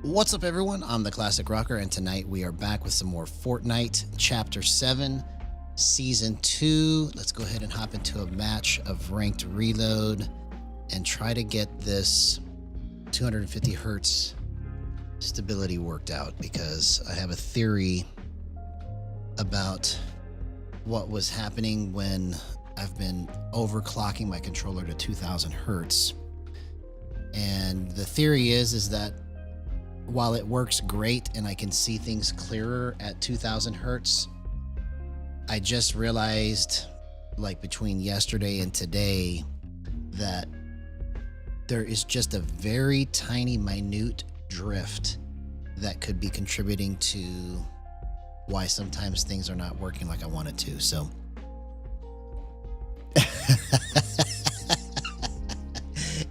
What's up, everyone? I'm the Classic Rocker, and tonight we are back with some more Fortnite Chapter 7, Season 2. Let's go ahead and hop into a match of Ranked Reload and try to get this 250 hertz stability worked out, because I have a theory about what was happening when I've been overclocking my controller to 2000 hertz. And the theory is that while it works great and I can see things clearer at 2000 hertz, I just realized, like between yesterday and today, that there is just a very tiny, minute drift that could be contributing to why sometimes things are not working like I want it to. So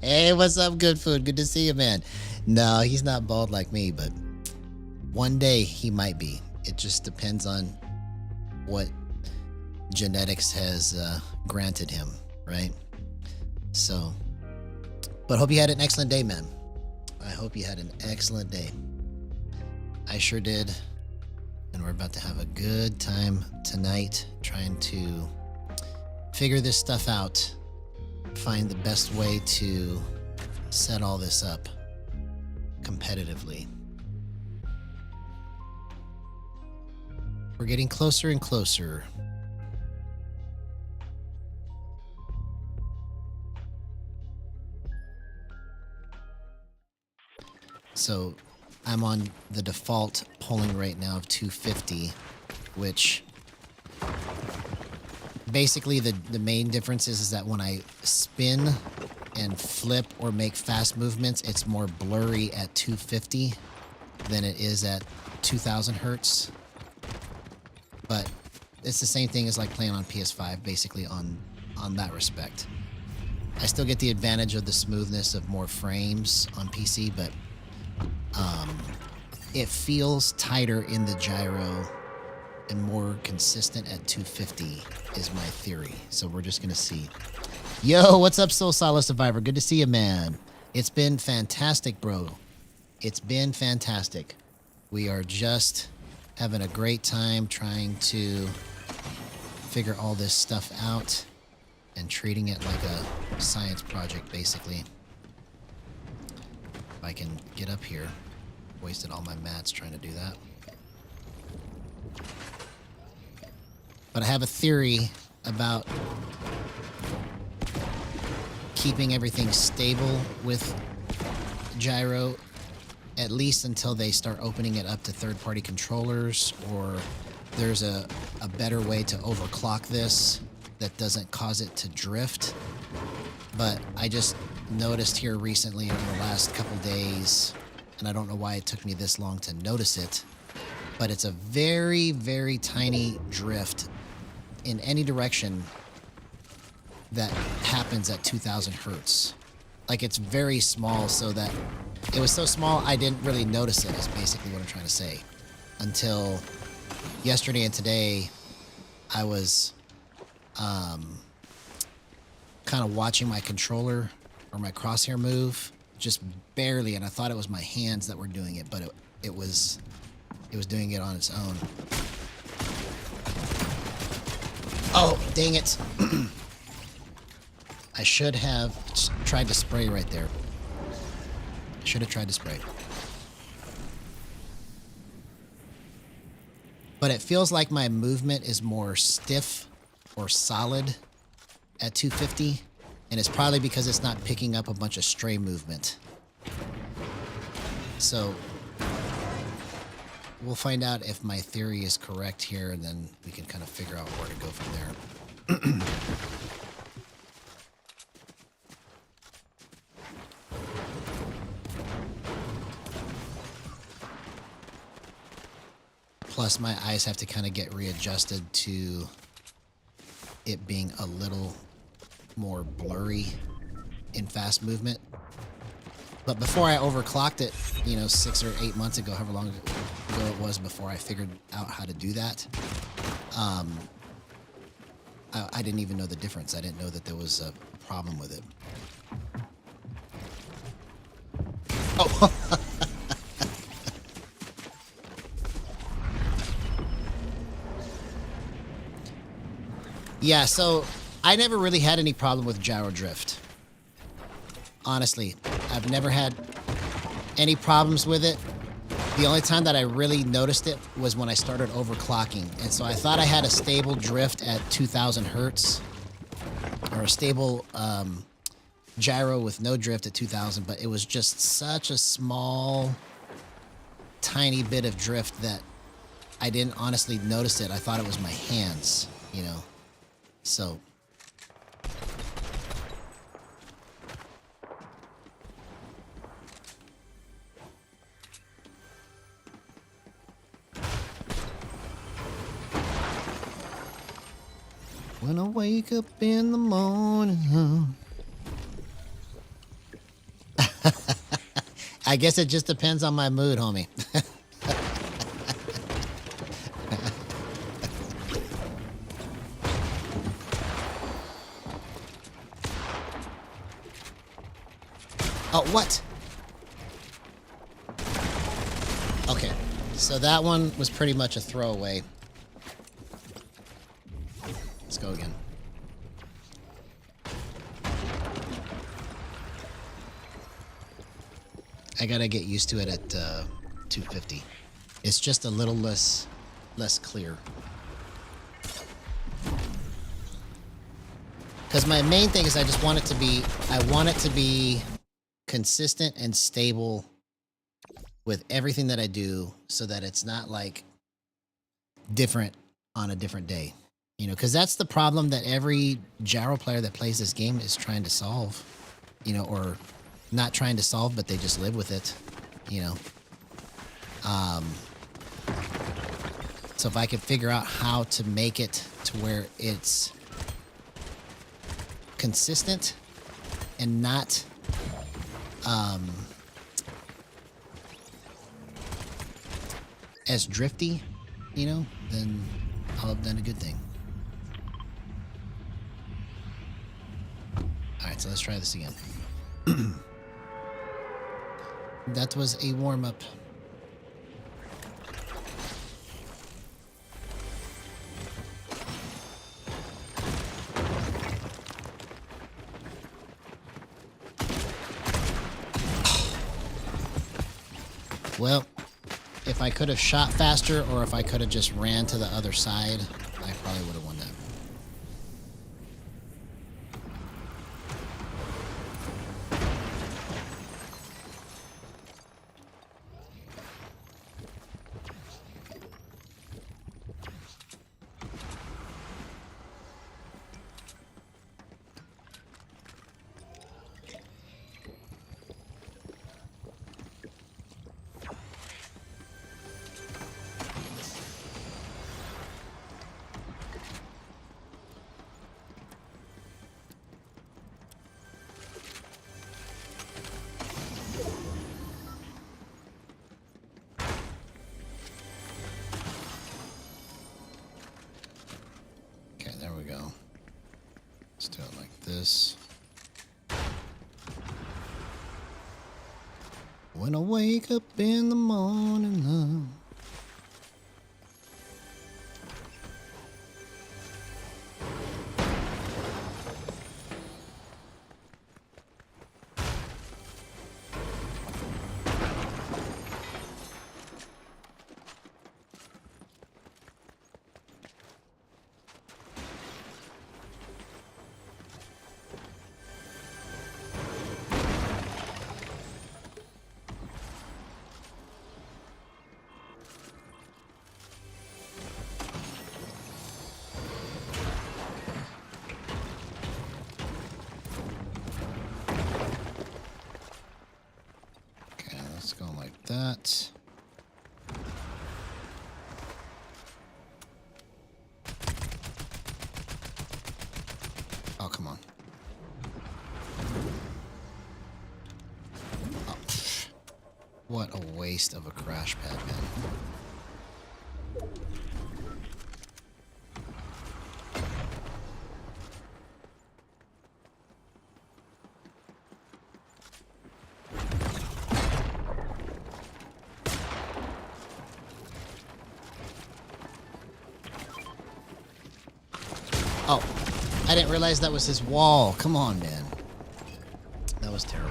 hey, what's up, Good Food? Good to see you, man. No, he's not bald like me, but one day he might be. It just depends on what genetics has granted him, right? So, but hope you had an excellent day, man. I hope you had an excellent day. I sure did. And we're about to have a good time tonight trying to figure this stuff out, find the best way to set all this up competitively. We're getting closer and closer. So I'm on the default polling rate now of 250, which basically the main difference is that when I spin and flip or make fast movements, it's more blurry at 250 than it is at 2000 hertz. But it's the same thing as like playing on PS5, basically on that respect. I still get the advantage of the smoothness of more frames on PC, but it feels tighter in the gyro and more consistent at 250 is my theory. So we're just gonna see. Yo, what's up, Soul Solace Survivor? Good to see you, man. It's been fantastic, bro. It's been fantastic. We are just having a great time trying to figure all this stuff out and treating it like a science project, basically. If I can get up here. Wasted all my mats trying to do that. But I have a theory about keeping everything stable with Gyro, at least until they start opening it up to third-party controllers, or there's a better way to overclock this that doesn't cause it to drift. But I just noticed here recently over the last couple days, and I don't know why it took me this long to notice it, but it's a very, very tiny drift in any direction that happens at 2000 hertz. Like, it's very small, so that it was so small I didn't really notice it, is basically what I'm trying to say. Until yesterday and today, I was kind of watching my controller or my crosshair move just barely, and I thought it was my hands that were doing it, but it was doing it on its own. Oh, dang it. I should have tried to spray right there. I should have tried to spray. But it feels like my movement is more stiff or solid at 250, and it's probably because it's not picking up a bunch of stray movement. So we'll find out if my theory is correct here, and then we can kind of figure out where to go from there. Plus, my eyes have to kind of get readjusted to it being a little more blurry in fast movement. But before I overclocked it, 6 or 8 months ago, however long ago it was before I figured out how to do that, I didn't even know the difference. I didn't know that there was a problem with it. Oh! Yeah, so I never really had any problem with gyro drift. Honestly, I've never had any problems with it. The only time that I really noticed it was when I started overclocking. And so I thought I had a stable drift at 2000 hertz or a stable gyro with no drift at 2000, but it was just such a small, tiny bit of drift that I didn't honestly notice it. I thought it was my hands, you know. So when I wake up in the morning. I guess it just depends on my mood, homie. Oh, what? Okay, so that one was pretty much a throwaway. Let's go again. I gotta get used to it at 250. It's just a little less clear. Because my main thing is I want it to be consistent and stable with everything that I do so that it's not like different on a different day. You know, because that's the problem that every gyro player that plays this game is trying to solve, you know, or not trying to solve, but they just live with it, you know. So if I could figure out how to make it to where it's consistent and not as drifty, you know, then I'll have done a good thing. All right, so let's try this again. That was a warm-up. Well, if I could have shot faster or if I could have just ran to the other side, I probably would have won that. There we go. Let's do it like this. When I wake up in the morning, let's go like that. Oh, come on. Oh, what a waste of a crash pad, man. Oh. I didn't realize that was his wall. Come on, man. That was terrible.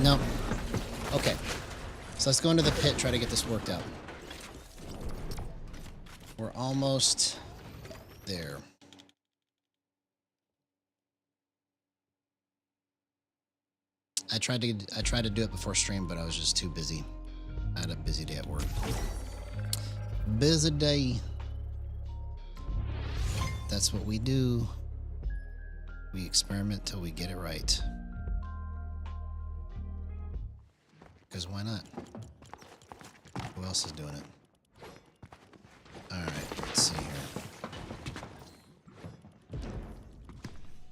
No. Okay. So let's go into the pit, try to get this worked out. We're almost there. I tried to do it before stream, but I was just too busy. I had a busy day at work. Busy day. That's what we do. We experiment till we get it right. Because why not? Who else is doing it? Alright, let's see here.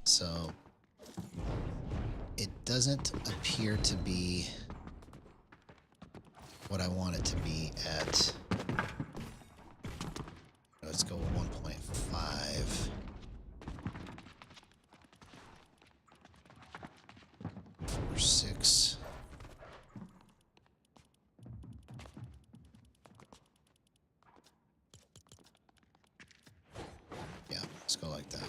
So, it doesn't appear to be what I want it to be at. Let's go 1.5. 4.6. Yeah, let's go like that.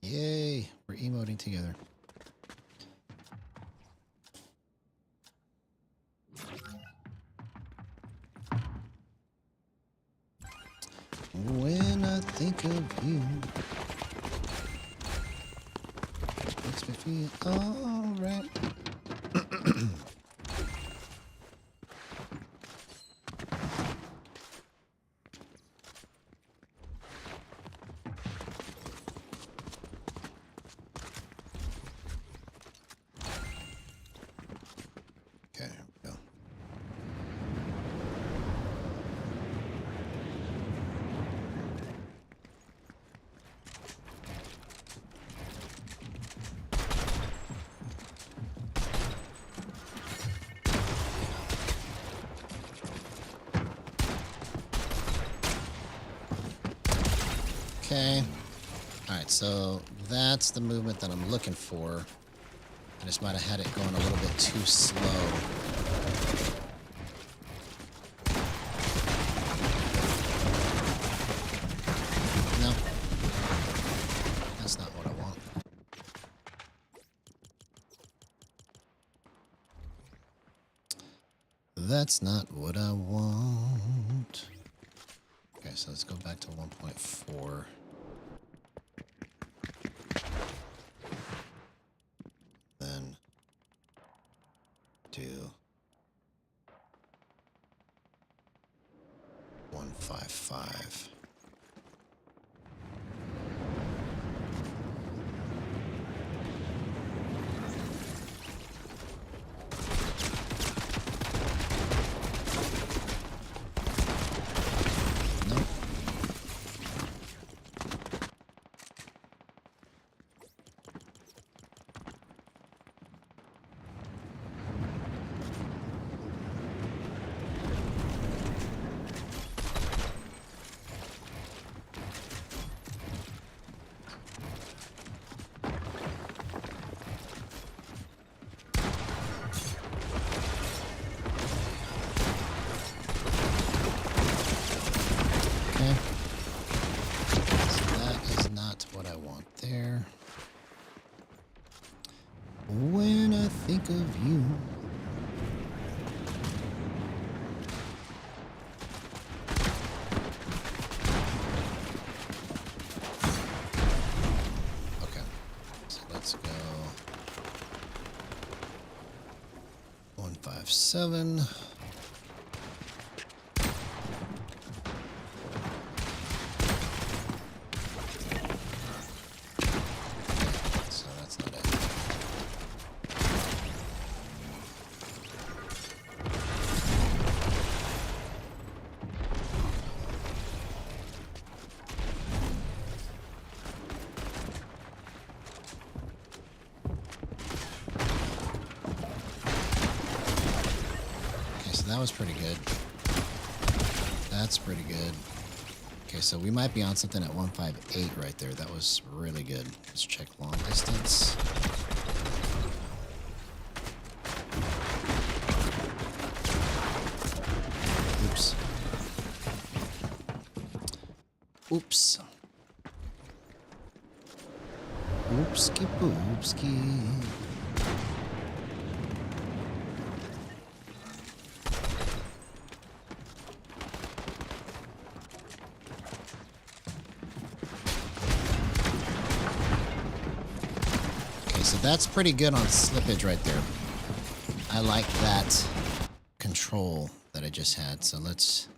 Yay, we're emoting together. When I think of you, makes me feel alright. Okay, here we go. Okay. Alright, so that's the movement that I'm looking for. I just might have had it going a little bit too slow. No. That's not what I want. That's not what I want. Okay, so let's go back to 1.4. Then do 1.55. Nope. Okay. So that is not what I want there. When I think of you. Okay. So let's go 1.57. So that's not it. Okay, so that was pretty good. That's pretty good. Okay, so we might be on something at 158 right there. That was really good. Let's check long distance. Oops. Oops. Oopski poopski. Okay, so that's pretty good on slippage right there. I like that control that I just had. So let's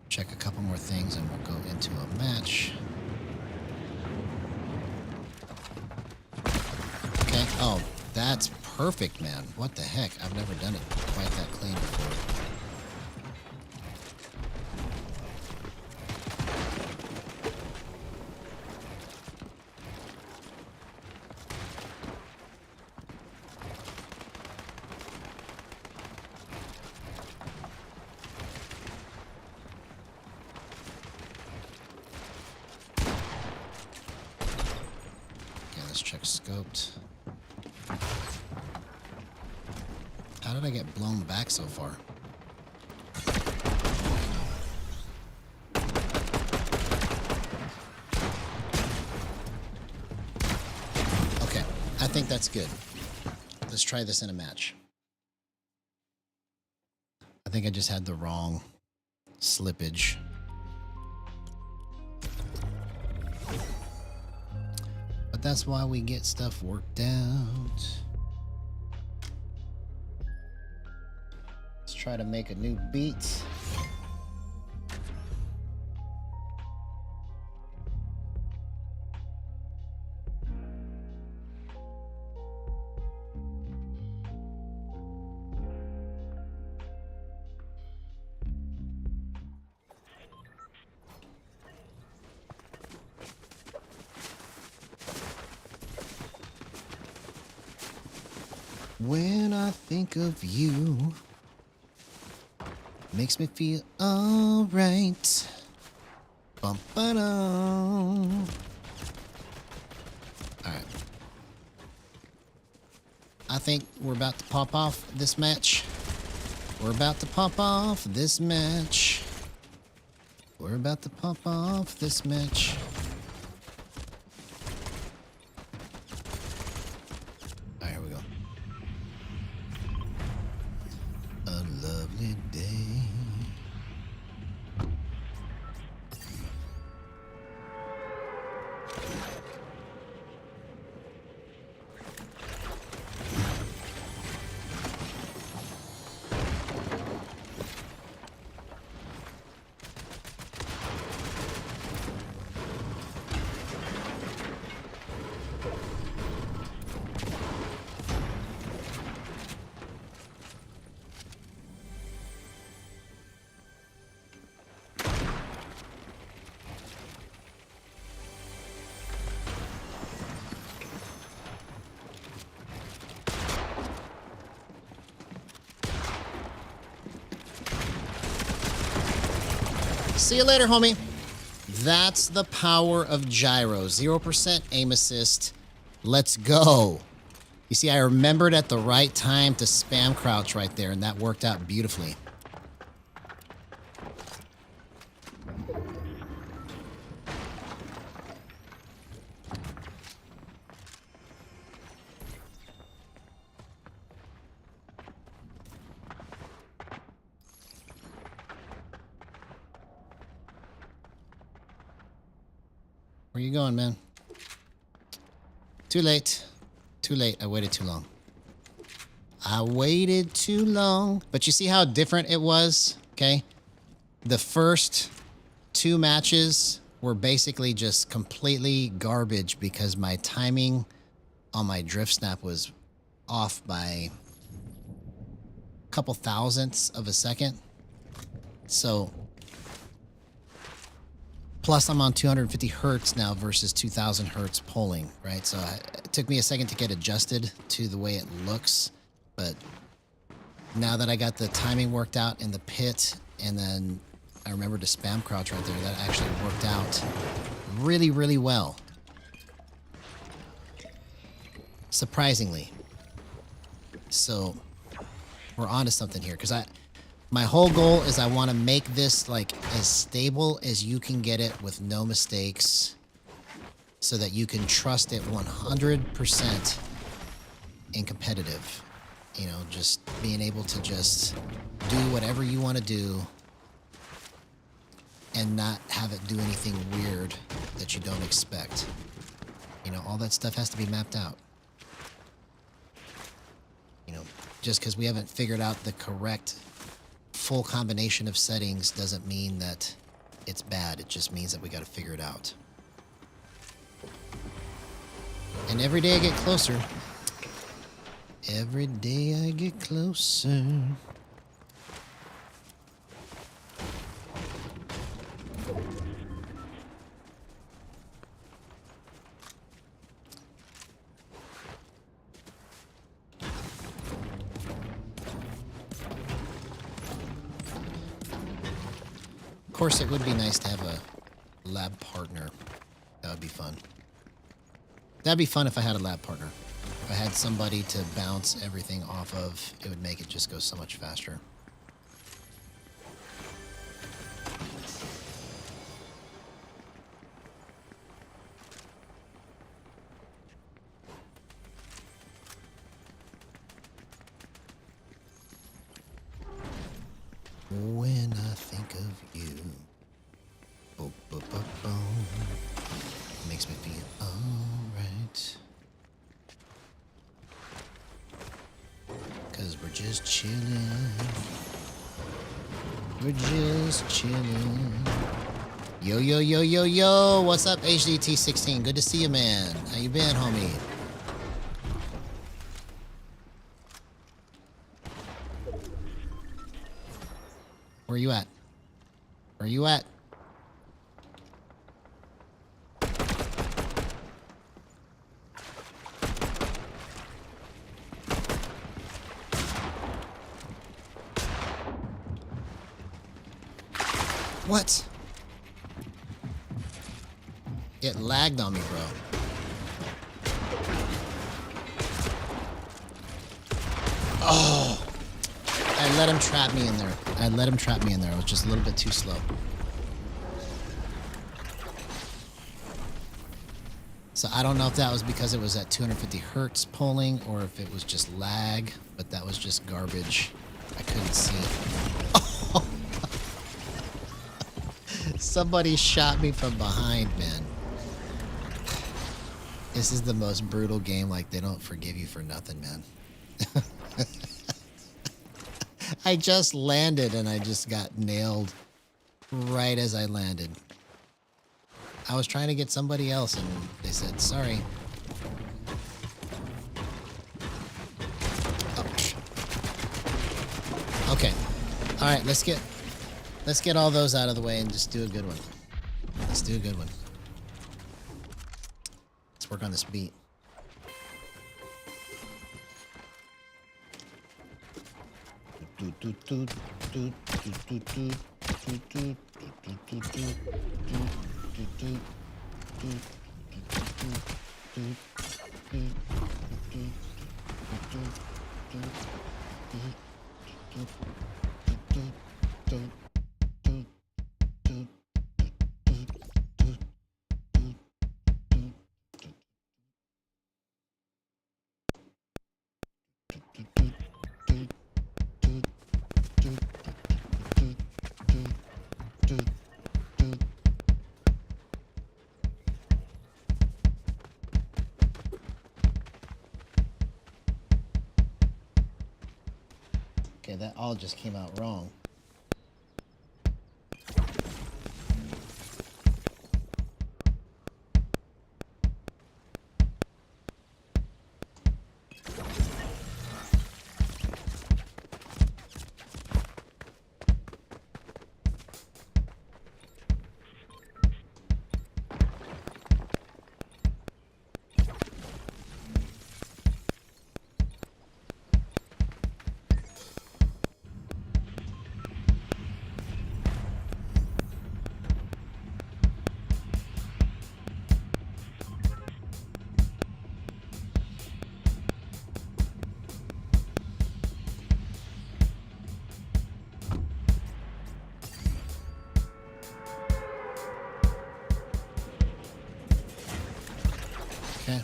check a couple more things and we'll go into a match. Okay. Oh, that's perfect, man. What the heck? I've never done it quite that clean before. Okay, let's check scoped. How did I get blown back so far? Okay, I think that's good. Let's try this in a match. I think I just had the wrong slippage. But that's why we get stuff worked out. Let's try to make a new beat. When I think of you, makes me feel alright. Bum ba dum. Alright. I think we're about to pop off this match. We're about to pop off this match. We're about to pop off this match. Alright, here we go. A lovely day. See you later, homie. That's the power of Gyro. 0% aim assist. Let's go. You see, I remembered at the right time to spam crouch right there, and that worked out beautifully. Where you going, man? Too late. Too late. I waited too long. I waited too long. But you see how different it was? Okay. The first two matches were basically just completely garbage because my timing on my drift snap was off by a couple thousandths of a second. So plus, I'm on 250 hertz now versus 2000 hertz polling, right? So it took me a second to get adjusted to the way it looks. But now that I got the timing worked out in the pit and then I remember the spam crouch right there. That actually worked out really, really well. Surprisingly. So we're onto something here, because my whole goal is I want to make this like as stable as you can get it with no mistakes, so that you can trust it 100% in competitive. You know, just being able to just do whatever you want to do and not have it do anything weird that you don't expect. You know, all that stuff has to be mapped out. You know, just because we haven't figured out the correct full combination of settings doesn't mean that it's bad. It just means that we got to figure it out. And every day I get closer. Every day I get closer. Of course, it would be nice to have a lab partner. That would be fun. That'd be fun if I had a lab partner. If I had somebody to bounce everything off of, it would make it just go so much faster. When I think of you, boom, boom, boom, boom, it makes me feel alright. 'Cause we're just chilling. We're just chilling. Yo, yo, yo, yo, yo. What's up, HDT16? Good to see you, man. How you been, homie? Where you at? Where you at? What? It lagged on me, bro. Oh! I let him trap me in there. I let him trap me in there. I was just a little bit too slow. So I don't know if that was because it was at 250 hertz polling or if it was just lag, but that was just garbage. I couldn't see. Oh. Somebody shot me from behind, man. This is the most brutal game. Like, they don't forgive you for nothing, man. I just landed and I just got nailed right as I landed. I was trying to get somebody else and they said, sorry. Oh. Okay. All right, let's get all those out of the way and just do a good one. Let's do a good one. Let's work on this beat. Okay, that all just came out wrong.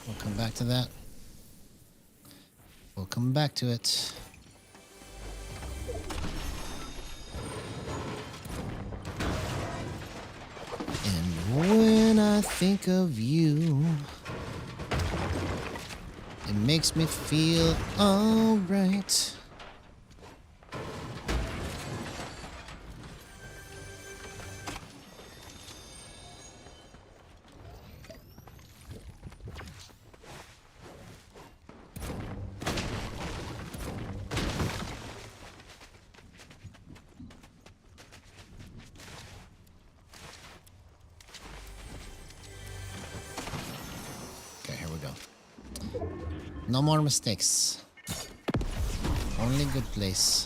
We'll come back to that. We'll come back to it. And when I think of you, it makes me feel alright. No more mistakes. Only good place.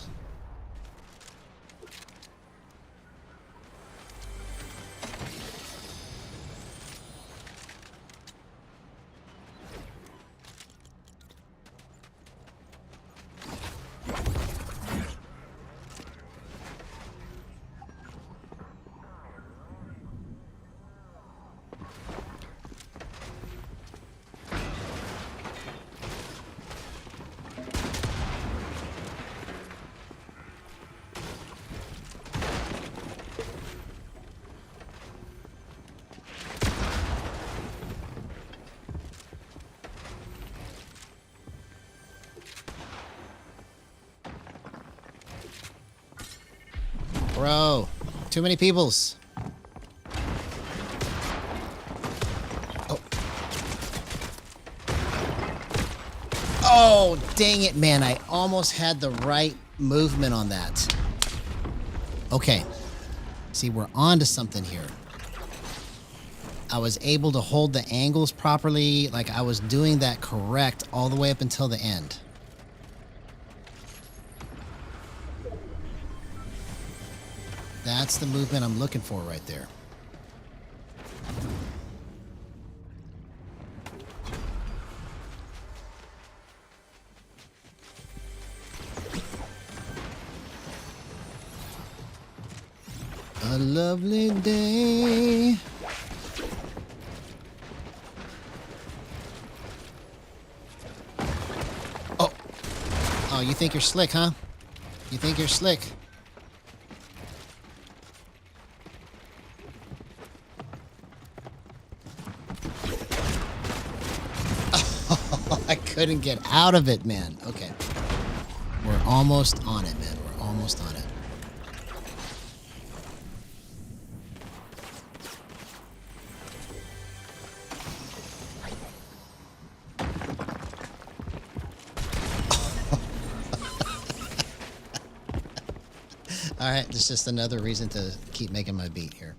Bro, too many peoples. Oh. Oh, dang it, man. I almost had the right movement on that. Okay. See, we're on to something here. I was able to hold the angles properly. Like, I was doing that correct all the way up until the end. That's the movement I'm looking for right there. A lovely day. Oh. Oh, you think you're slick, huh? You think you're slick? I couldn't get out of it, man. Okay. We're almost on it, man. We're almost on it. All right, this is just another reason to keep making my beat here.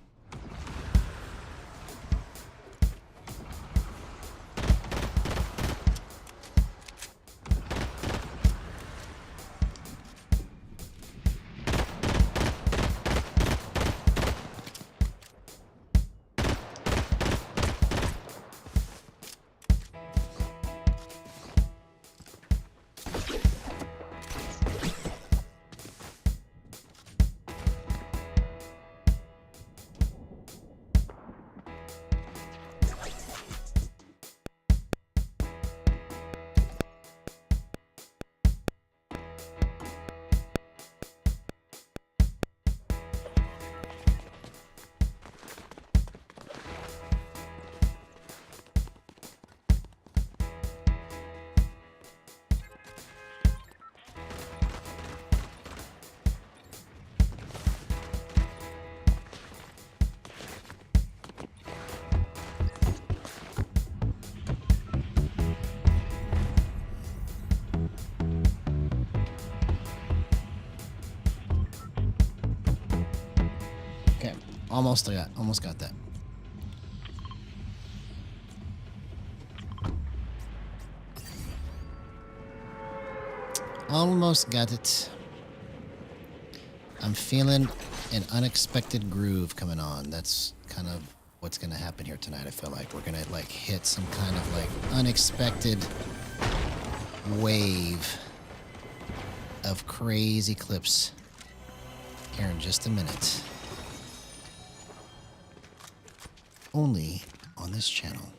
Almost got that. Almost got it. I'm feeling an unexpected groove coming on. That's kind of what's going to happen here tonight. I feel like we're going to like hit some kind of like unexpected wave of crazy clips here in just a minute. Only on this channel.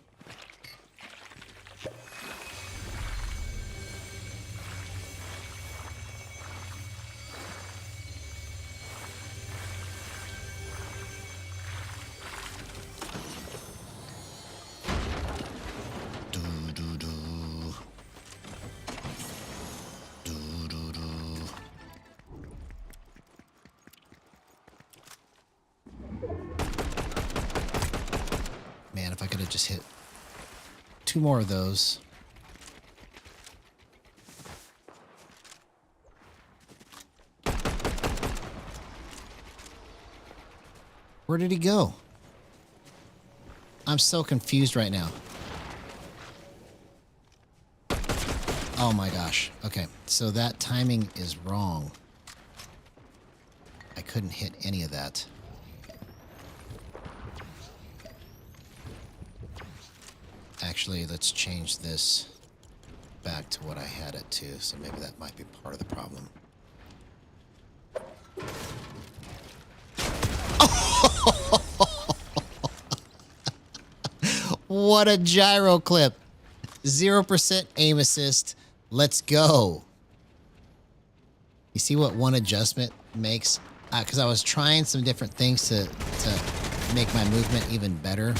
have just hit 2 more of those. Where did he go? I'm so confused right now. Oh my gosh. Okay, so that timing is wrong. I couldn't hit any of that. Actually, let's change this back to what I had it to, so maybe that might be part of the problem. What a gyro clip. 0% aim assist. Let's go. You see what one adjustment makes? Because I was trying some different things to make my movement even better.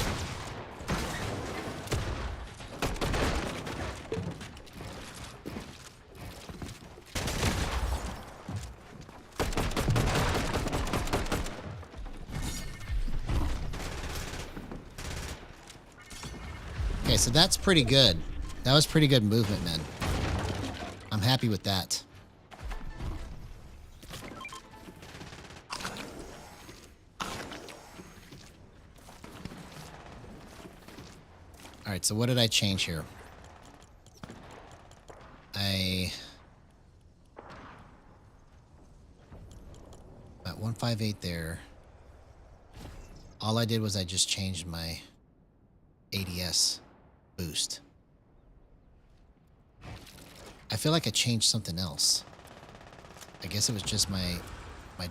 Okay, so that's pretty good. That was pretty good movement, man. I'm happy with that. All right, so what did I change here? At 158 there. All I did was I just changed my ADS boost. I feel like I changed something else. I guess it was just my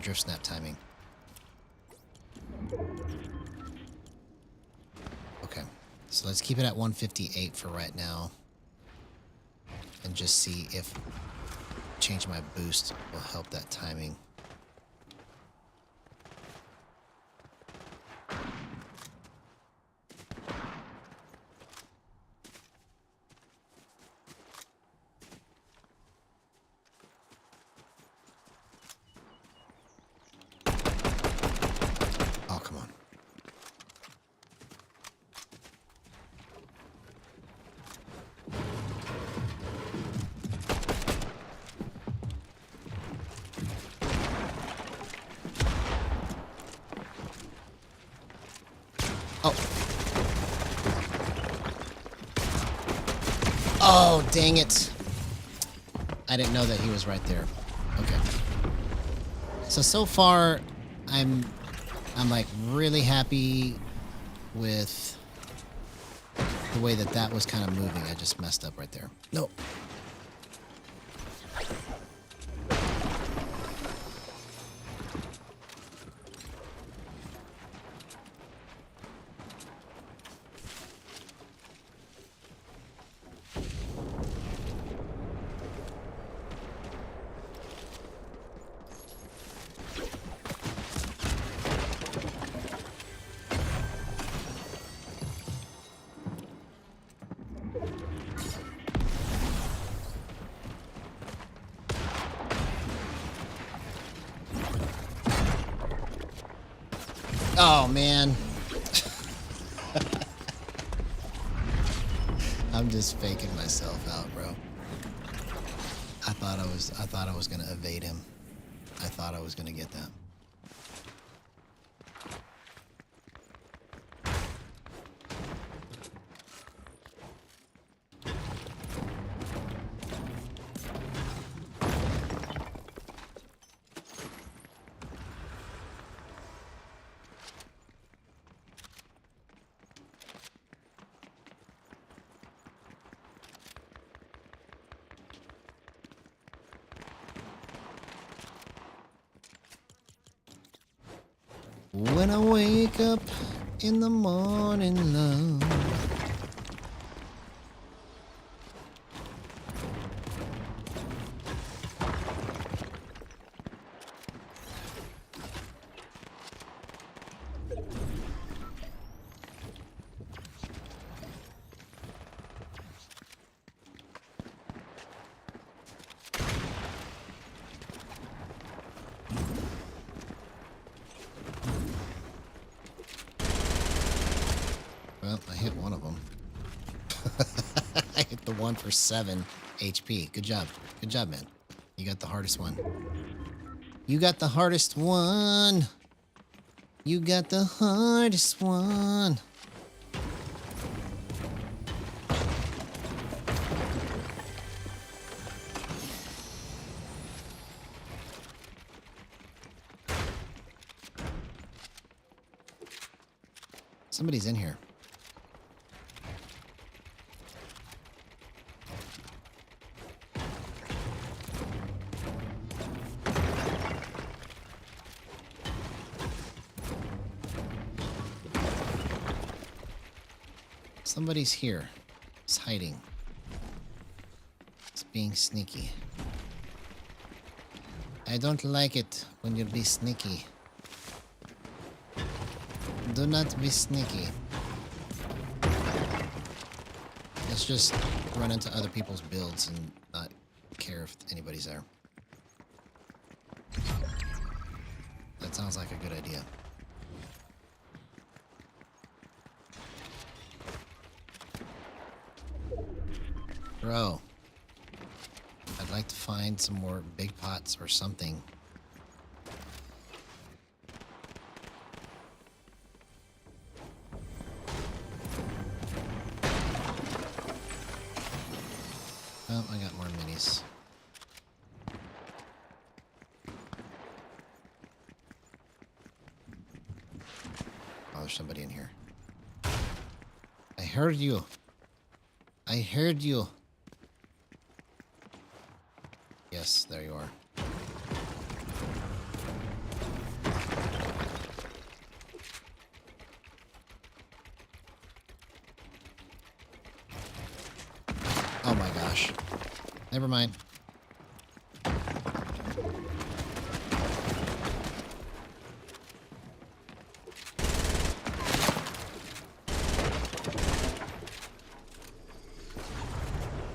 drift snap timing. Okay, so let's keep it at 158 for right now. And just see if changing my boost will help that timing. Oh, come on. Oh. Oh, dang it. I didn't know that he was right there. Okay. So far, I'm like really happy with the way that was kind of moving. I just messed up right there. Nope. Oh man. I'm just faking myself out, bro. I thought I was gonna evade him. I thought I was gonna get that. When I wake up in the morning, love. Well, I hit one of one for 7 HP. Good job. Good job, man. You got the hardest one. You got the hardest one. You got the hardest one. Somebody's in here. Somebody's here. He's hiding. He's being sneaky. I don't like it when you be sneaky. Do not be sneaky. Let's just run into other people's builds and not care if anybody's there. That sounds like a good idea. Bro, I'd like to find some more big pots or something. Oh, I got more minis. Oh, there's somebody in here. I heard you. I heard you. Yes, there you are. Oh my gosh. Never mind.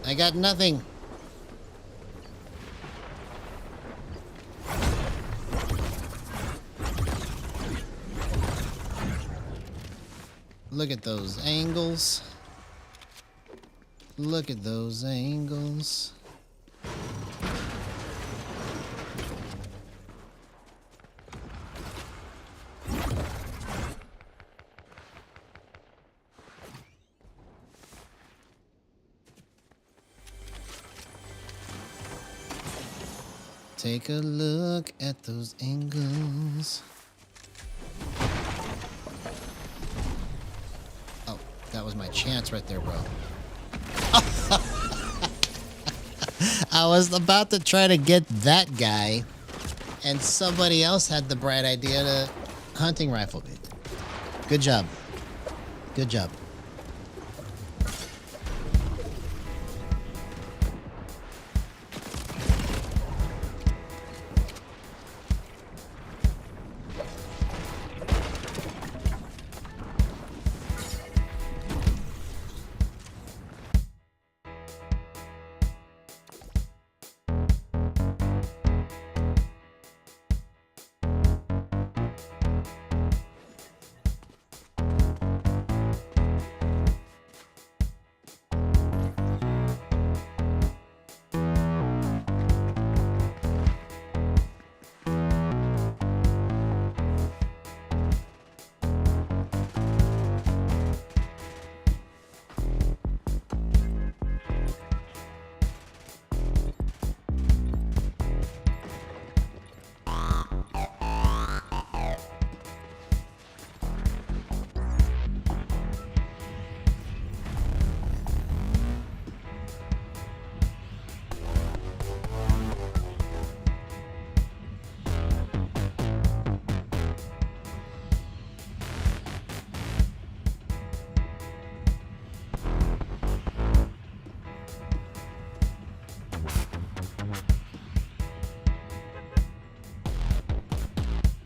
I got nothing. Look at those angles. Look at those angles. Take a look at those angles. Oh, that was my chance right there, bro. I was about to try to get that guy, and somebody else had the bright idea to hunting rifle me. Good job. Good job.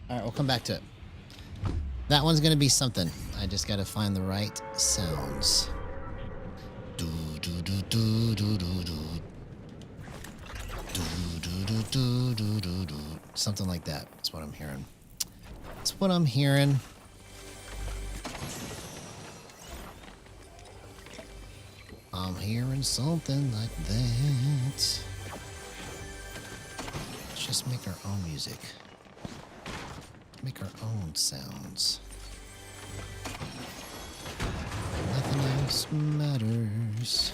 All right, we'll come back to it. That one's gonna be something. I just gotta find the right sounds. Do do do do do do do. Do do do do do do do. Something like that. That's what I'm hearing. That's what I'm hearing. I'm hearing something like that. Let's just make our own music. Make our own sounds. Nothing else matters.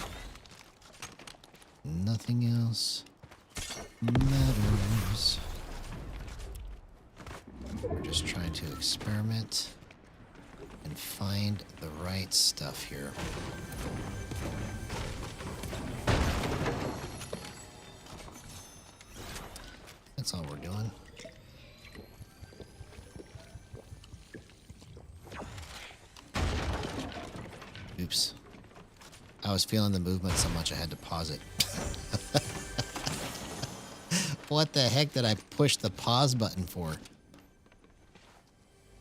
Nothing else matters. We're just trying to experiment and find the right stuff here. That's all we're doing. Oops. I was feeling the movement so much I had to pause it. What the heck did I push the pause button for?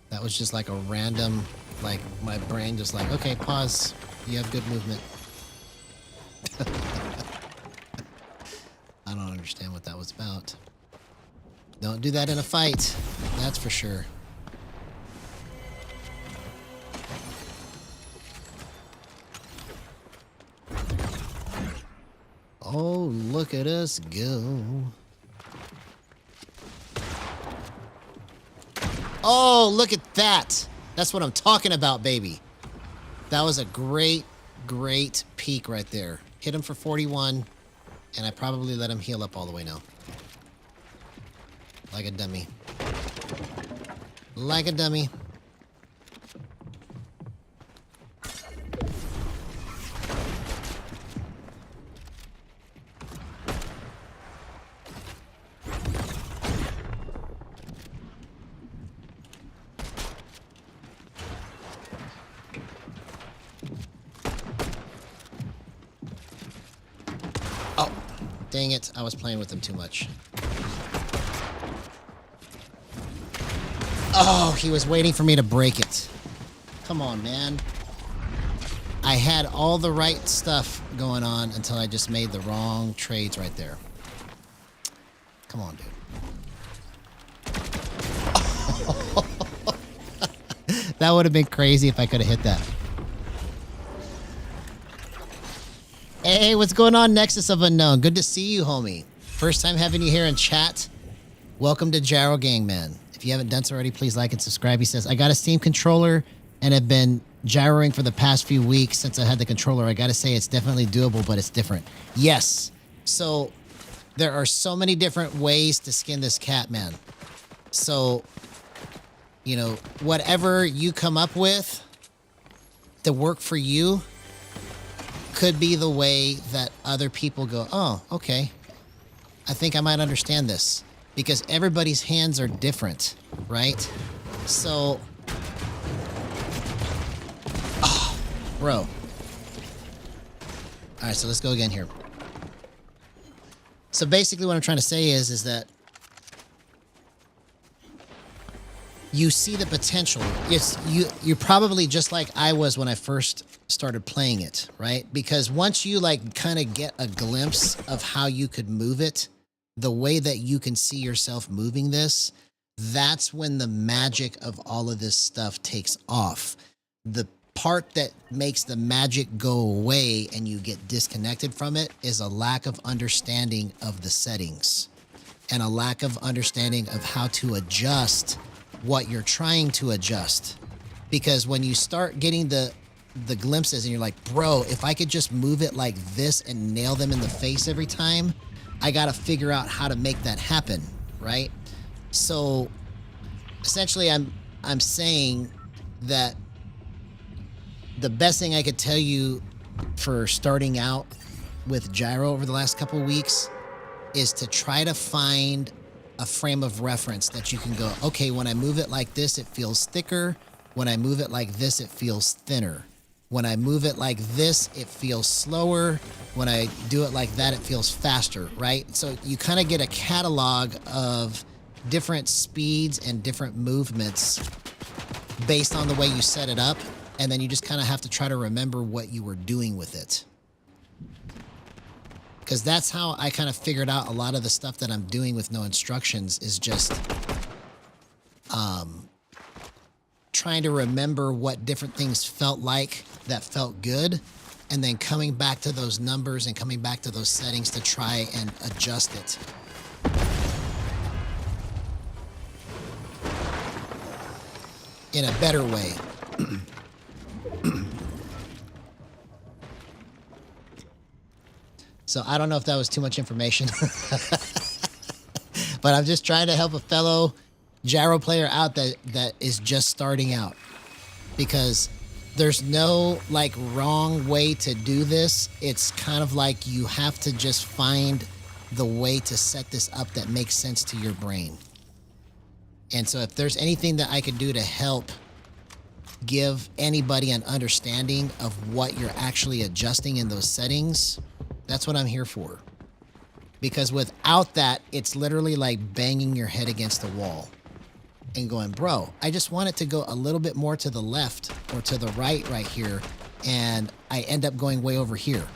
That was just like a random, like my brain just like, okay, pause. You have good movement. I don't understand what that was about. Don't do that in a fight. That's for sure. Oh, look at us go. Oh, look at that. That's what I'm talking about, baby. That was a great, great peek right there. Hit him for 41, and I probably let him heal up all the way now. Like a dummy. Like a dummy. Oh, dang it. I was playing with him too much. Oh, he was waiting for me to break it. Come on, man. I had all the right stuff going on until I just made the wrong trades right there. Come on, dude. That would have been crazy if I could have hit that. Hey, what's going on, Nexus of Unknown? Good to see you, homie. First time having you here in chat. Welcome to Gyro Gang, man. If you haven't done so already, please like and subscribe. He says, I got a Steam controller and have been gyroing for the past few weeks since I had the controller. I got to say it's definitely doable, but it's different. Yes. So there are so many different ways to skin this cat, man. So, you know, whatever you come up with to work for you could be the way that other people go, oh, okay. I think I might understand this. Because everybody's hands are different, right? So, oh, bro. All right, so let's go again here. So basically what I'm trying to say is that you see the potential. You're probably just like I was when I first started playing it, right? Because once you like kind of get a glimpse of how you could move it, the way that you can see yourself moving this, that's when the magic of all of this stuff takes off. The part that makes the magic go away and you get disconnected from it is a lack of understanding of the settings and a lack of understanding of how to adjust what you're trying to adjust. Because when you start getting the glimpses and you're like, bro, if I could just move it like this and nail them in the face every time, I got to figure out how to make that happen, right? So essentially I'm saying that the best thing I could tell you for starting out with Gyro over the last couple of weeks is to try to find a frame of reference that you can go, okay, when I move it like this, it feels thicker. When I move it like this, it feels thinner. When I move it like this, it feels slower. When I do it like that, it feels faster, right? So you kind of get a catalog of different speeds and different movements based on the way you set it up. And then you just kind of have to try to remember what you were doing with it. Because that's how I kind of figured out a lot of the stuff that I'm doing with no instructions is just trying to remember what different things felt like that felt good, and then coming back to those numbers and coming back to those settings to try and adjust it. In a better way. So I don't know if that was too much information, but I'm just trying to help a fellow gyro player out that is just starting out, because there's no like wrong way to do this. It's kind of like you have to just find the way to set this up that makes sense to your brain. And so if there's anything that I could do to help give anybody an understanding of what you're actually adjusting in those settings, that's what I'm here for. Because without that, it's literally like banging your head against the wall and going, bro, I just want it to go a little bit more to the left or to the right here, and I end up going way over here.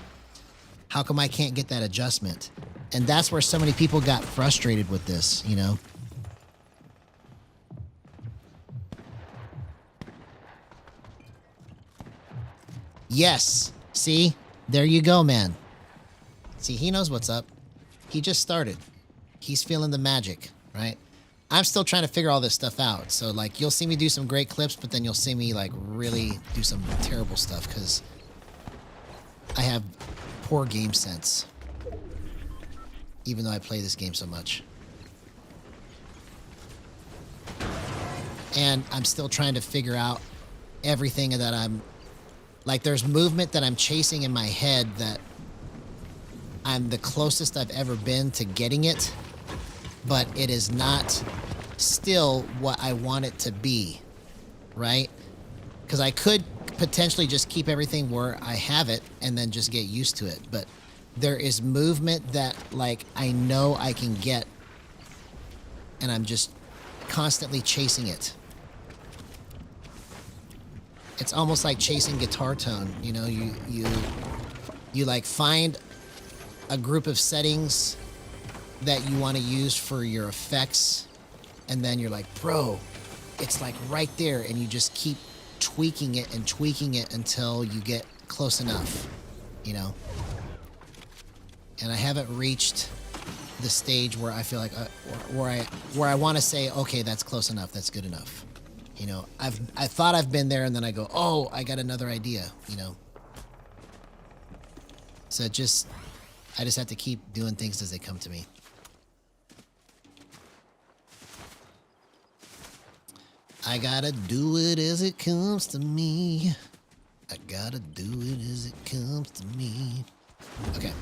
How come I can't get that adjustment? And that's where so many people got frustrated with this, you know? Yes. See? There you go, man. See, he knows what's up. He just started. He's feeling the magic, right? I'm still trying to figure all this stuff out. So, like, you'll see me do some great clips, but then you'll see me, like, really do some terrible stuff because I have poor game sense, even though I play this game so much. And I'm still trying to figure out everything that I'm... Like, there's movement that I'm chasing in my head that I'm the closest I've ever been to getting it, but it is not still what I want it to be, right? Because I could potentially just keep everything where I have it and then just get used to it, but there is movement that, like, I know I can get, and I'm just constantly chasing it. It's almost like chasing guitar tone, you know, you like find a group of settings that you want to use for your effects, and then you're like, bro, it's like right there, and you just keep tweaking it until you get close enough, you know. And I haven't reached the stage where I feel like where I want to say, okay, that's close enough, that's good enough. You know, I thought I've been there, and then I go, oh, I got another idea, you know. So I just have to keep doing things as they come to me. I gotta do it as it comes to me. I gotta do it as it comes to me. Okay.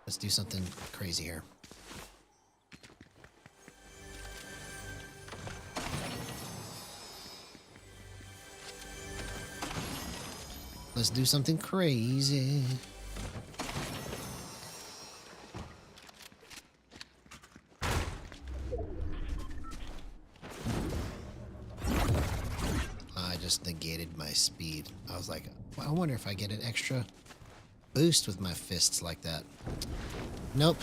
Let's do something crazy here. Let's do something crazy. I just negated my speed. I was like, well, I wonder if I get an extra boost with my fists like that. Nope.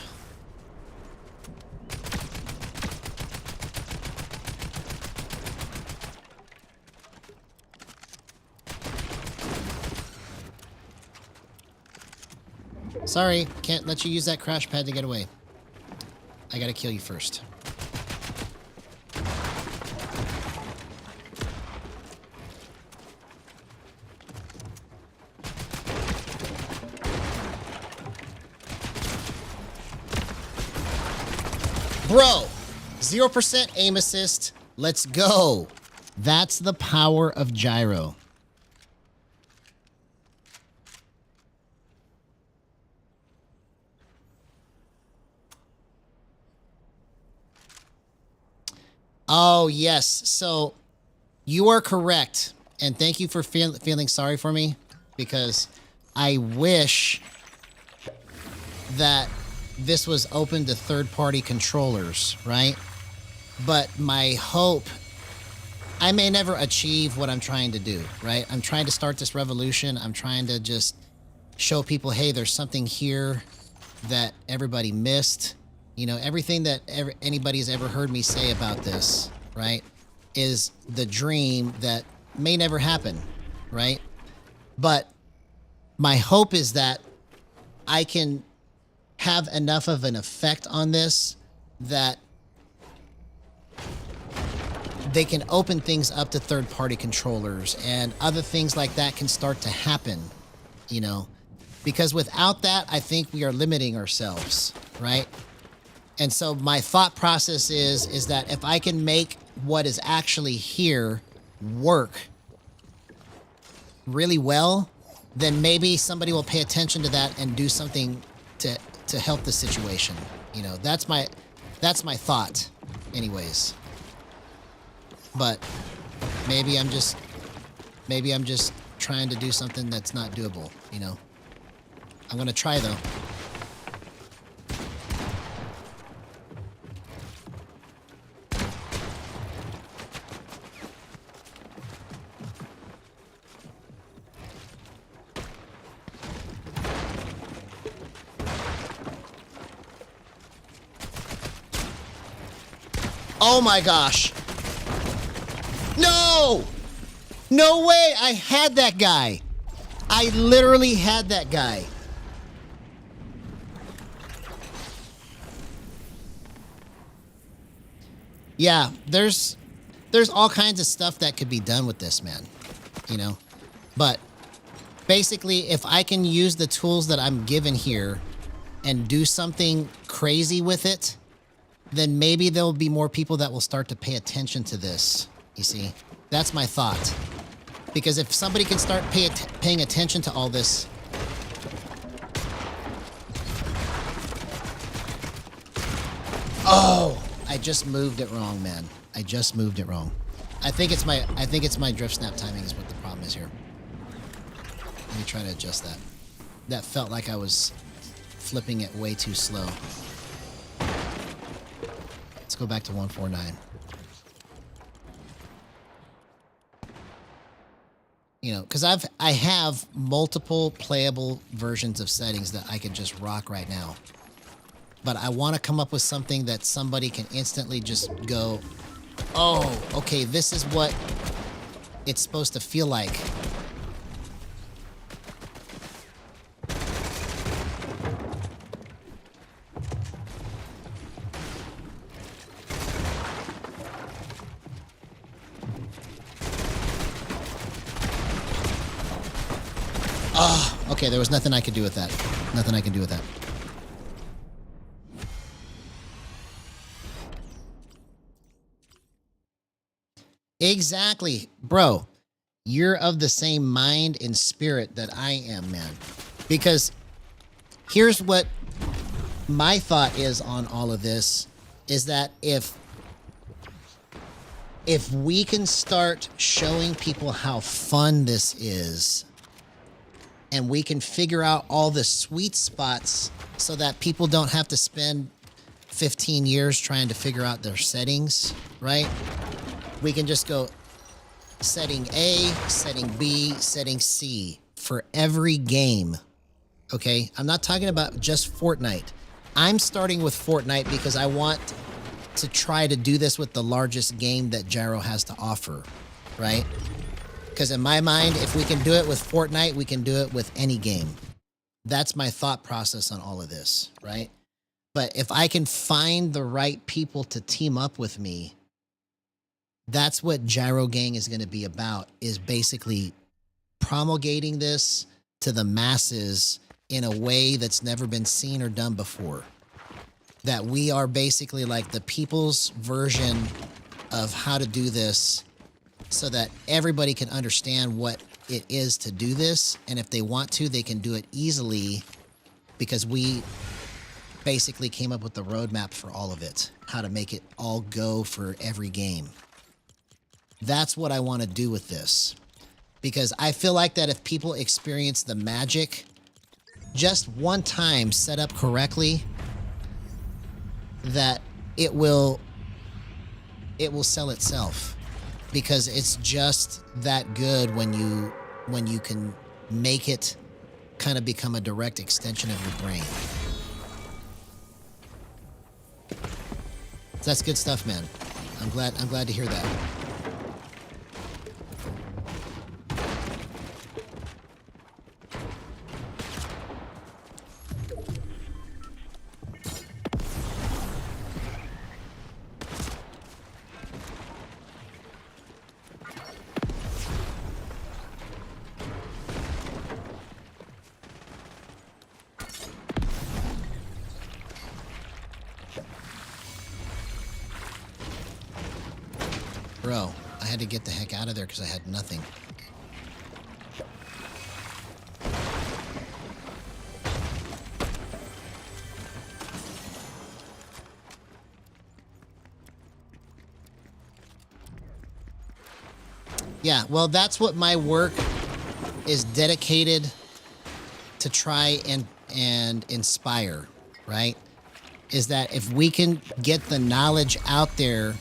Sorry, can't let you use that crash pad to get away. I gotta kill you first. Bro, 0% aim assist. Let's go. That's the power of gyro. Oh, yes. So you are correct. And thank you for feeling sorry for me, because I wish that this was open to third-party controllers, right? But my hope, I may never achieve what I'm trying to do, right? I'm trying to start this revolution. I'm trying to just show people, hey, there's something here that everybody missed. You know, everything that anybody's ever heard me say about this, right, is the dream that may never happen, right? But my hope is that I can have enough of an effect on this that they can open things up to third-party controllers and other things like that can start to happen, you know, because without that, I think we are limiting ourselves, right? And so my thought process is that if I can make what is actually here work really well, then maybe somebody will pay attention to that and do something to help the situation. You know, that's my thought anyways. But maybe I'm just trying to do something that's not doable, you know. I'm going to try though. Oh my gosh. No! No way! I had that guy. I literally had that guy. Yeah, there's all kinds of stuff that could be done with this, man. You know? But basically, if I can use the tools that I'm given here and do something crazy with it, then maybe there'll be more people that will start to pay attention to this. You see? That's my thought. Because if somebody can start paying attention to all this... Oh! I just moved it wrong, man. I just moved it wrong. I think it's my drift snap timing is what the problem is here. Let me try to adjust that. That felt like I was flipping it way too slow. Let's go back to 149. You know, because I have multiple playable versions of settings that I could just rock right now. But I want to come up with something that somebody can instantly just go, oh, okay, this is what it's supposed to feel like. Oh, okay, there was nothing I could do with that. Nothing I could do with that. Exactly. Bro, you're of the same mind and spirit that I am, man. Because here's what my thought is on all of this, is that if we can start showing people how fun this is, and we can figure out all the sweet spots so that people don't have to spend 15 years trying to figure out their settings, right? We can just go setting A, setting B, setting C for every game, okay? I'm not talking about just Fortnite. I'm starting with Fortnite because I want to try to do this with the largest game that Gyro has to offer, right? Because in my mind, if we can do it with Fortnite, we can do it with any game. That's my thought process on all of this, right? But if I can find the right people to team up with me, that's what Gyro Gang is going to be about, is basically promulgating this to the masses in a way that's never been seen or done before. That we are basically like the people's version of how to do this so that everybody can understand what it is to do this. And if they want to, they can do it easily because we basically came up with the roadmap for all of it, how to make it all go for every game. That's what I want to do with this, because I feel like that if people experience the magic just one time set up correctly, that it will sell itself, because it's just that good when you can make it kind of become a direct extension of your brain. So that's good stuff, man. I'm glad to hear that. Bro, I had to get the heck out of there because I had nothing. Yeah, well, that's what my work is dedicated to try and inspire, right? Is that if we can get the knowledge out there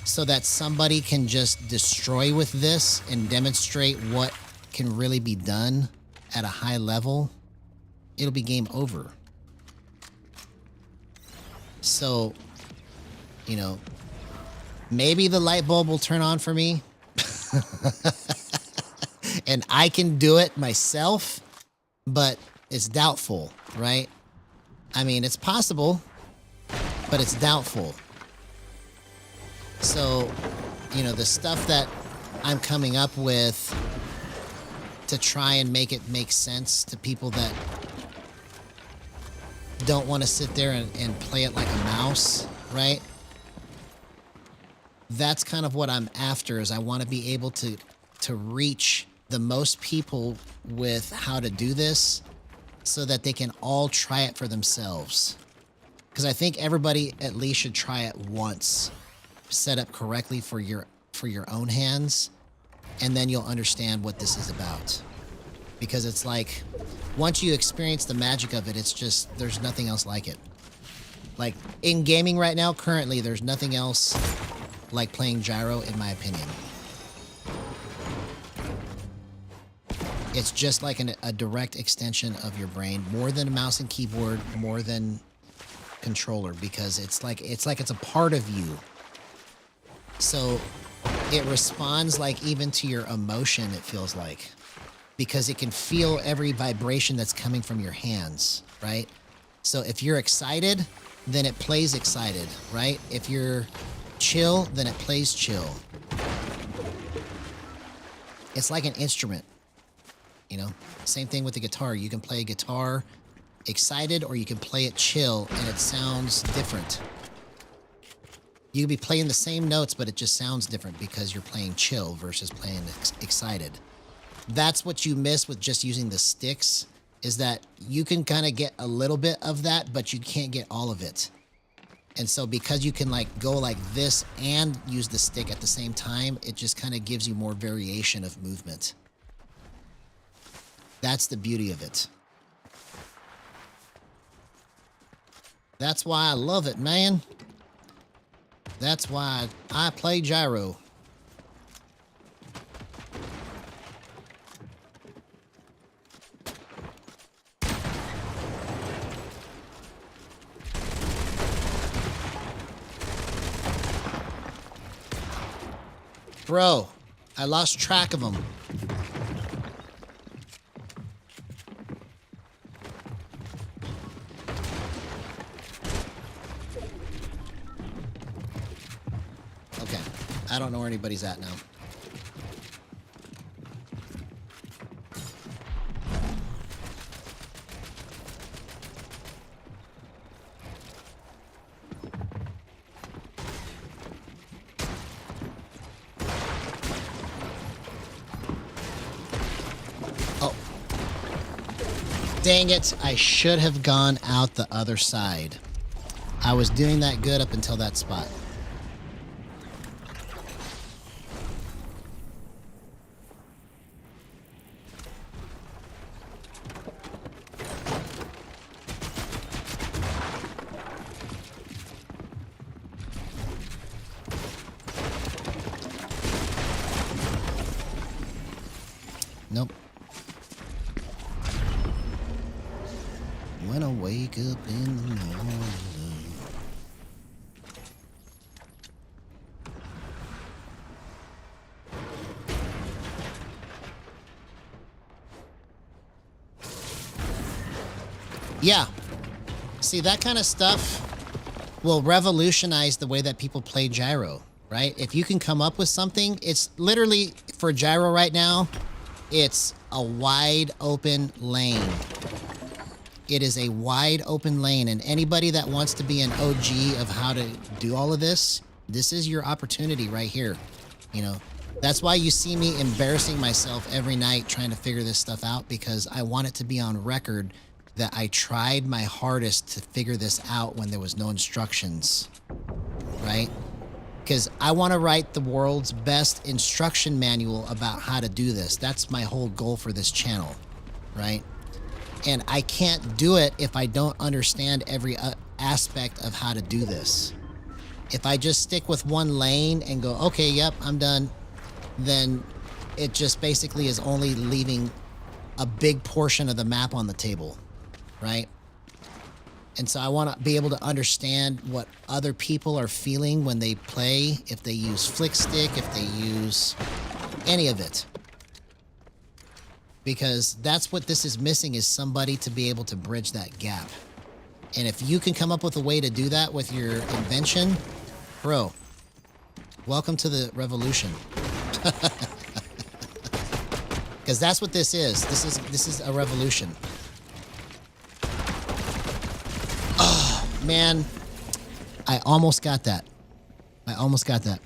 so that somebody can just destroy with this and demonstrate what can really be done at a high level, it'll be game over. So, you know, maybe the light bulb will turn on for me and I can do it myself, but it's doubtful, right? I mean, it's possible, but it's doubtful. So, you know, the stuff that I'm coming up with to try and make it make sense to people that don't want to sit there and play it like a mouse, right? That's kind of what I'm after, is I want to be able to reach the most people with how to do this so that they can all try it for themselves. Because I think everybody at least should try it once, set up correctly for your own hands, and then you'll understand what this is about. Because it's like, once you experience the magic of it, it's just, there's nothing else like it. Like, in gaming right now, currently, there's nothing else like playing Gyro, in my opinion. It's just like a direct extension of your brain, more than a mouse and keyboard, more than controller, because it's like it's a part of you. So it responds like even to your emotion, it feels like, because it can feel every vibration that's coming from your hands, right? So if you're excited, then it plays excited, right? If you're chill, then it plays chill. It's like an instrument, you know? Same thing with the guitar. You can play a guitar excited, or you can play it chill, and it sounds different. You can be playing the same notes, but it just sounds different because you're playing chill versus playing excited. That's what you miss with just using the sticks, is that you can kind of get a little bit of that, but you can't get all of it. And so because you can like go like this and use the stick at the same time, it just kind of gives you more variation of movement. That's the beauty of it. That's why I love it, man. That's why I play Gyro. Bro, I lost track of them. Okay, I don't know where anybody's at now. Dang it, I should have gone out the other side. I was doing that good up until that spot. Nope. When I wake up in the morning. Yeah. See, that kind of stuff will revolutionize the way that people play Gyro, right? If you can come up with something, it's literally, for Gyro right now, it's a wide open lane. It is a wide open lane, and anybody that wants to be an OG of how to do all of this, this is your opportunity right here. You know, that's why you see me embarrassing myself every night trying to figure this stuff out, because I want it to be on record that I tried my hardest to figure this out when there was no instructions, right? Because I want to write the world's best instruction manual about how to do this. That's my whole goal for this channel, right? And I can't do it if I don't understand every aspect of how to do this. If I just stick with one lane and go, okay, yep, I'm done, then it just basically is only leaving a big portion of the map on the table, right? And so I want to be able to understand what other people are feeling when they play, if they use flick stick, if they use any of it. Because that's what this is missing, is somebody to be able to bridge that gap. And if you can come up with a way to do that with your invention, bro, welcome to the revolution. Because that's what this is. This is a revolution. Oh, man. I almost got that. I almost got that.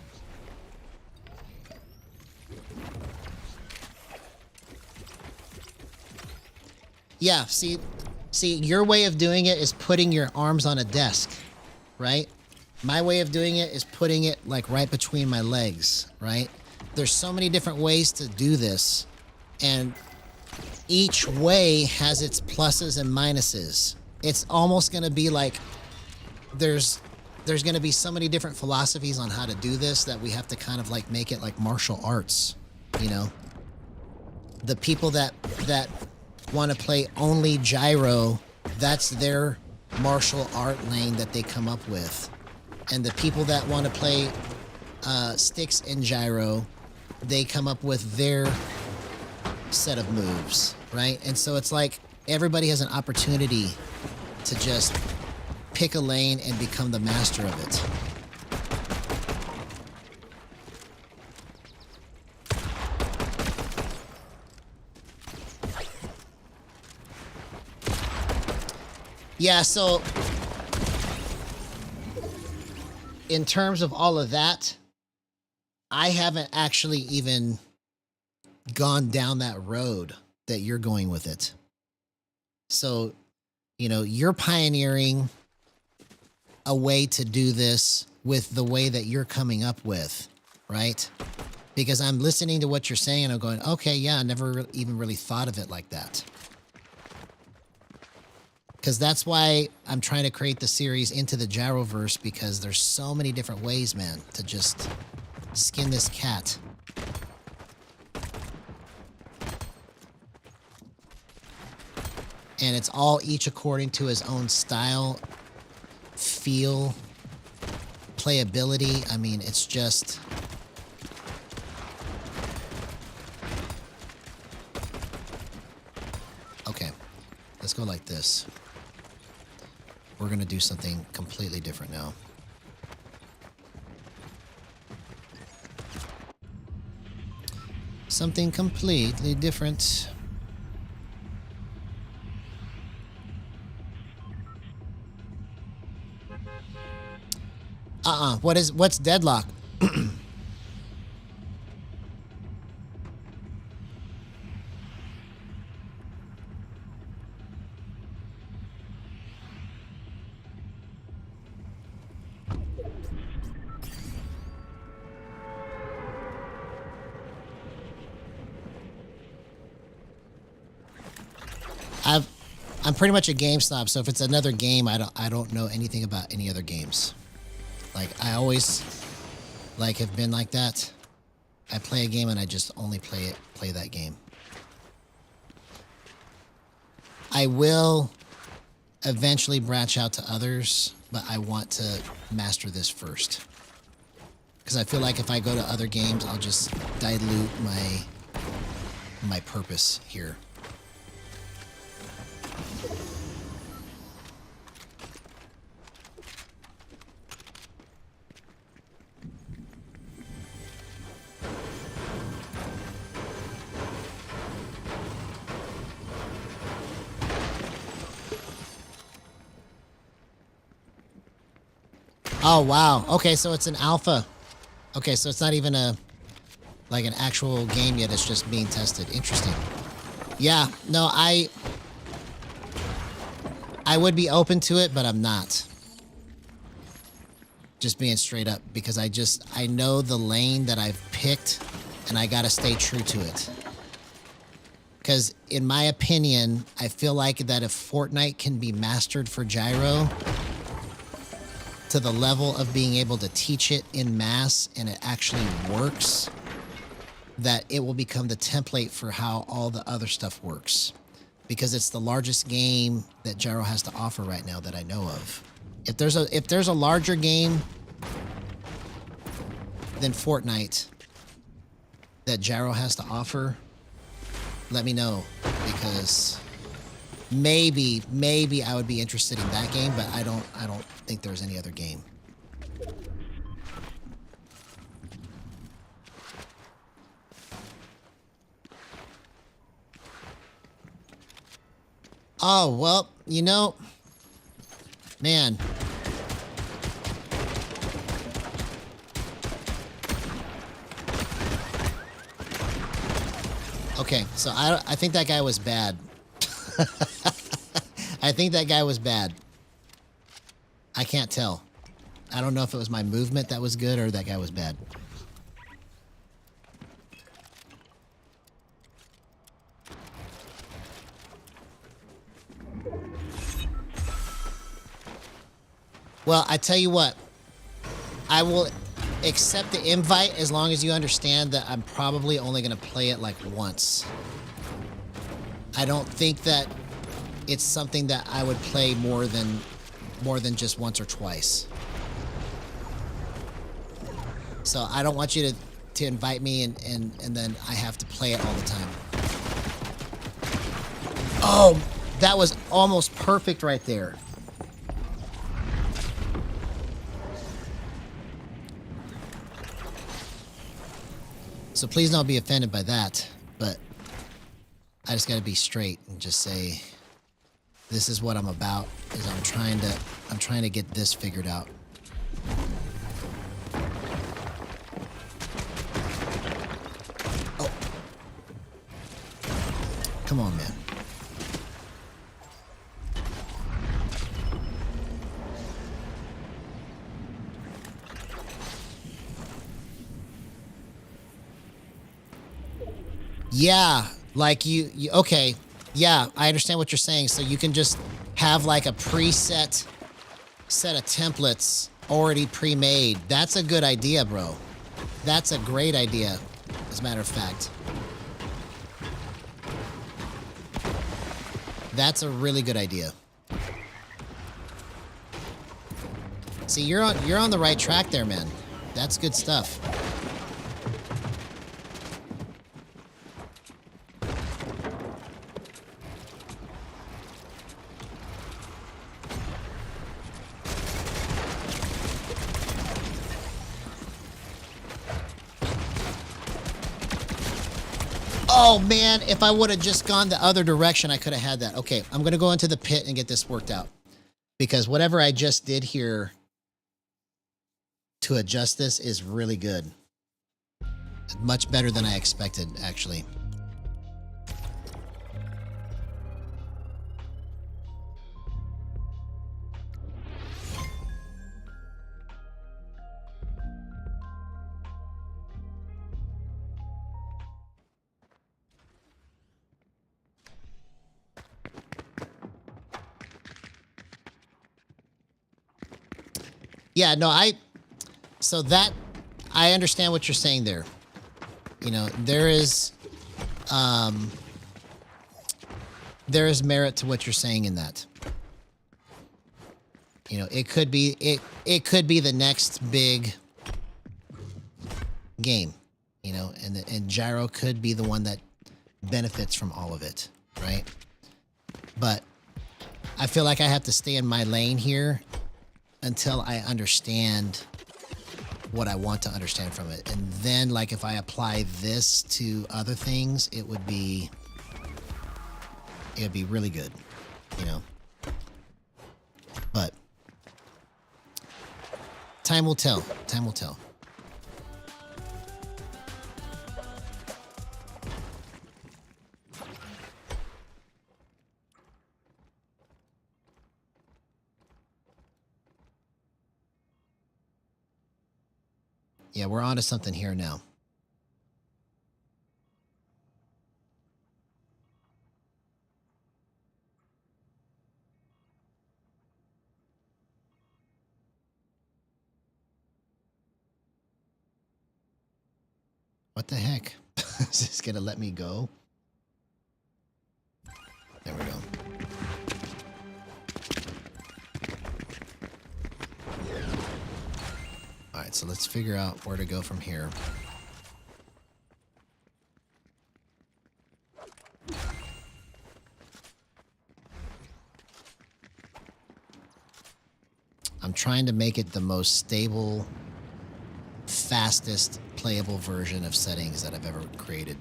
Yeah, see, your way of doing it is putting your arms on a desk, right? My way of doing it is putting it like right between my legs, right? There's so many different ways to do this, and each way has its pluses and minuses. It's almost going to be like there's going to be so many different philosophies on how to do this that we have to kind of like make it like martial arts, you know? The people that want to play only gyro, that's their martial art lane that they come up with. And the people that want to play sticks and gyro, they come up with their set of moves, right? And so it's like everybody has an opportunity to just pick a lane and become the master of it. Yeah, so in terms of all of that, I haven't actually even gone down that road that you're going with it. So, you know, you're pioneering a way to do this with the way that you're coming up with, right? Because I'm listening to what you're saying and I'm going, okay, yeah, I never even really thought of it like that. Because that's why I'm trying to create the series Into the Gyroverse, because there's so many different ways, man, to just skin this cat. And it's all each according to his own style, feel, playability. I mean, it's just... Okay, let's go like this. We're going to do something completely different now. Something completely different. What's deadlock? I'm pretty much a game snob, so if it's another game, I don't know anything about any other games. Like, I always like have been like that. I play a game and I just only play that game. I will eventually branch out to others, but I want to master this first. Because I feel like if I go to other games, I'll just dilute my purpose here. Oh, wow. Okay, so it's an alpha. Okay, so it's not even like an actual game yet. It's just being tested. Interesting. Yeah, no, I would be open to it, but I'm not. Just being straight up, because I know the lane that I've picked, and I gotta stay true to it. Because in my opinion, I feel like that if Fortnite can be mastered for Gyro to the level of being able to teach it in mass and it actually works, that it will become the template for how all the other stuff works. Because it's the largest game that Gyro has to offer right now that I know of. If there's a larger game than Fortnite that Gyro has to offer, let me know, because maybe I would be interested in that game, but I don't think there's any other game. Oh, well, you know, man. Okay, so I think that guy was bad. I think that guy was bad. I can't tell. I don't know if it was my movement that was good or that guy was bad. Well, I tell you what. I will accept the invite as long as you understand that I'm probably only going to play it like once. I don't think that it's something that I would play more than just once or twice. So I don't want you to invite me and then I have to play it all the time. Oh, that was almost perfect right there. So please don't be offended by that, but I just got to be straight and just say, this is what I'm about, is I'm trying to get this figured out. Oh. Come on, man. Yeah, like you okay. Yeah, I understand what you're saying. So you can just have like a preset set of templates already pre-made. That's a good idea, bro. That's a great idea, as a matter of fact. That's a really good idea. See, you're on the right track there, man. That's good stuff. Oh, man, if I would have just gone the other direction, I could have had that. Okay, I'm going to go into the pit and get this worked out. Because whatever I just did here to adjust this is really good. Much better than I expected, actually. Yeah, no, so that, I understand what you're saying there. You know, there is merit to what you're saying in that. You know, it could be the next big game, you know, and Gyro could be the one that benefits from all of it, right? But I feel like I have to stay in my lane here until I understand what I want to understand from it. And then, like, if I apply this to other things, it would be really good, you know? But Time will tell. Time will tell. Yeah, we're onto something here now. What the heck? Is this gonna let me go? There we go. All right, so let's figure out where to go from here. I'm trying to make it the most stable, fastest playable version of settings that I've ever created.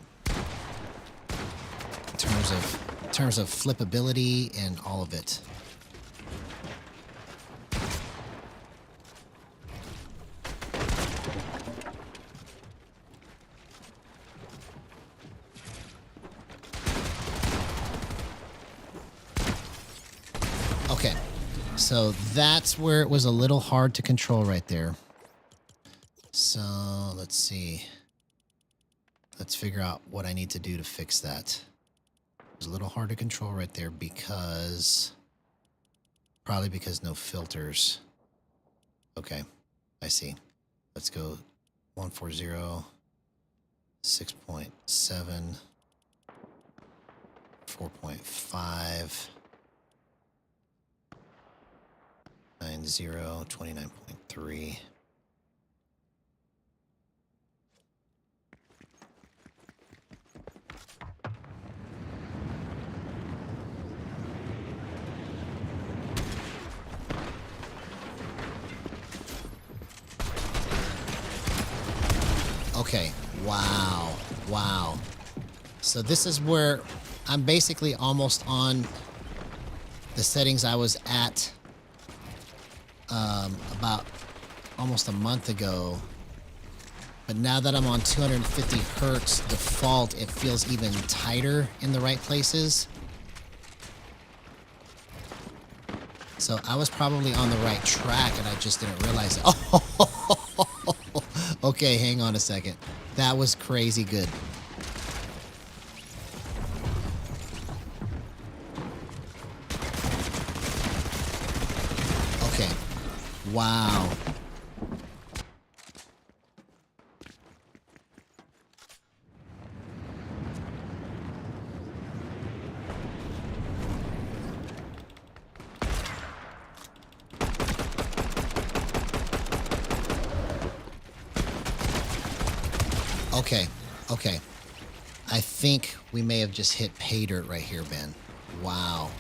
In terms of flippability and all of it. Okay. So that's where it was a little hard to control right there. So let's see. Let's figure out what I need to do to fix that. It was a little hard to control right there because... Probably because no filters. Okay, I see. Let's go 140, 6.7, 4.5, 90, 29.3. Okay, wow, wow. So this is where I'm basically almost on the settings I was at about almost a month ago. But now that I'm on 250 hertz default, it feels even tighter in the right places. So I was probably on the right track and I just didn't realize it. Oh, okay, hang on a second. That was crazy good. Okay. Wow. Okay, okay. I think we may have just hit pay dirt right here, Ben. Wow.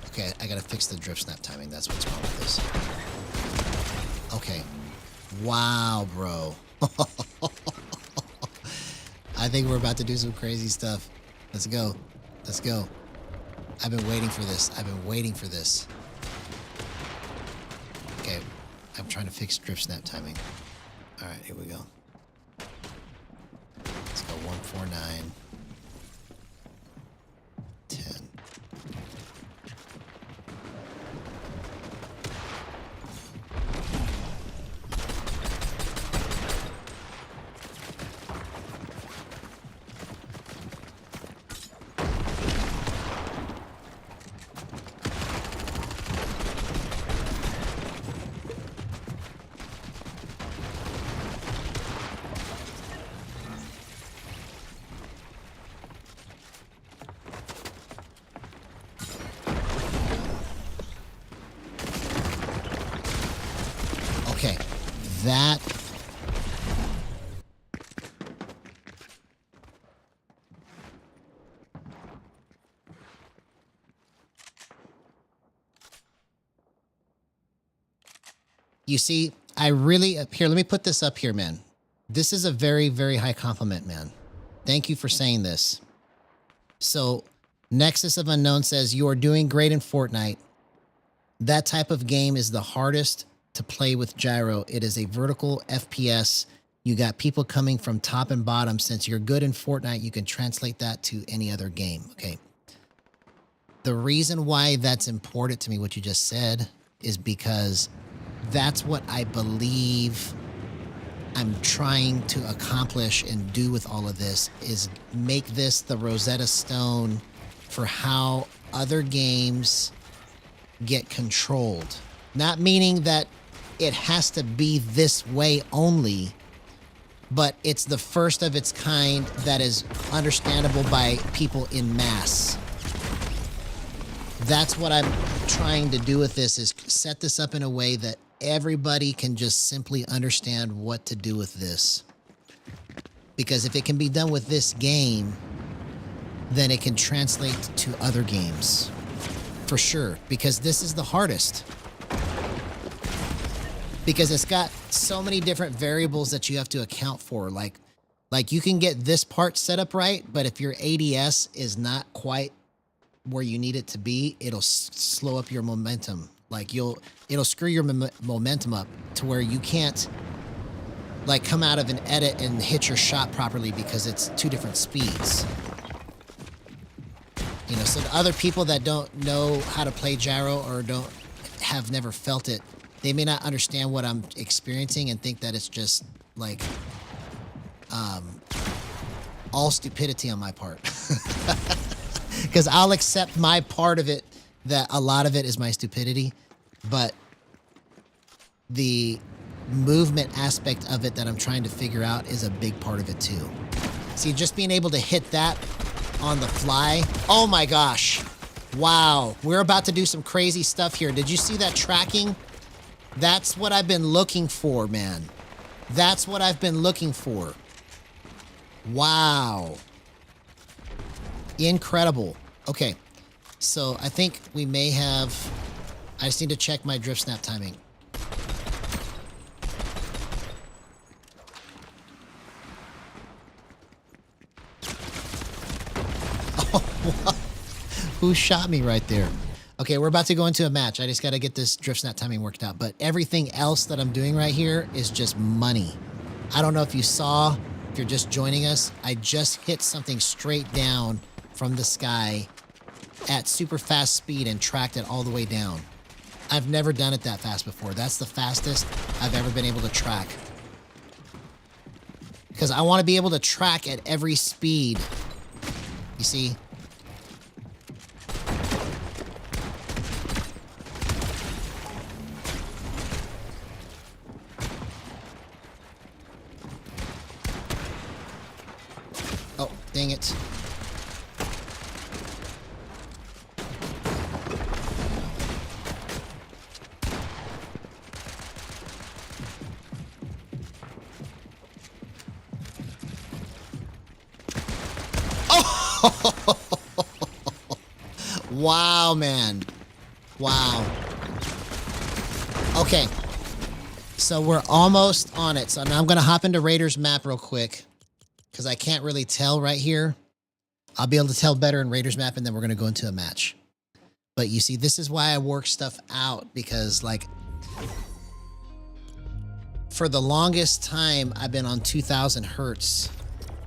Okay, I gotta fix the drift snap timing. That's what's wrong with this. Okay. Wow, bro. I think we're about to do some crazy stuff. Let's go. Let's go. I've been waiting for this. I've been waiting for this. Okay. I'm trying to fix drift snap timing. All right, here we go. Let's go 149. 10. Okay, that... You see, I really... Here, let me put this up here, man. This is a very, very high compliment, man. Thank you for saying this. So, Nexus of Unknown says, you are doing great in Fortnite. That type of game is the hardest to play with gyro. It is a vertical FPS. You got people coming from top and bottom. Since you're good in Fortnite, you can translate that to any other game. Okay. The reason why that's important to me, what you just said, is because that's what I believe I'm trying to accomplish and do with all of this, is make this the Rosetta Stone for how other games get controlled. Not meaning that it has to be this way only, but it's the first of its kind that is understandable by people in mass. That's what I'm trying to do with this, is set this up in a way that everybody can just simply understand what to do with this. Because if it can be done with this game, then it can translate to other games. For sure. Because this is the hardest. Because it's got so many different variables that you have to account for. Like you can get this part set up right, but if your ADS is not quite where you need it to be, it'll slow up your momentum. Like it'll screw your momentum up to where you can't like come out of an edit and hit your shot properly because it's two different speeds. You know, so the other people that don't know how to play gyro or have never felt it, they may not understand what I'm experiencing and think that it's just like all stupidity on my part. Because I'll accept my part of it, that a lot of it is my stupidity, but the movement aspect of it that I'm trying to figure out is a big part of it too. See, just being able to hit that on the fly. Oh my gosh. Wow. We're about to do some crazy stuff here. Did you see that tracking? That's what I've been looking for, man. That's what I've been looking for. Wow. Incredible. Okay. So I think we may have... I just need to check my drift snap timing. Oh, who shot me right there? Okay, we're about to go into a match. I just got to get this drift snap timing worked out. But everything else that I'm doing right here is just money. I don't know if you saw, if you're just joining us, I just hit something straight down from the sky at super fast speed and tracked it all the way down. I've never done it that fast before. That's the fastest I've ever been able to track. Because I want to be able to track at every speed. You see? Oh, dang it. Wow, man. Wow. Okay. So we're almost on it. So now I'm going to hop into Raiders map real quick because I can't really tell right here. I'll be able to tell better in Raiders map, and then we're going to go into a match. But you see, this is why I work stuff out, because like for the longest time, I've been on 2000 hertz.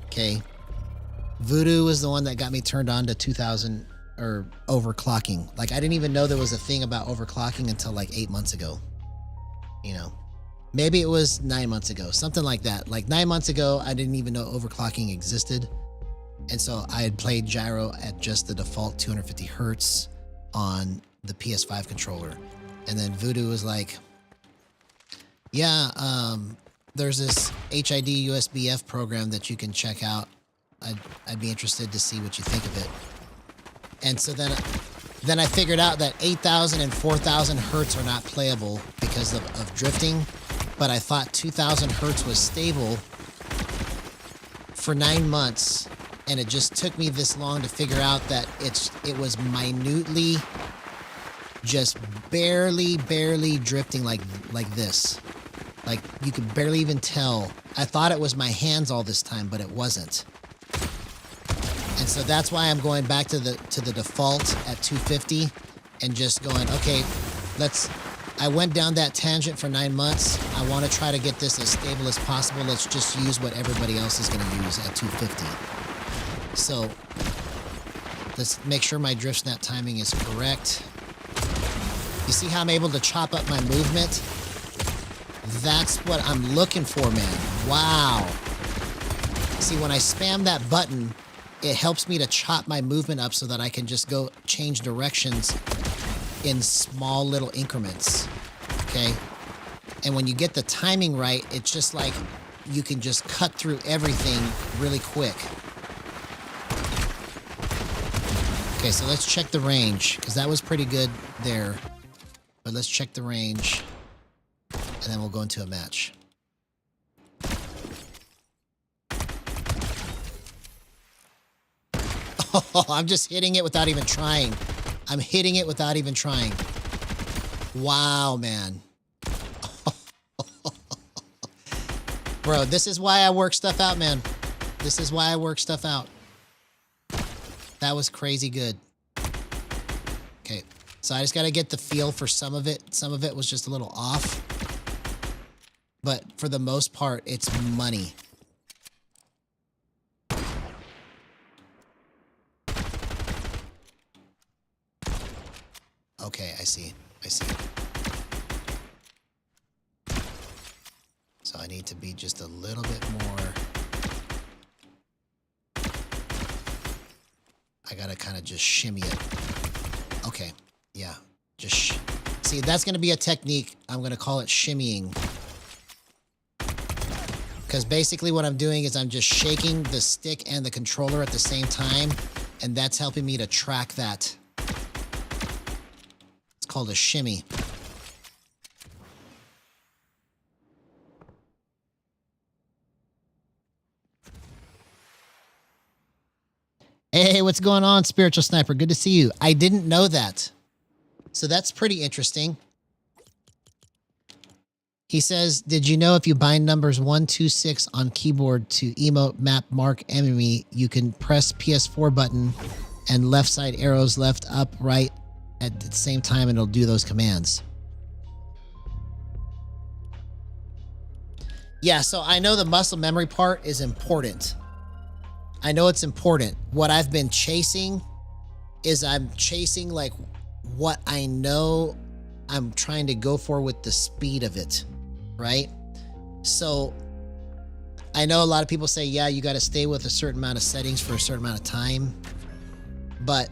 Okay. Voodoo was the one that got me turned on to 2000 or overclocking. Like I didn't even know there was a thing about overclocking until like 8 months ago. You know, maybe it was 9 months ago, something like that. Like 9 months ago, I didn't even know overclocking existed. And so I had played gyro at just the default 250 hertz on the PS5 controller. And then Voodoo was like, yeah, there's this HID USBF program that you can check out. I'd be interested to see what you think of it. And so then I figured out that 8,000 and 4,000 hertz are not playable because of drifting. But I thought 2,000 hertz was stable for 9 months. And it just took me this long to figure out that it was minutely, just barely drifting like this. Like you could barely even tell. I thought it was my hands all this time, but it wasn't. And so that's why I'm going back to the default at 250 and just going, okay, I went down that tangent for 9 months. I want to try to get this as stable as possible. Let's just use what everybody else is going to use at 250. So let's make sure my drift snap timing is correct. You see how I'm able to chop up my movement? That's what I'm looking for, man. Wow. See, when I spam that button, it helps me to chop my movement up so that I can just go change directions in small little increments, okay? And when you get the timing right, it's just like you can just cut through everything really quick. Okay, so let's check the range, because that was pretty good there. But let's check the range, and then we'll go into a match. Oh, I'm just hitting it without even trying. I'm hitting it without even trying. Wow, man. Bro, this is why I work stuff out, man. This is why I work stuff out. That was crazy good. Okay, so I just got to get the feel for some of it. Some of it was just a little off. But for the most part, it's money. Okay, I see. I see. So I need to be just a little bit more. I gotta kind of just shimmy it. Okay, yeah. Just see, that's gonna be a technique. I'm gonna call it shimmying. Because basically what I'm doing is I'm just shaking the stick and the controller at the same time, and that's helping me to track that. Called a shimmy. Hey, what's going on, Spiritual Sniper? Good to see you. I didn't know that. So that's pretty interesting. He says, did you know if you bind numbers 1, 2, 6 on keyboard to emote, map, mark, enemy, you can press PS4 button and left side arrows left, up, right, at the same time, and it'll do those commands. Yeah, so I know the muscle memory part is important. I know it's important. What I've been chasing is I'm chasing like what I know I'm trying to go for with the speed of it, right? So I know a lot of people say, yeah, you got to stay with a certain amount of settings for a certain amount of time. But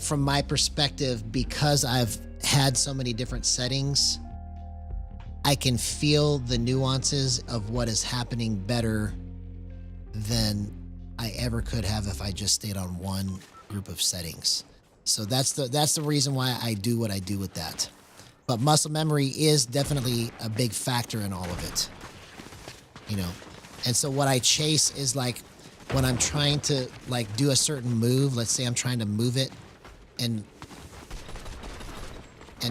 from my perspective, because I've had so many different settings, I can feel the nuances of what is happening better than I ever could have if I just stayed on one group of settings. So that's the reason why I do what I do with that. But muscle memory is definitely a big factor in all of it, you know. And so what I chase is like when I'm trying to like do a certain move, let's say I'm trying to move it and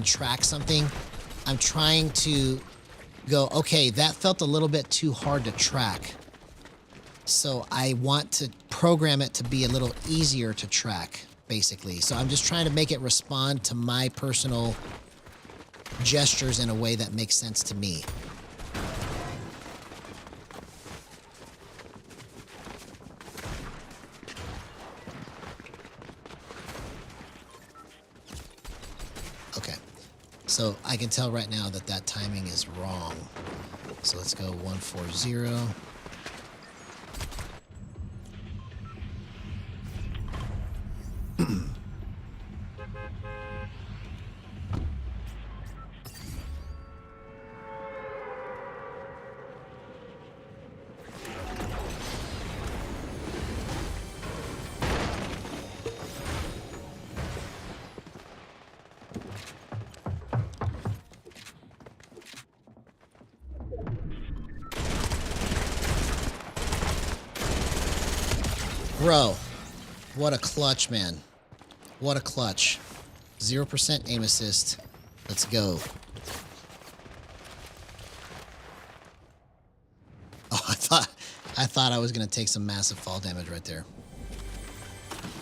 track something, I'm trying to go, okay, that felt a little bit too hard to track. So I want to program it to be a little easier to track, basically. So I'm just trying to make it respond to my personal gestures in a way that makes sense to me. Okay, so I can tell right now that that timing is wrong. So let's go 140. Bro, what a clutch, man. What a clutch. 0% aim assist. Let's go. Oh, I thought I was going to take some massive fall damage right there.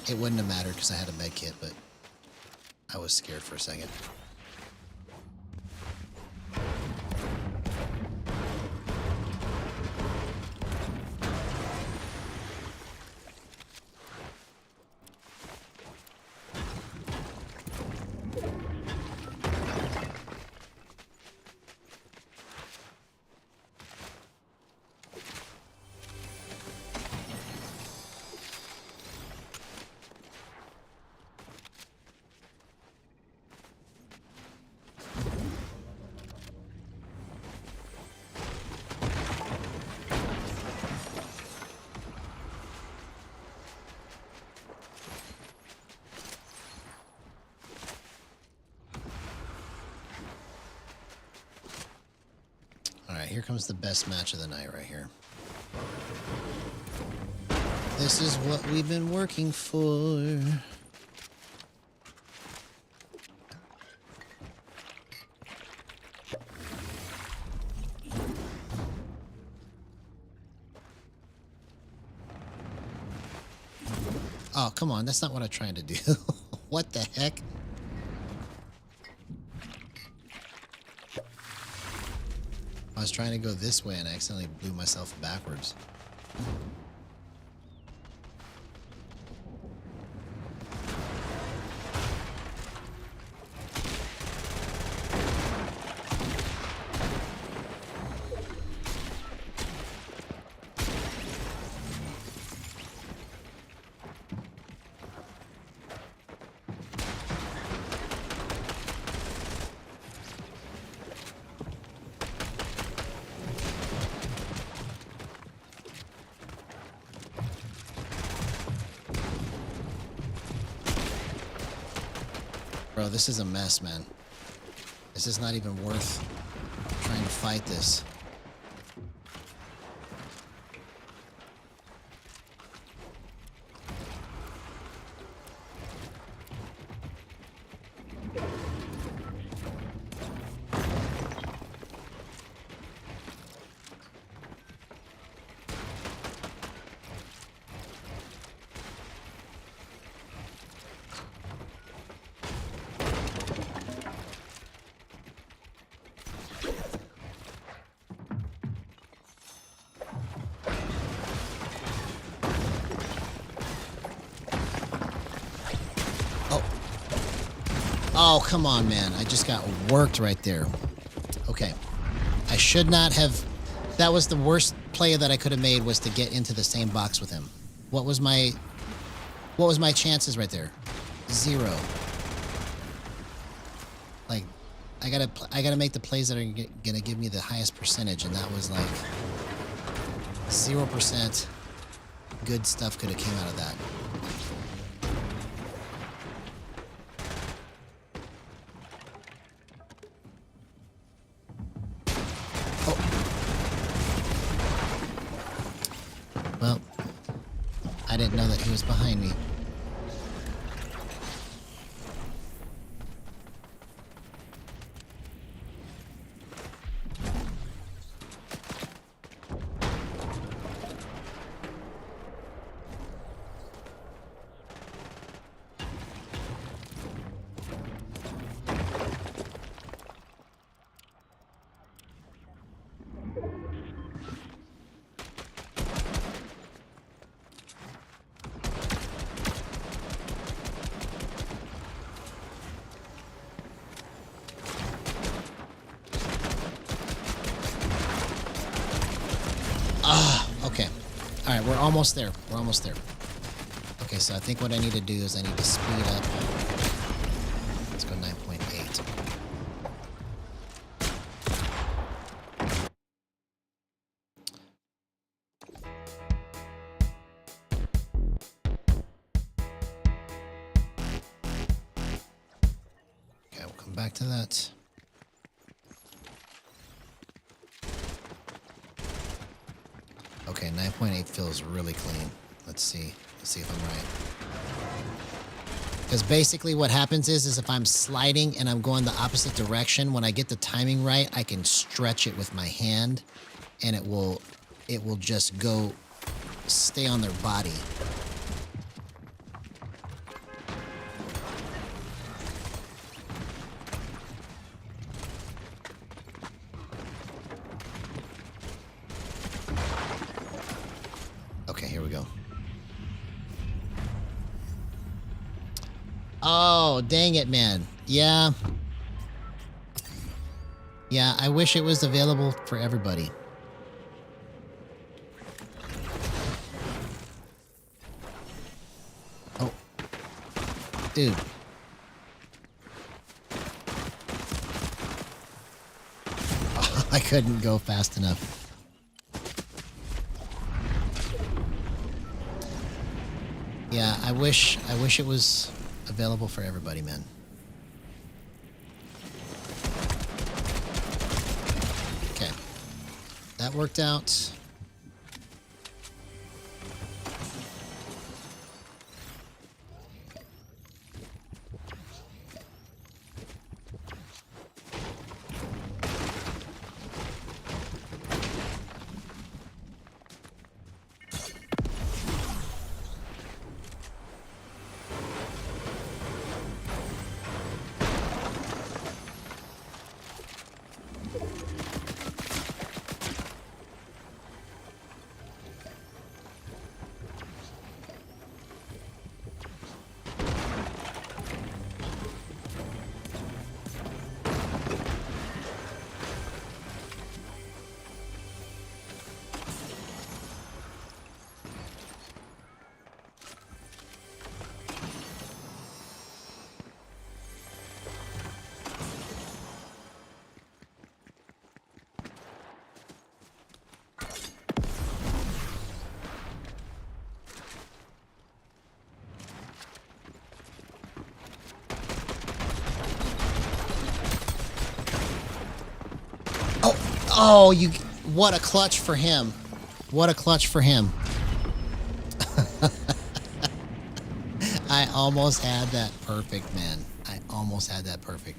It wouldn't have mattered because I had a med kit, but I was scared for a second. Here comes the best match of the night right here. This is what we've been working for. Oh, come on. That's not what I'm trying to do. What the heck? I was trying to go this way and I accidentally blew myself backwards. Bro, this is a mess, man. This is not even worth trying to fight this. Oh, come on, man. I just got worked right there. Okay. I should not have... That was the worst play that I could have made, was to get into the same box with him. What was my chances right there? 0. Like, I gotta make the plays that are gonna give me the highest percentage, and that was like 0% good stuff could have came out of that. Well, I didn't know that he was behind me. Okay. All right, we're almost there. We're almost there. Okay, so I think what I need to do is I need to speed up. Let's go 9.8. Okay, we'll come back to that. Okay, 9.8 feels really clean. Let's see. Let's see if I'm right. Because basically what happens is if I'm sliding and I'm going the opposite direction, when I get the timing right, I can stretch it with my hand and it will it will just go stay on their body. Okay, here we go. Oh, dang it, man. Yeah. Yeah, I wish it was available for everybody. Oh. Dude. Oh, I couldn't go fast enough. Yeah, I wish it was available for everybody, man. Okay. That worked out. Oh, what a clutch for him. What a clutch for him. I almost had that perfect, man. I almost had that perfect.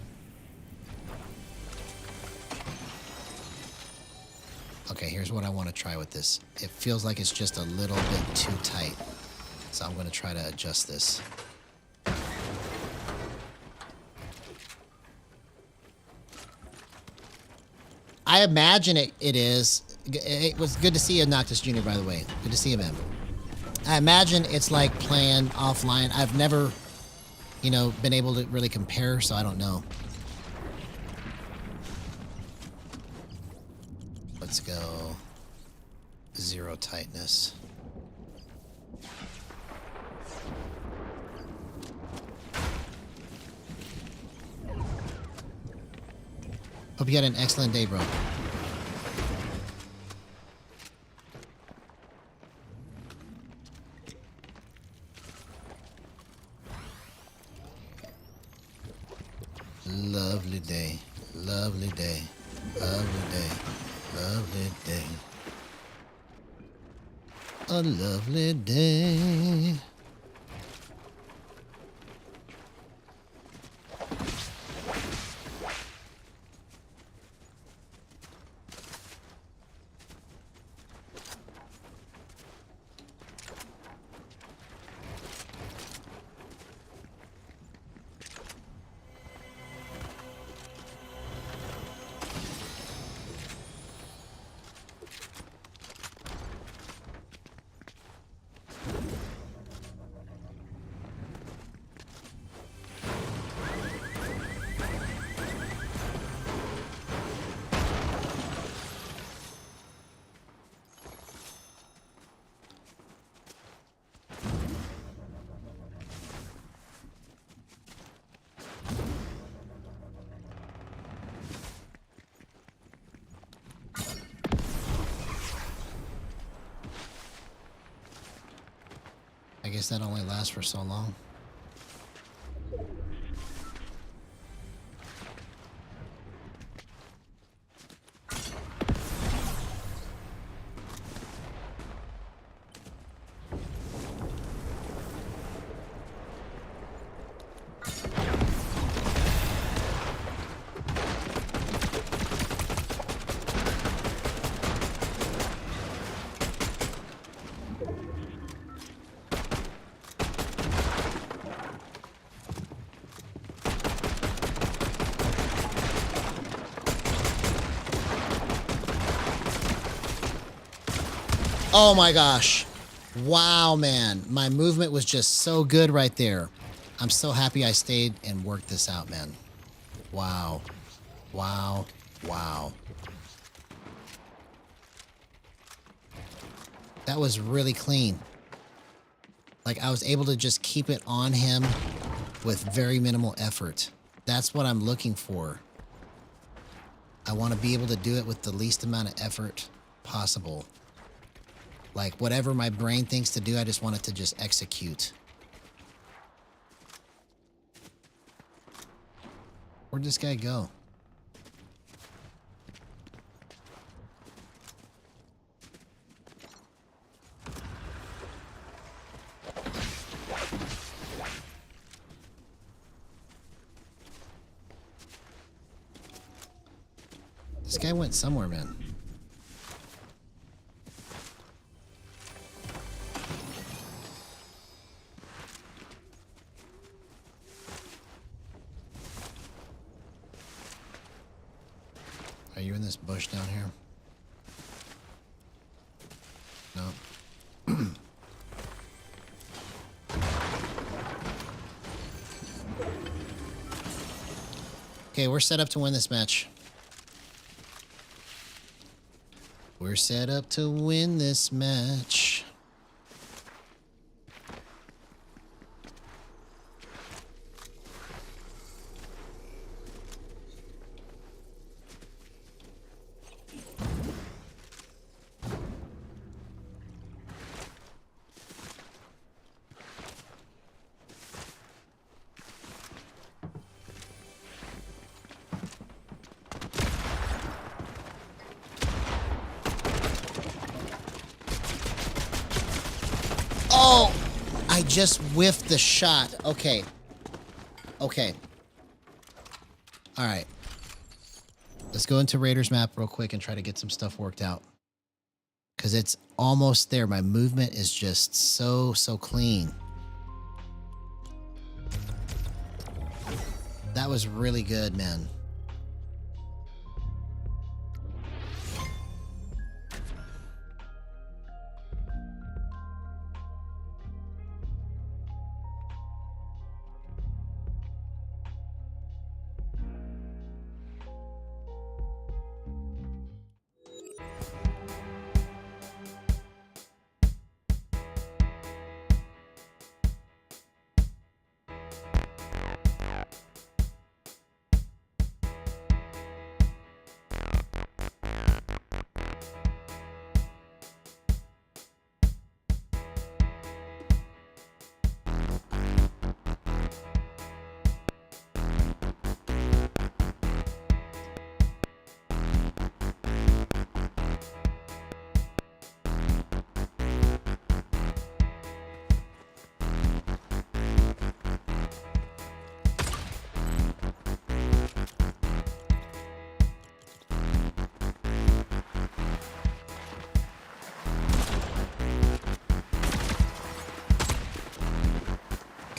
Okay, here's what I want to try with this. It feels like it's just a little bit too tight. So I'm going to try to adjust this. I imagine it is. It was good to see you, Noctis Jr., by the way. Good to see you, man. I imagine it's like playing offline. I've never, been able to really compare, so I don't know. Let's go 0 tightness. Hope you had an excellent day, bro. Lovely day. Lovely day. Lovely day. Lovely day. A lovely day. I guess that only lasts for so long. Oh my gosh. Wow, man. My movement was just so good right there. I'm so happy I stayed and worked this out, man. Wow. Wow. Wow. That was really clean. Like, I was able to just keep it on him with very minimal effort. That's what I'm looking for. I want to be able to do it with the least amount of effort possible. Like, whatever my brain thinks to do, I just want it to just execute. Where'd this guy go? This guy went somewhere, man. Are you in this bush down here? No. Okay, we're set up to win this match. We're set up to win this match. Oh, I just whiffed the shot. Okay. Okay. All right. Let's go into Raiders map real quick and try to get some stuff worked out. Because it's almost there. My movement is just so clean. That was really good, man.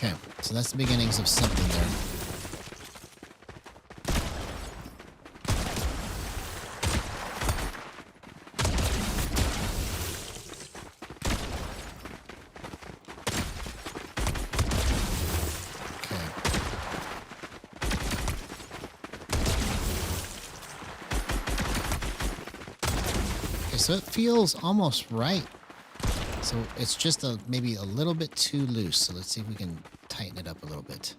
Okay, so that's the beginnings of something there. Okay, so it feels almost right. So it's just maybe a little bit too loose. So let's see if we can tighten it up a little bit.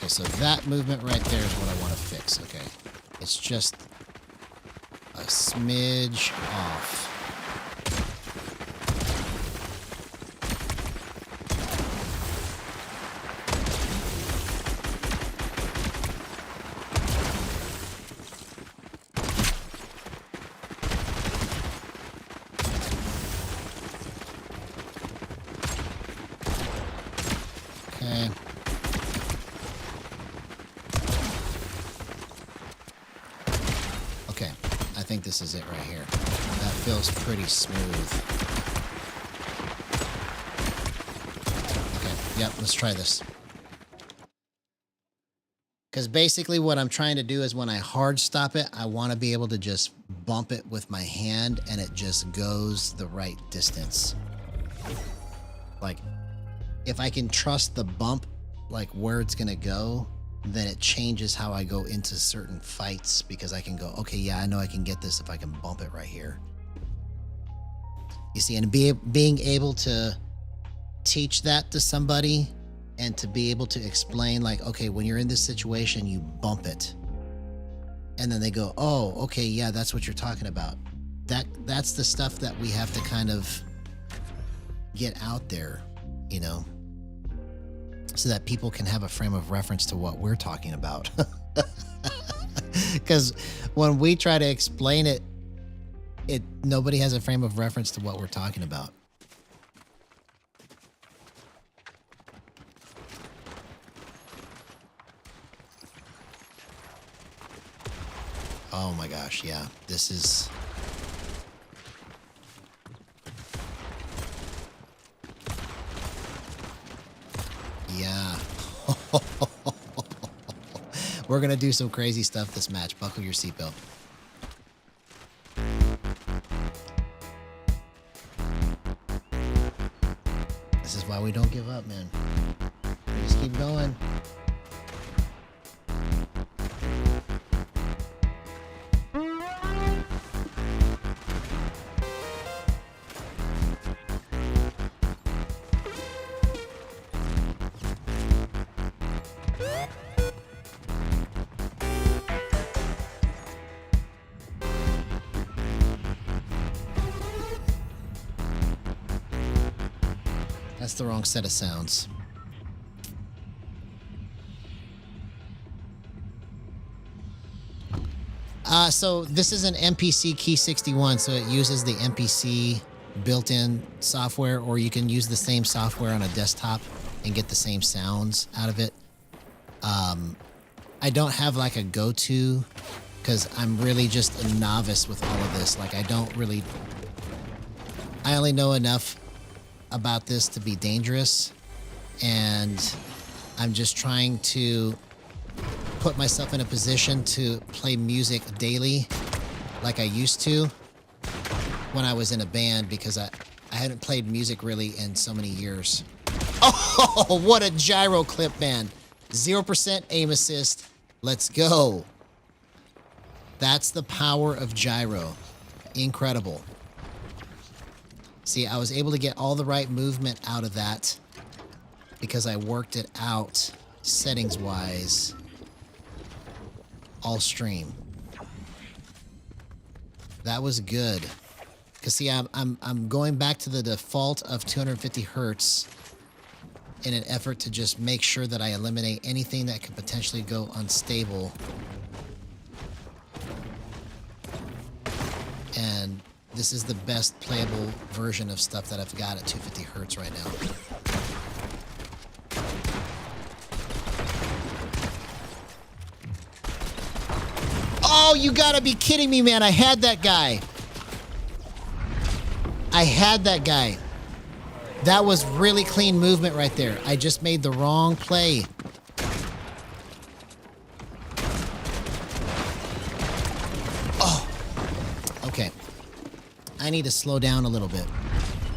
So that movement right there is what I want to fix. Okay. It's just a smidge off. think this is it right here. That feels pretty smooth. Okay, yep, let's try this. Because basically what I'm trying to do is when I hard stop it, I want to be able to just bump it with my hand and it just goes the right distance. Like, if I can trust the bump, like where it's going to go, then it changes how I go into certain fights because I can go, okay, yeah, I know I can get this if I can bump it right here. You see, and being able to teach that to somebody and to be able to explain like, okay, when you're in this situation, you bump it. And then they go, oh, okay, yeah, that's what you're talking about. That's the stuff that we have to kind of get out there, you know, so that people can have a frame of reference to what we're talking about. Because when we try to explain it, nobody has a frame of reference to what we're talking about. Oh my gosh, yeah. This is... Yeah. We're gonna do some crazy stuff this match. Buckle your seatbelt. This is why we don't give up, man. We just keep going. That's the wrong set of sounds. So this is an MPC Key 61, so it uses the MPC built-in software, or you can use the same software on a desktop and get the same sounds out of it. I don't have like a go-to because I'm really just a novice with all of this. Like I only know enough about this to be dangerous, and I'm just trying to put myself in a position to play music daily like I used to when I was in a band, because I hadn't played music really in so many years. Oh, what a gyro clip, man. 0% aim assist. Let's go. That's the power of gyro. Incredible. See, I was able to get all the right movement out of that because I worked it out settings-wise all stream. That was good. Because see, I'm going back to the default of 250 hertz in an effort to just make sure that I eliminate anything that could potentially go unstable. And this is the best playable version of stuff that I've got at 250 hertz right now. Oh, you gotta be kidding me, man. I had that guy. I had that guy. That was really clean movement right there. I just made the wrong play. Oh, okay. I need to slow down a little bit.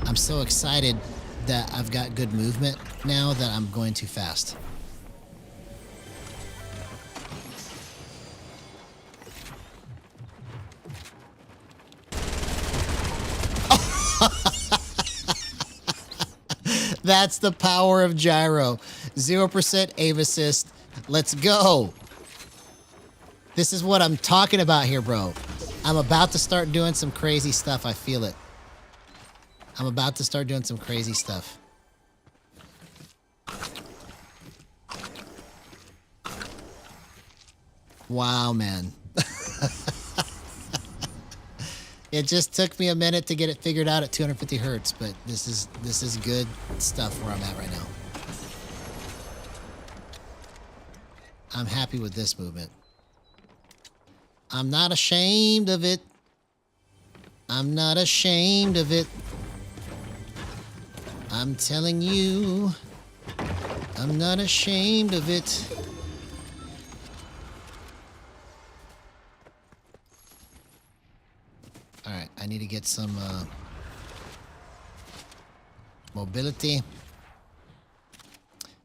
I'm so excited that I've got good movement now that I'm going too fast. That's the power of gyro. 0% aim assist. Let's go. This is what I'm talking about here, bro. I'm about to start doing some crazy stuff. I feel it. I'm about to start doing some crazy stuff. Wow, man. It just took me a minute to get it figured out at 250 hertz, but this is good stuff where I'm at right now. I'm happy with this movement. I'm not ashamed of it. I'm not ashamed of it. I'm telling you, I'm not ashamed of it. All right, I need to get some mobility.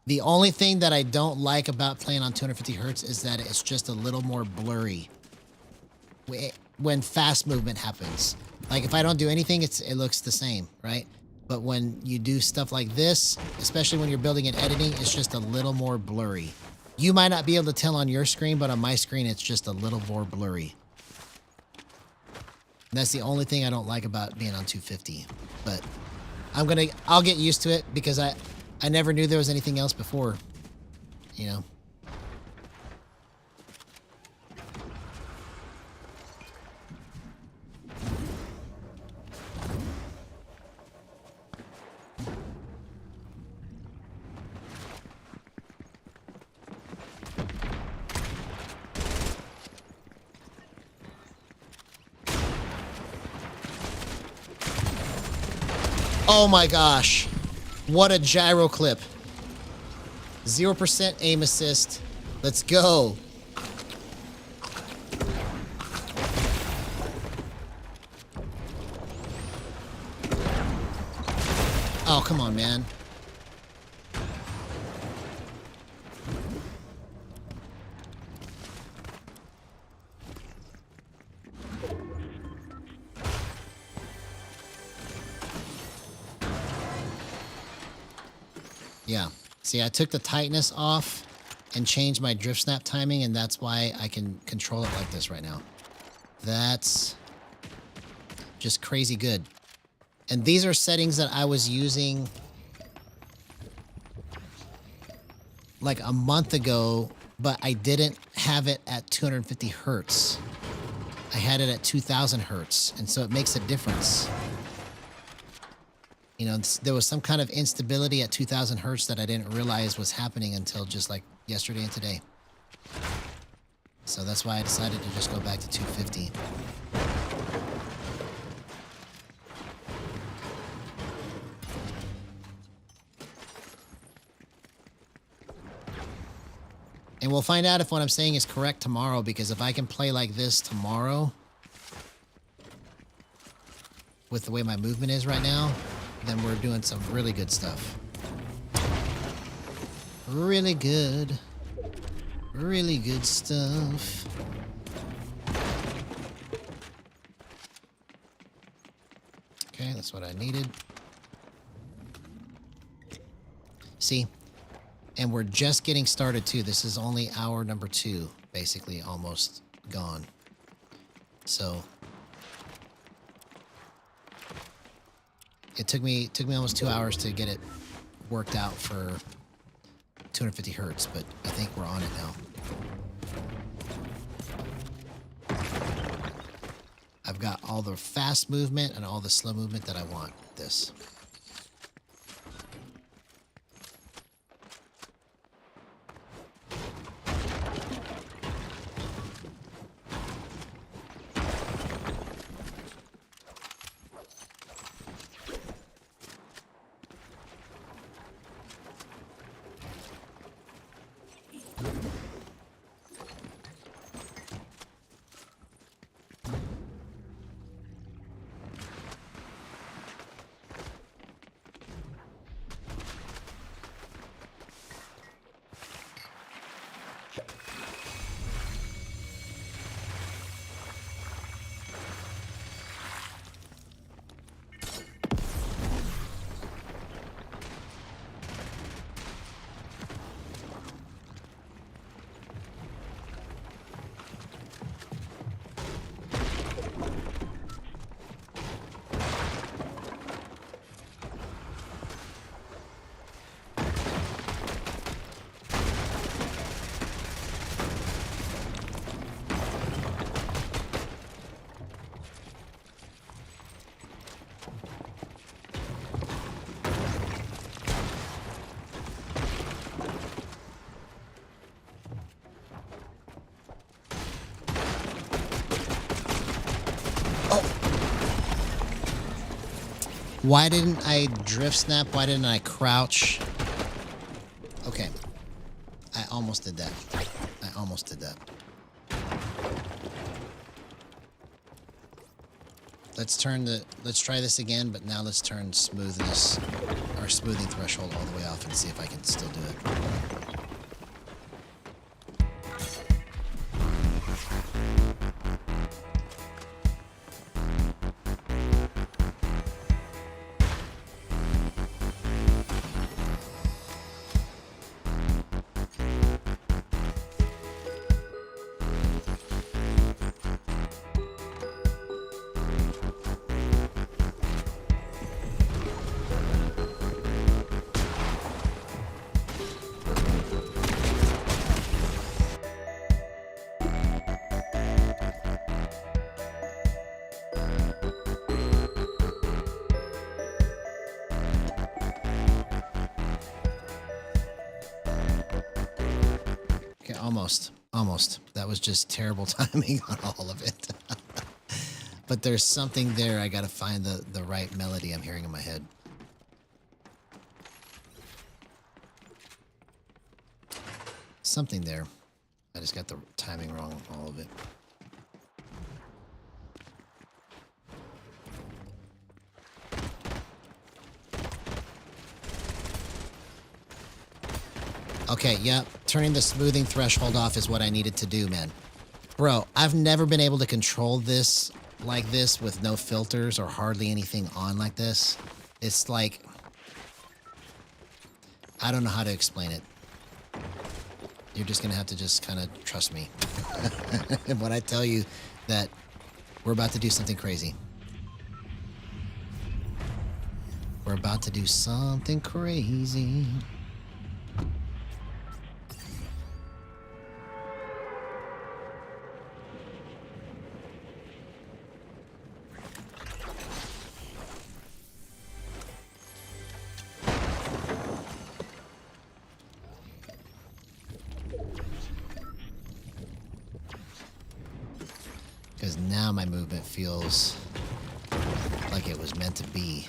The only thing that I don't like about playing on 250 hertz is that it's just a little more blurry when fast movement happens. Like if I don't do anything, it looks the same, right? But when you do stuff like this, especially when you're building and editing, it's just a little more blurry. You might not be able to tell on your screen, but on my screen, it's just a little more blurry. And that's the only thing I don't like about being on 250. But I'll get used to it because I never knew there was anything else before, you know. Oh my gosh. What a gyro clip. 0% aim assist. Let's go. Oh, come on, man. Yeah. See, I took the tightness off and changed my drift snap timing, and that's why I can control it like this right now. That's just crazy good. And these are settings that I was using like a month ago, but I didn't have it at 250 hertz. I had it at 2000 hertz, and so it makes a difference. You know, there was some kind of instability at 2000 hertz that I didn't realize was happening until just like yesterday and today. So that's why I decided to just go back to 250. And we'll find out if what I'm saying is correct tomorrow, because if I can play like this tomorrow with the way my movement is right now, then we're doing some really good stuff. Really good. Really good stuff. Okay, that's what I needed. See? And we're just getting started too. This is only hour number 2, basically almost gone. So it took me almost 2 hours to get it worked out for 250 hertz, but I think we're on it now. I've got all the fast movement and all the slow movement that I want with this. Why didn't I drift snap? Why didn't I crouch? Okay. I almost did that. I almost did that. Let's try this again, but now let's turn smoothness, or smoothing threshold all the way off and see if I can still do it. Okay, almost. That was just terrible timing on all of it. But there's something there. I gotta find the right melody I'm hearing in my head. Something there. I just got the timing wrong on all of it. Okay, yep. Turning the smoothing threshold off is what I needed to do, man. Bro, I've never been able to control this like this with no filters or hardly anything on like this. It's like, I don't know how to explain it. You're just gonna have to just kind of trust me when I tell you that we're about to do something crazy. We're about to do something crazy. Because now my movement feels like it was meant to be.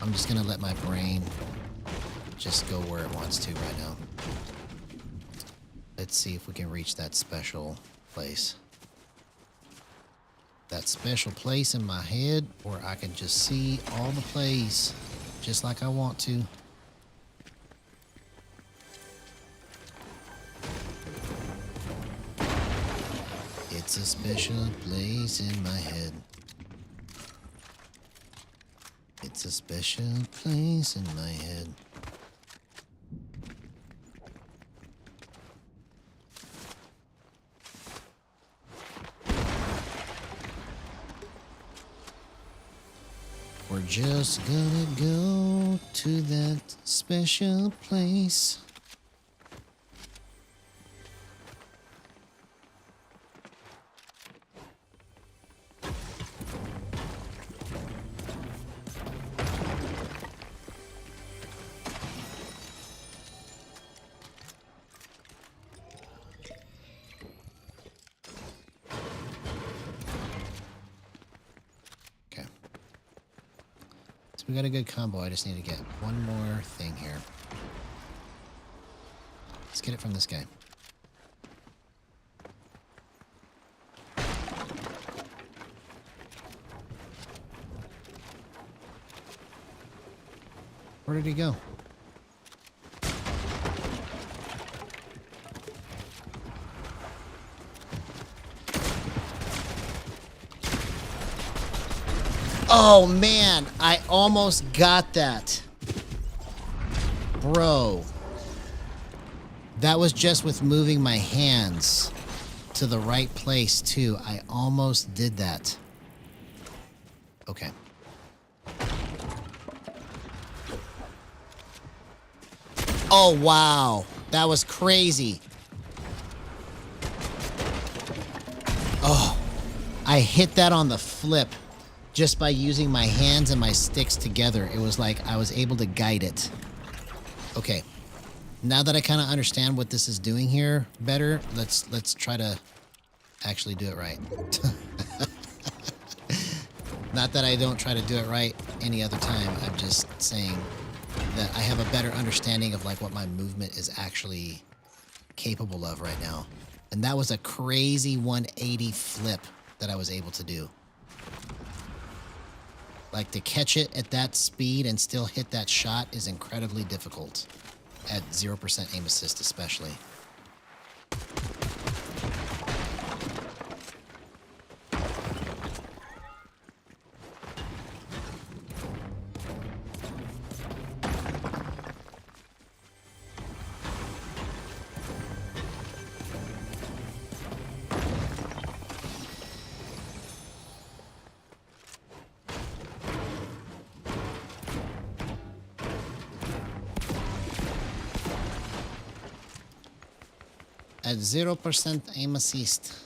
I'm just going to let my brain just go where it wants to right now. Let's see if we can reach that special place. That special place in my head where I can just see all the plays just like I want to. It's a special place in my head. It's a special place in my head. We're just gonna go to that special place. We got a good combo. I just need to get one more thing here. Let's get it from this guy. Where did he go? Oh man, I almost got that. Bro. That was just with moving my hands to the right place too. I almost did that. Okay. Oh wow, that was crazy. Oh, I hit that on the flip. Just by using my hands and my sticks together, it was like I was able to guide it. Okay, now that I kind of understand what this is doing here better, let's try to actually do it right. Not that I don't try to do it right any other time. I'm just saying that I have a better understanding of like what my movement is actually capable of right now. And that was a crazy 180 flip that I was able to do. Like to catch it at that speed and still hit that shot is incredibly difficult at 0% aim assist especially. At 0% aim assist.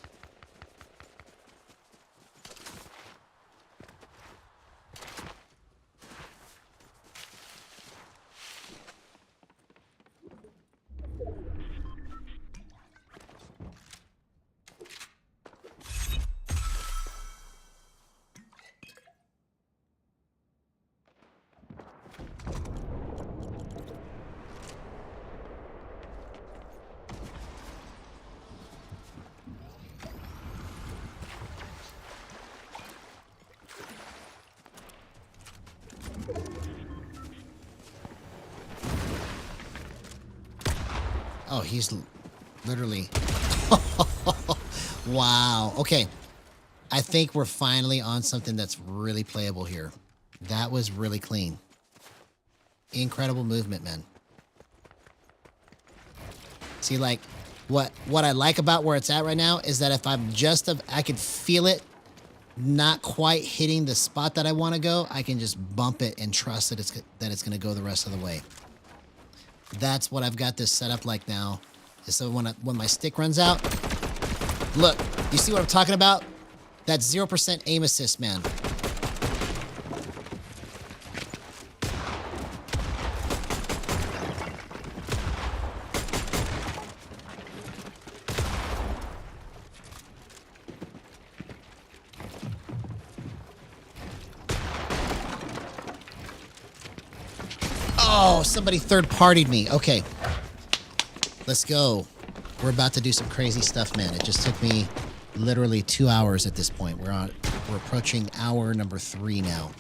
Oh, he's literally... Wow. Okay. I think we're finally on something that's really playable here. That was really clean. Incredible movement, man. See, like, what I like about where it's at right now is that if I'm just... I could feel it not quite hitting the spot that I want to go, I can just bump it and trust that it's going to go the rest of the way. That's what I've got this set up like now. So when my stick runs out, look, you see what I'm talking about? That's 0% aim assist, man. Oh, somebody third-partied me. Okay. Let's go. We're about to do some crazy stuff, man. It just took me literally 2 hours at this point. We're approaching hour number 3 now.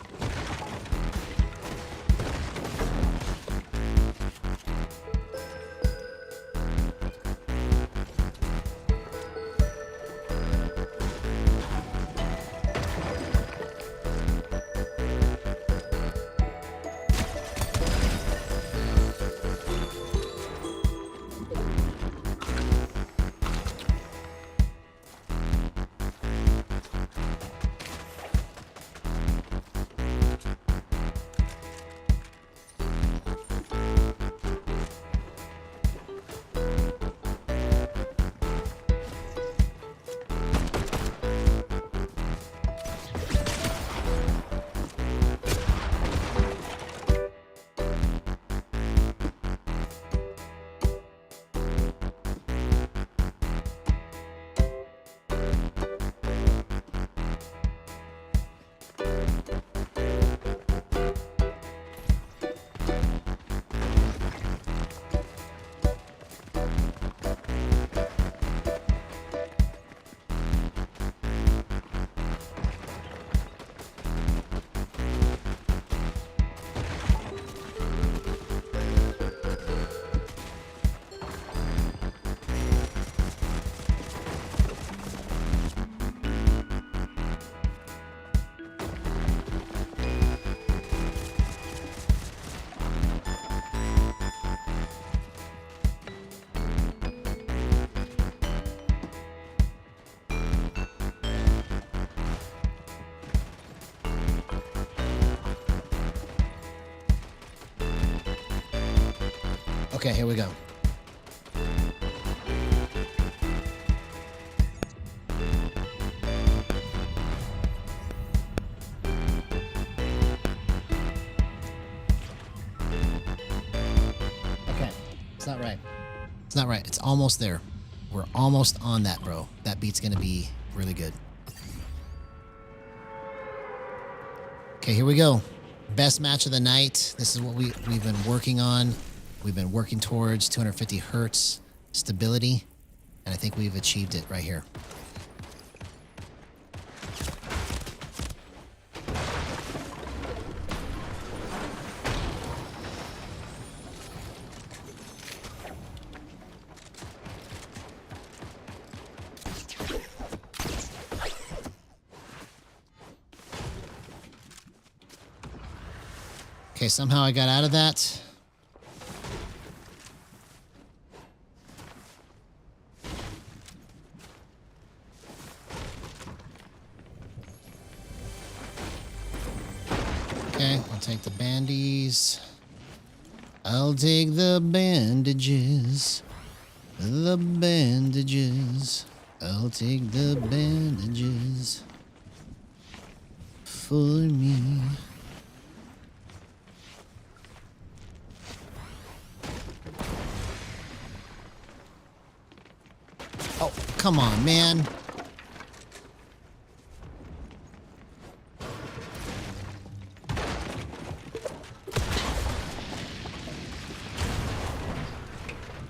Okay, here we go. Okay, it's not right. It's not right. It's almost there. We're almost on that, bro. That beat's gonna be really good. Okay, here we go. Best match of the night. This is what we've been working on. We've been working towards 250 hertz stability, and I think we've achieved it right here. Okay, somehow I got out of that. Okay, I'll take the bandies. I'll take the bandages. The bandages. I'll take the bandages. For me. Oh, come on, man.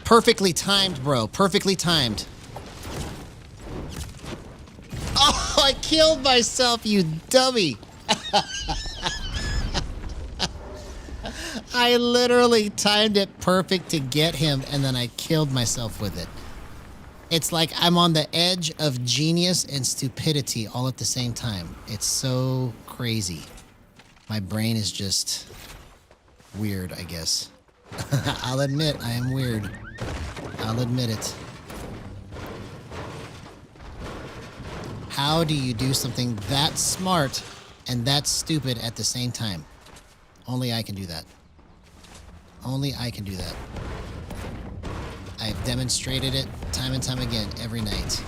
Perfectly timed, bro. Perfectly timed. Oh, I killed myself, you dummy. I literally timed it perfect to get him, and then I killed myself with it. It's like I'm on the edge of genius and stupidity all at the same time. It's so crazy. My brain is just weird, I guess. I'll admit I am weird. I'll admit it. How do you do something that smart and that stupid at the same time? Only I can do that. Only I can do that. I've demonstrated it time and time again every night.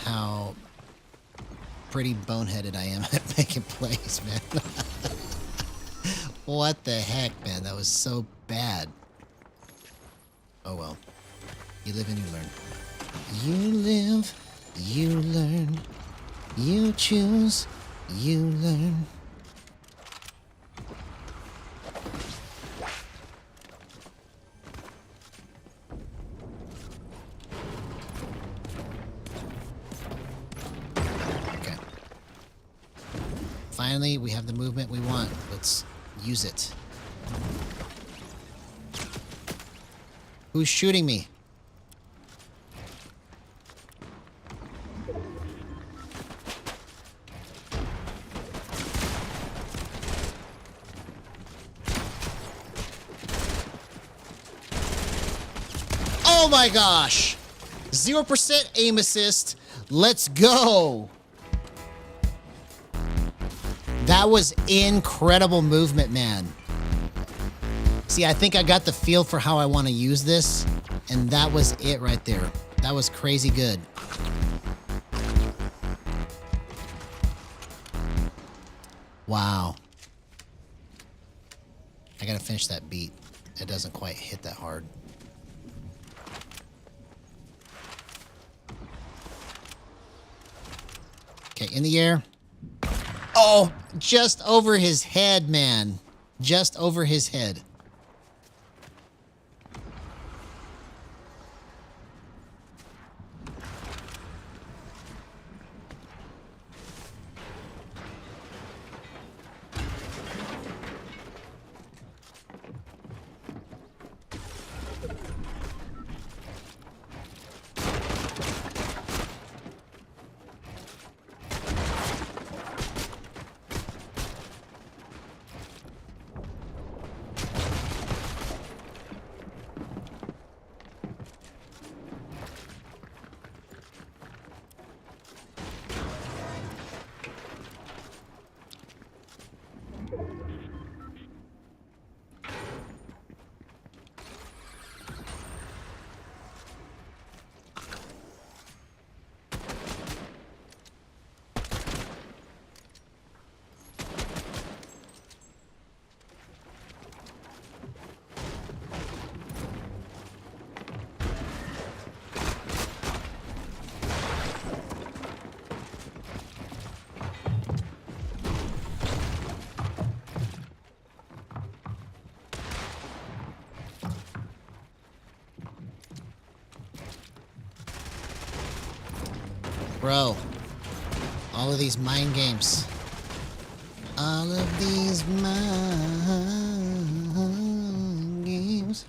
How pretty boneheaded I am at making plays, man. What the heck, man? That was so bad. Oh well. You live and you learn. You live, you learn. You choose, you learn. Okay. Finally, we have the movement we want. Let's use it. Who's shooting me? Oh my gosh! 0% aim assist. Let's go! That was incredible movement, man. See, I think I got the feel for how I want to use this, and that was it right there. That was crazy good. Wow. I gotta finish that beat. It doesn't quite hit that hard. Okay, in the air. Oh, just over his head, man. Just over his head. Bro, all of these mind games. All of these mind games.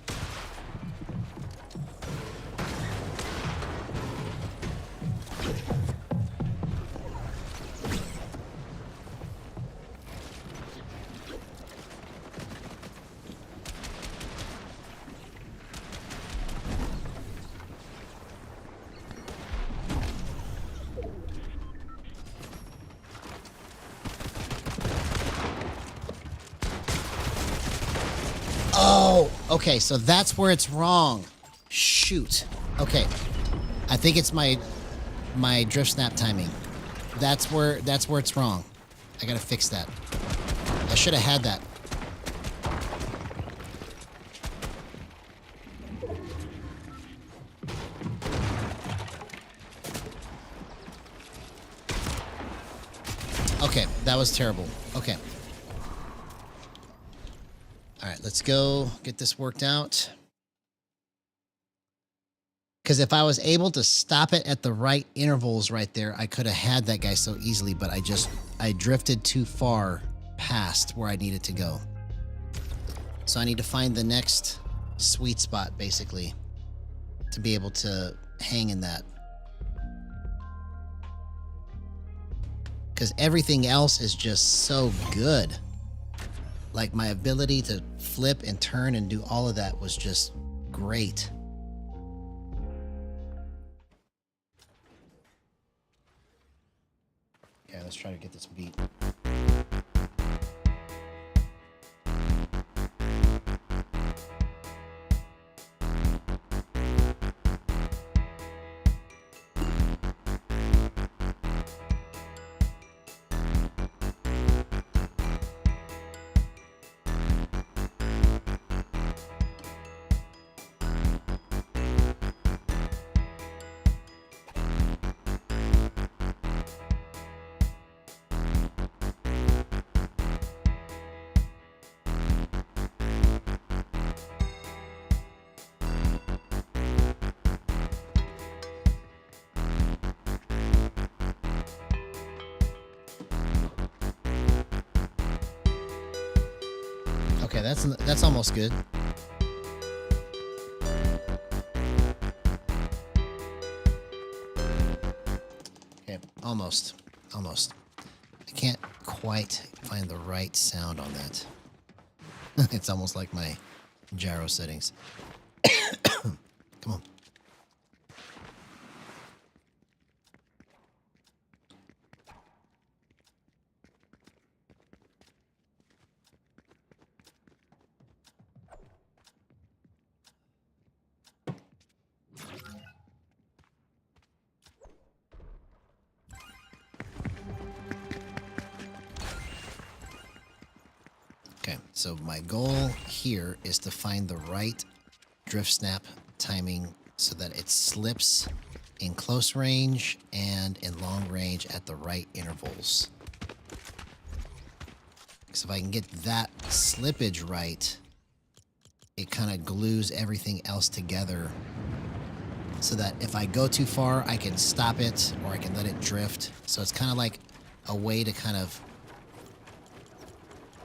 Oh, okay, so that's where it's wrong. Shoot. Okay. I think it's my drift snap timing. That's where it's wrong. I gotta fix that. I should have had that. Okay, that was terrible. Okay. All right, let's go get this worked out. Because if I was able to stop it at the right intervals right there, I could have had that guy so easily, but I drifted too far past where I needed to go. So I need to find the next sweet spot, basically, to be able to hang in that. Because everything else is just so good. Like, my ability to flip and turn and do all of that was just great. Okay, let's try to get this beat. Okay, that's almost good. Okay, almost. I can't quite find the right sound on that. It's almost like my gyro settings. Come on. Okay, so my goal here is to find the right drift snap timing so that it slips in close range and in long range at the right intervals. So if I can get that slippage right, it kind of glues everything else together so that if I go too far, I can stop it or I can let it drift. So it's kind of like a way to kind of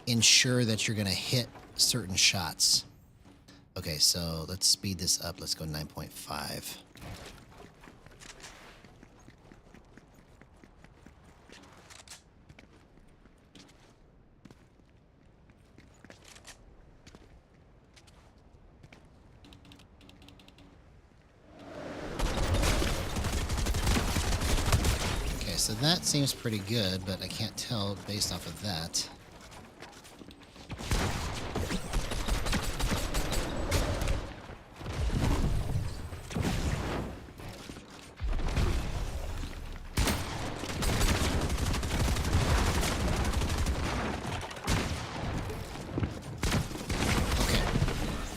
ensure that you're going to hit certain shots. Okay, so let's speed this up. Let's go 9.5. Okay, so that seems pretty good, but I can't tell based off of that.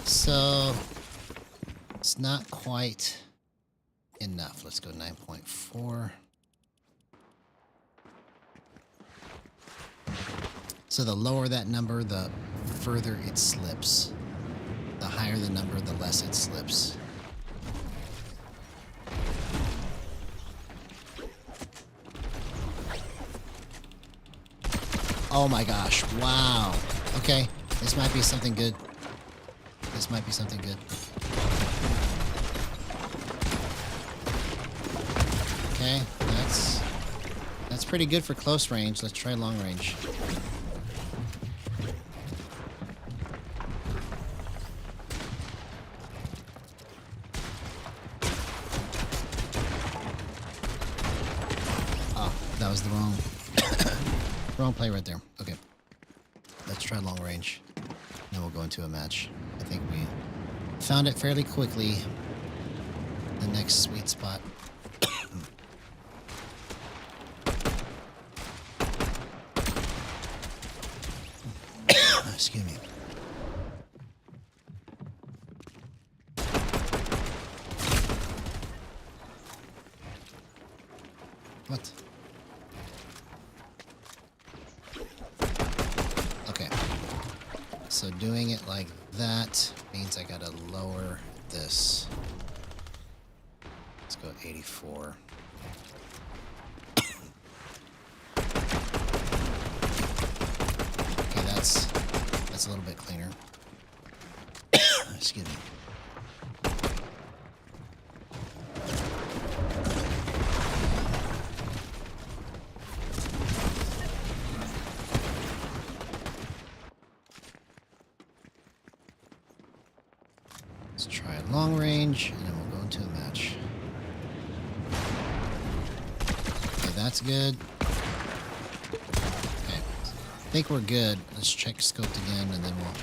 So it's not quite enough. Let's go 9.4. So the lower that number, the further it slips. The higher the number, the less it slips. Oh my gosh. Wow. Okay. This might be something good. This might be something good. Okay. That's pretty good for close range. Let's try long range. Oh, that was the wrong play right there. Okay. Let's try long range. Then we'll go into a match. I think we found it fairly quickly. The next sweet spot. Excuse me. What? Okay. So doing it like that means I gotta lower this. Let's go 84. Okay, that's a little bit cleaner. Excuse me. Let's try long range, and then we'll go into a match. Okay, that's good. Okay, I think we're good. Let's check scoped again, and then we'll...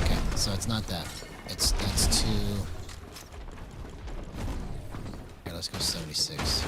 Okay, so it's not that. That's too... Okay, let's go 76.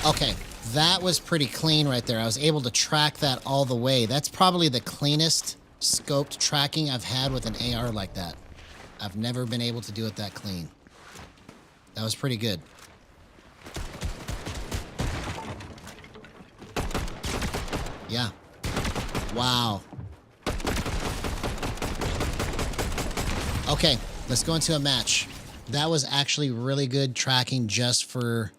Okay, that was pretty clean right there. I was able to track that all the way. That's probably the cleanest scoped tracking I've had with an AR like that. I've never been able to do it that clean. That was pretty good. Yeah. Wow. Okay, let's go into a match. That was actually really good tracking just for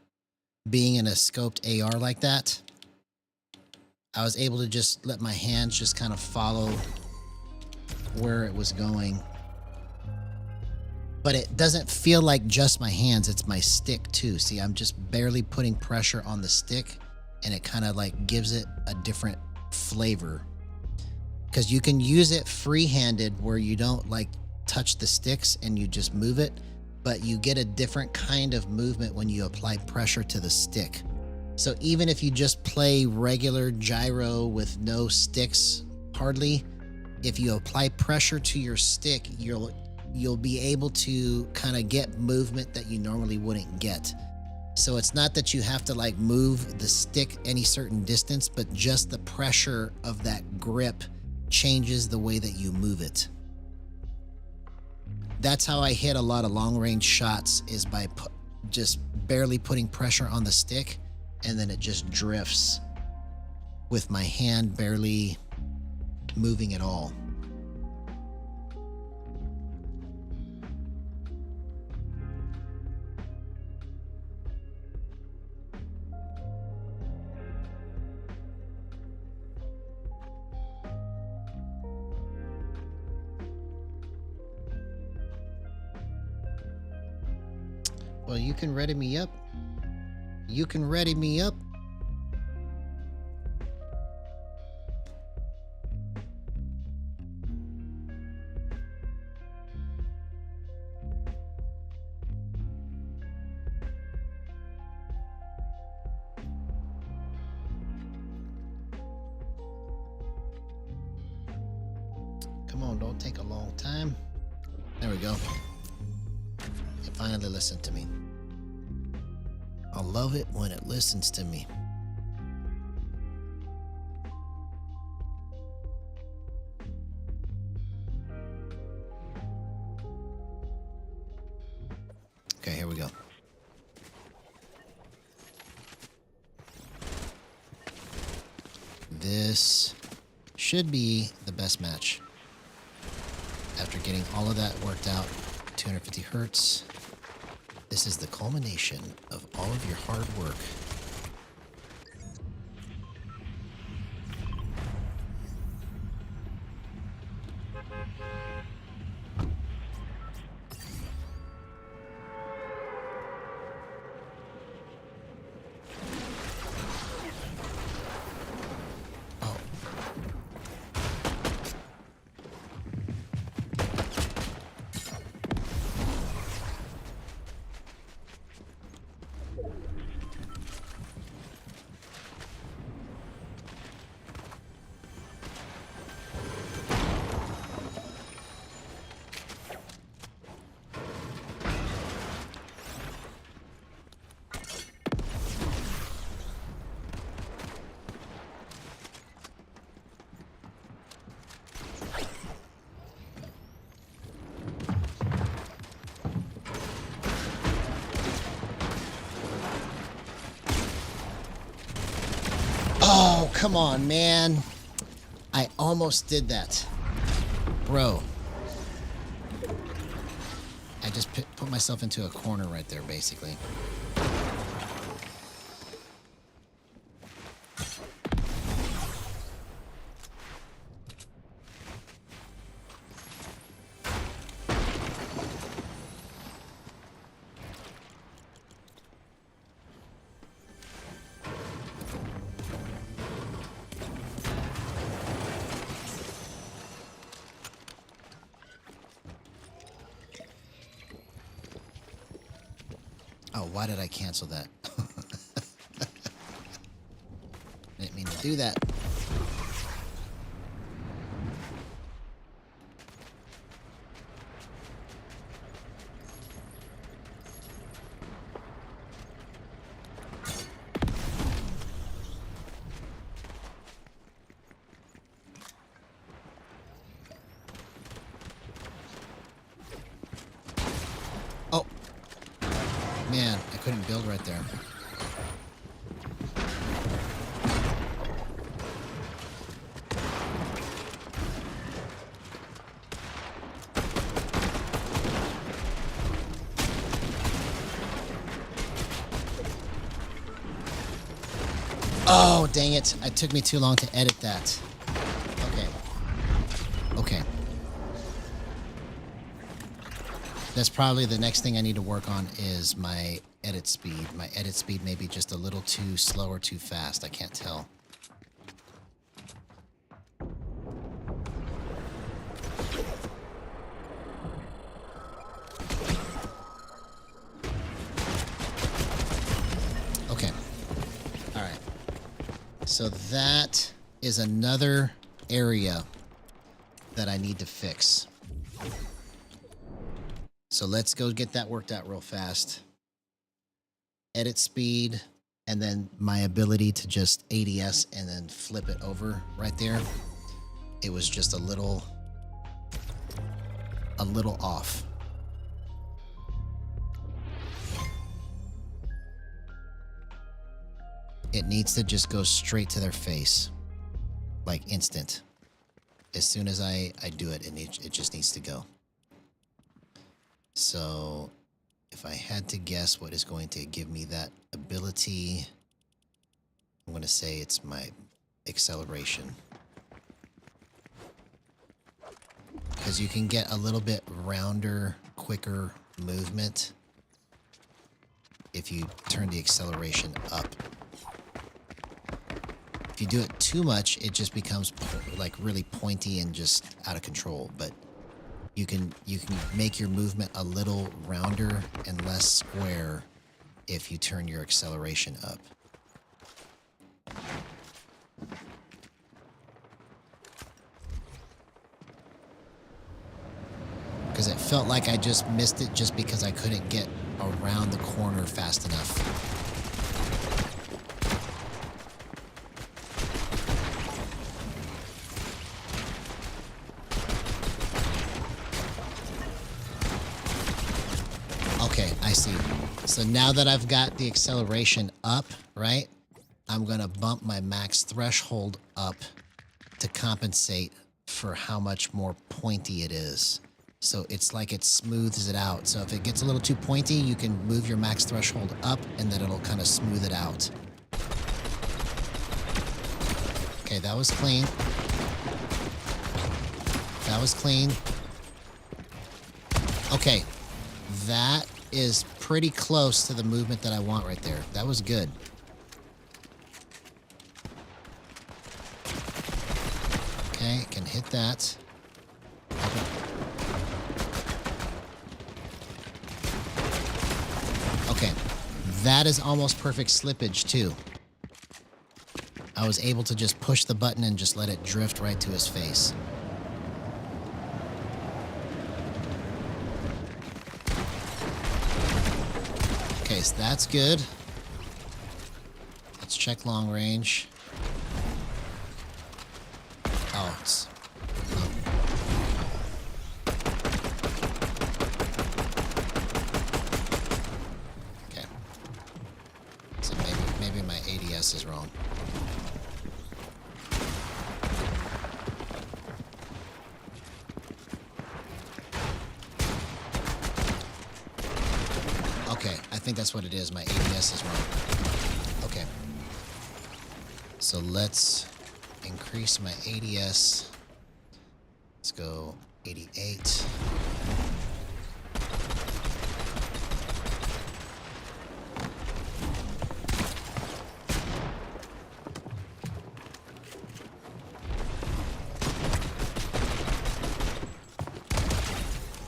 being in a scoped AR like that. I was able to just let my hands just kind of follow where it was going. But it doesn't feel like just my hands, it's my stick too. See, I'm just barely putting pressure on the stick, and it kind of like gives it a different flavor. Because you can use it free-handed where you don't like touch the sticks and you just move it, but you get a different kind of movement when you apply pressure to the stick. So even if you just play regular gyro with no sticks hardly, if you apply pressure to your stick, you'll be able to kind of get movement that you normally wouldn't get. So it's not that you have to like move the stick any certain distance, but just the pressure of that grip changes the way that you move it. That's how I hit a lot of long range shots, is by just barely putting pressure on the stick, and then it just drifts with my hand barely moving at all. Well, you can ready me up. You can ready me up. Come on, don't take a long time. There we go. It finally listened to me. I love it when it listens to me. Okay, here we go. This should be the best match. After getting all of that worked out, 250 hertz. This is the culmination of all of your hard work. Oh, come on, man. I almost did that. Bro. I just put myself into a corner right there, basically. Oh, why did I cancel that? Didn't mean to do that. Oh. Man, I couldn't build right there. Oh, dang it. It took me too long to edit that. Okay. Okay. That's probably the next thing I need to work on is my edit speed. My edit speed may be just a little too slow or too fast. I can't tell. Okay. All right. So that is another area that I need to fix. So let's go get that worked out real fast. Edit speed, and then my ability to just ADS and then flip it over right there. It was just a little off. It needs to just go straight to their face, like instant. As soon as I do it, it just needs to go. So if I had to guess what is going to give me that ability, I'm going to say it's my acceleration. Because you can get a little bit rounder, quicker movement if you turn the acceleration up. If you do it too much, it just becomes like really pointy and just out of control. But you can make your movement a little rounder and less square if you turn your acceleration up. Because it felt like I just missed it just because I couldn't get around the corner fast enough. Okay, I see. So now that I've got the acceleration up, right, I'm going to bump my max threshold up to compensate for how much more pointy it is. So it's like it smooths it out. So if it gets a little too pointy, you can move your max threshold up and then it'll kind of smooth it out. Okay, that was clean. That was clean. Okay, that is pretty close to the movement that I want right there. That was good. Okay, can hit that. Okay, that is almost perfect slippage too. I was able to just push the button and just let it drift right to his face. Okay, so that's good. Let's check long range. Oh, it's... Oh. Okay. So maybe my ADS is wrong. Okay, I think that's what it is. My ADS is wrong. Okay. So let's increase my ADS. Let's go 88.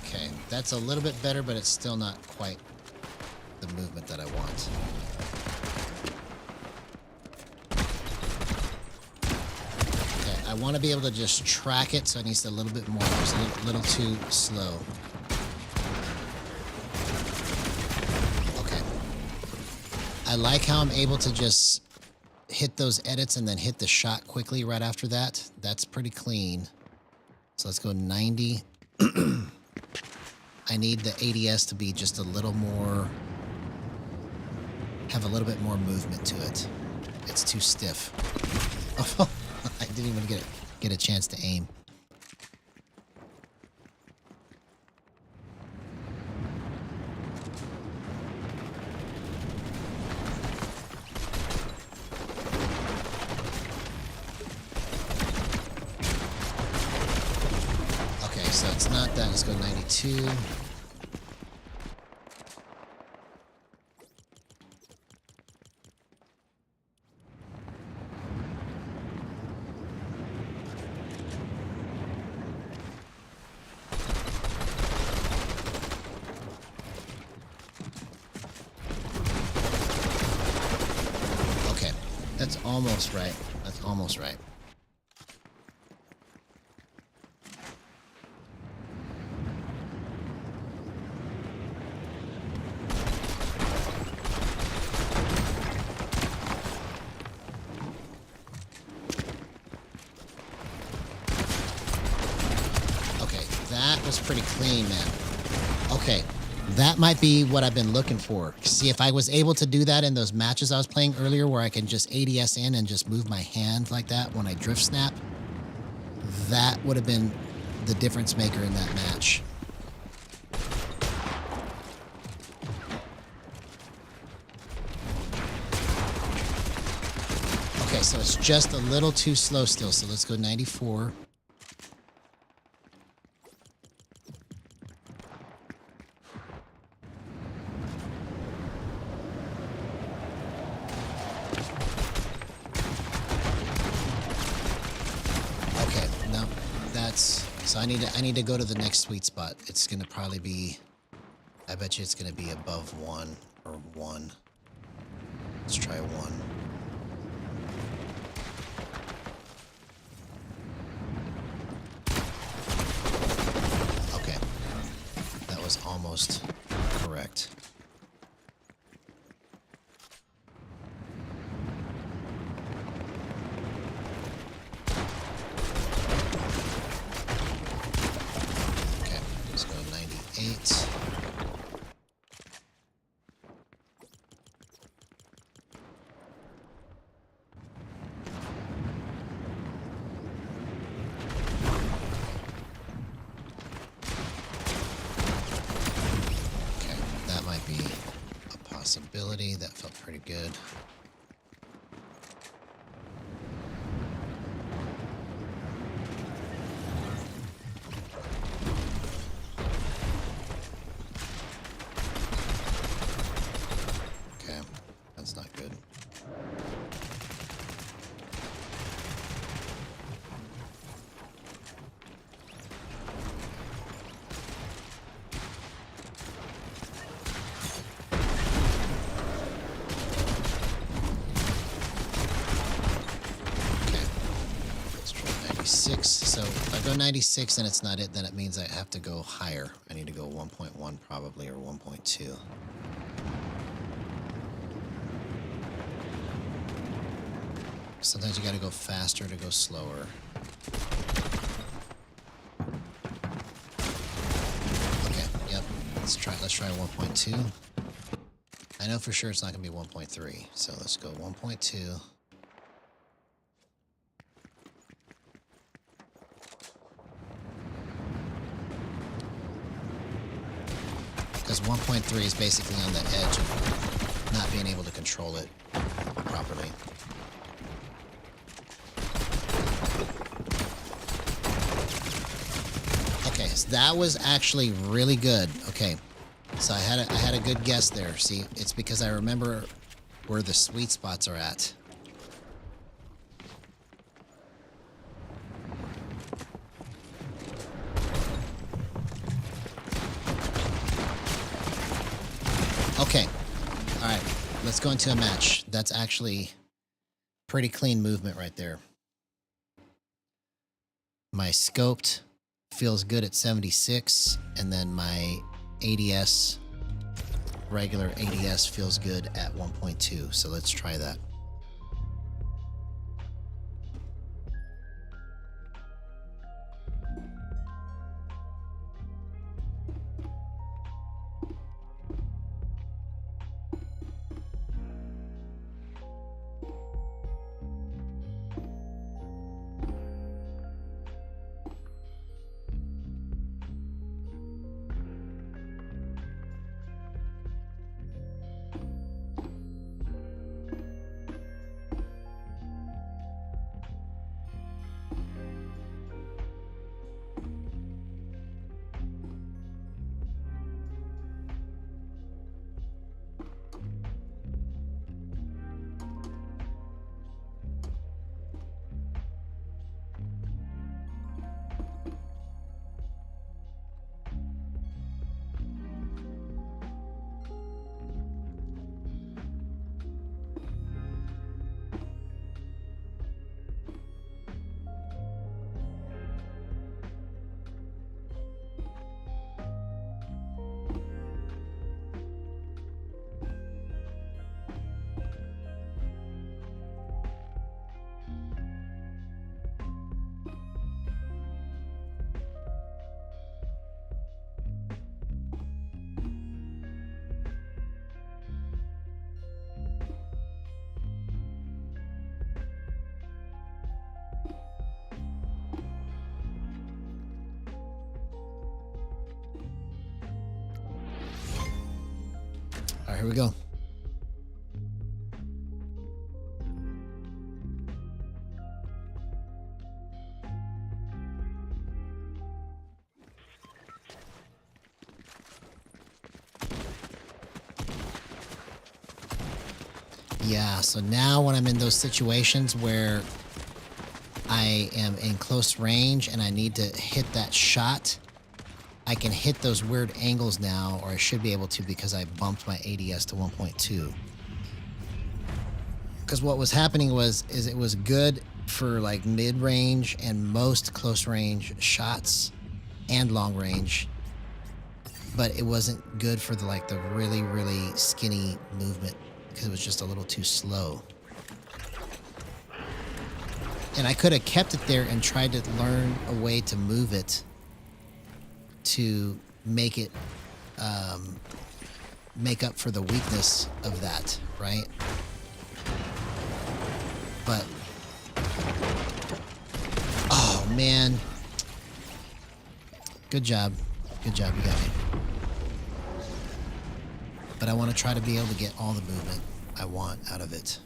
Okay, that's a little bit better, but it's still not quite the movement that I want. Okay, I want to be able to just track it, so it needs a little bit more. It's a little too slow. Okay. I like how I'm able to just hit those edits and then hit the shot quickly right after that. That's pretty clean. So let's go 90. I need the ADS to be just a little more, have a little bit more movement to it. It's too stiff. Oh, I didn't even get a chance to aim. Okay, so it's not that. Let's go 92. That's almost right. That's almost right. Okay, that was pretty clean, man. Okay. That might be what I've been looking for. See, if I was able to do that in those matches I was playing earlier where I can just ADS in and just move my hand like that when I drift snap, that would have been the difference maker in that match. Okay, so it's just a little too slow still, so let's go 94. So I need to go to the next sweet spot. It's gonna probably be, I bet you it's gonna be above 1 or 1. Let's try 1. Okay, that was almost correct. possibility. That felt pretty good. Okay, that's not good. So if I go 96 and it's not it, then it means I have to go higher. I need to go 1.1 probably, or 1.2. Sometimes you got to go faster to go slower. Okay, yep. Let's try 1.2. I know for sure it's not going to be 1.3, so let's go 1.2. Because 1.3 is basically on the edge of not being able to control it properly. Okay, so that was actually really good. Okay, so I had a good guess there. See, it's because I remember where the sweet spots are at. Okay, all right, let's go into a match. That's actually pretty clean movement right there. My scoped feels good at 76, and then my ADS, regular ADS, feels good at 1.2. So let's try that. All right, here we go. Yeah, so now when I'm in those situations where I am in close range and I need to hit that shot, I can hit those weird angles now, or I should be able to, because I bumped my ADS to 1.2. Because what was happening is it was good for like mid-range and most close-range shots and long-range, but it wasn't good for the really, really skinny movement because it was just a little too slow. And I could have kept it there and tried to learn a way to move it to make it make up for the weakness of that, right? But oh man, good job, you got me. but I want to try to be able to get all the movement I want out of it.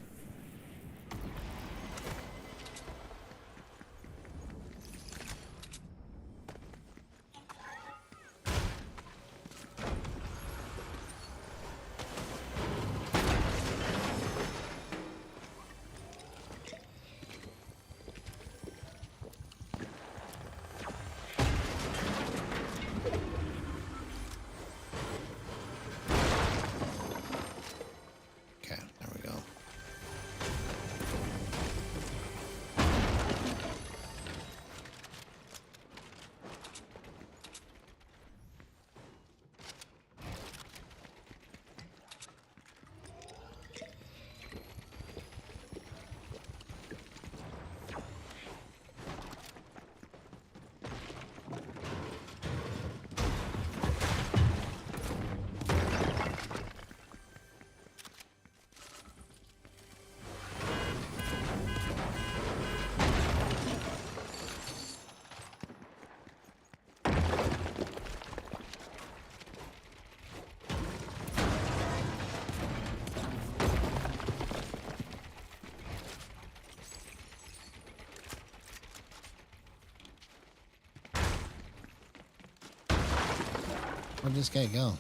Where'd this guy go?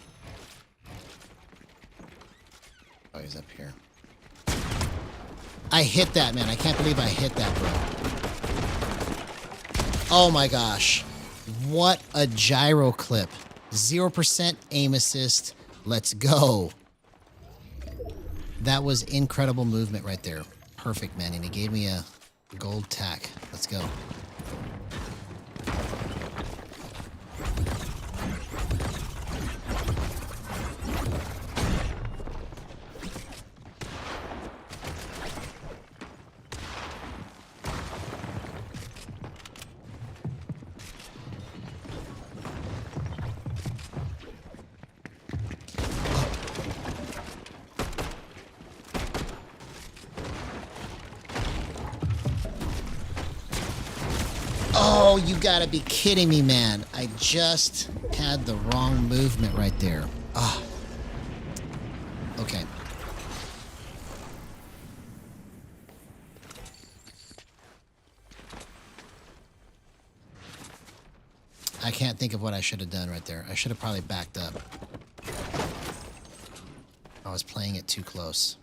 Oh, he's up here. I hit that, man. I can't believe I hit that, bro. Oh my gosh. What a gyro clip. 0% aim assist. Let's go. That was incredible movement right there. Perfect, man. And he gave me a gold tack. Let's go. Oh, you gotta be kidding me, man. I just had the wrong movement right there. Ah. Okay. I can't think of what I should have done right there. I should have probably backed up. I was playing it too close.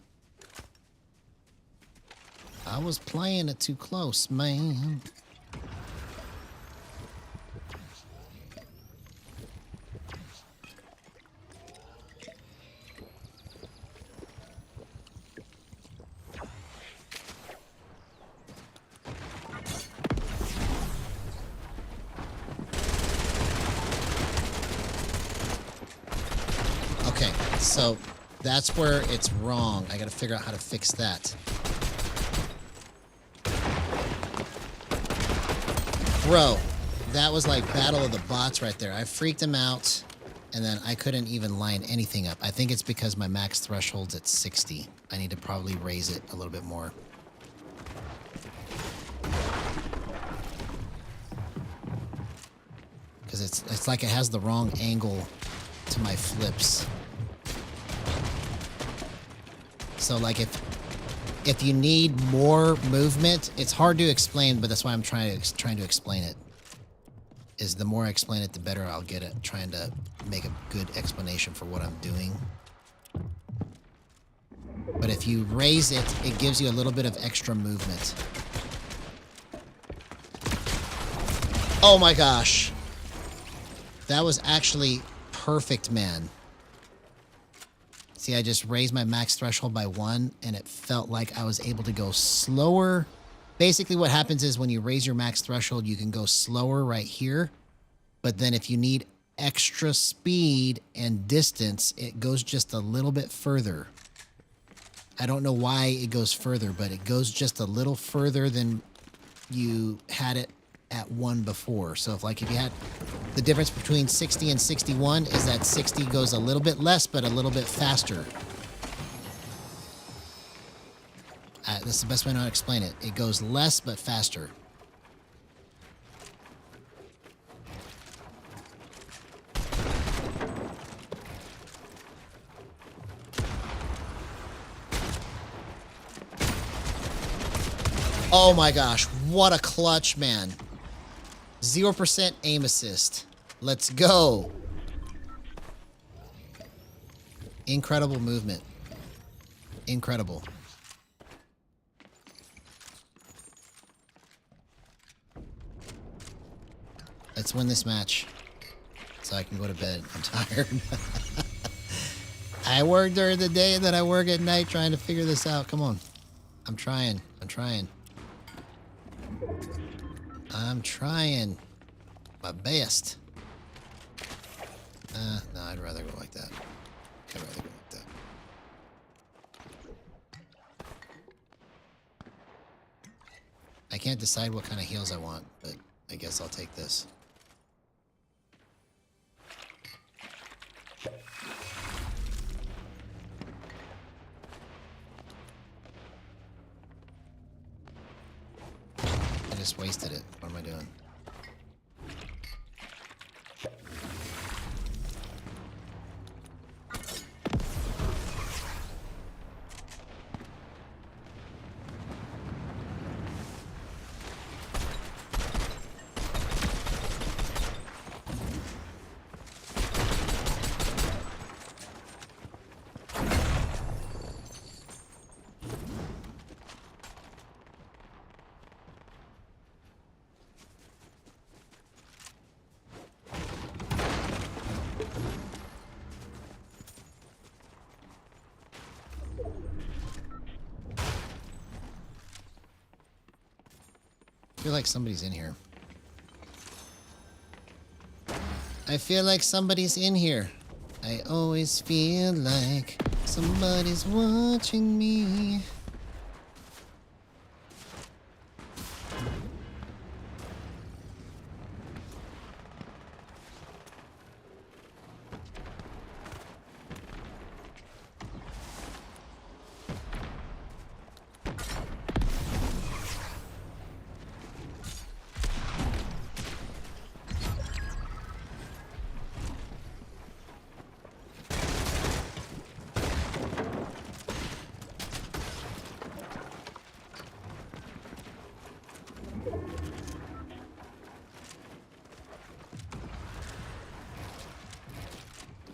I was playing it too close, man. So that's where it's wrong. I got to figure out how to fix that. Bro, that was like battle of the bots right there. I freaked him out, and then I couldn't even line anything up. I think it's because my max threshold's at 60. I need to probably raise it a little bit more. Because it's like it has the wrong angle to my flips. So like if you need more movement, it's hard to explain, but that's why I'm trying to explain it. Is the more I explain it, the better I'll get at trying to make a good explanation for what I'm doing. But if you raise it, it gives you a little bit of extra movement. Oh my gosh. That was actually perfect, man. See, I just raised my max threshold by 1, and it felt like I was able to go slower. Basically, what happens is when you raise your max threshold, you can go slower right here. But then if you need extra speed and distance, it goes just a little bit further. I don't know why it goes further, but it goes just a little further than you had it at 1 before. So if you had the difference between 60 and 61 is that 60 goes a little bit less, but a little bit faster. That's the best way to explain it. It goes less, but faster. Oh my gosh, what a clutch, man. 0% aim assist. Let's go. Incredible movement. Incredible. Let's win this match so I can go to bed. I'm tired. I work during the day and then I work at night trying to figure this out. Come on. I'm trying. I'm trying. I'm trying my best. No, I'd rather go like that. I'd rather go like that. I can't decide what kind of heals I want, but I guess I'll take this. I just wasted it. What am I doing? I feel like somebody's in here. I feel like somebody's in here. I always feel like somebody's watching me.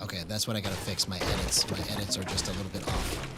Okay, that's what I gotta fix, my edits. My edits are just a little bit off.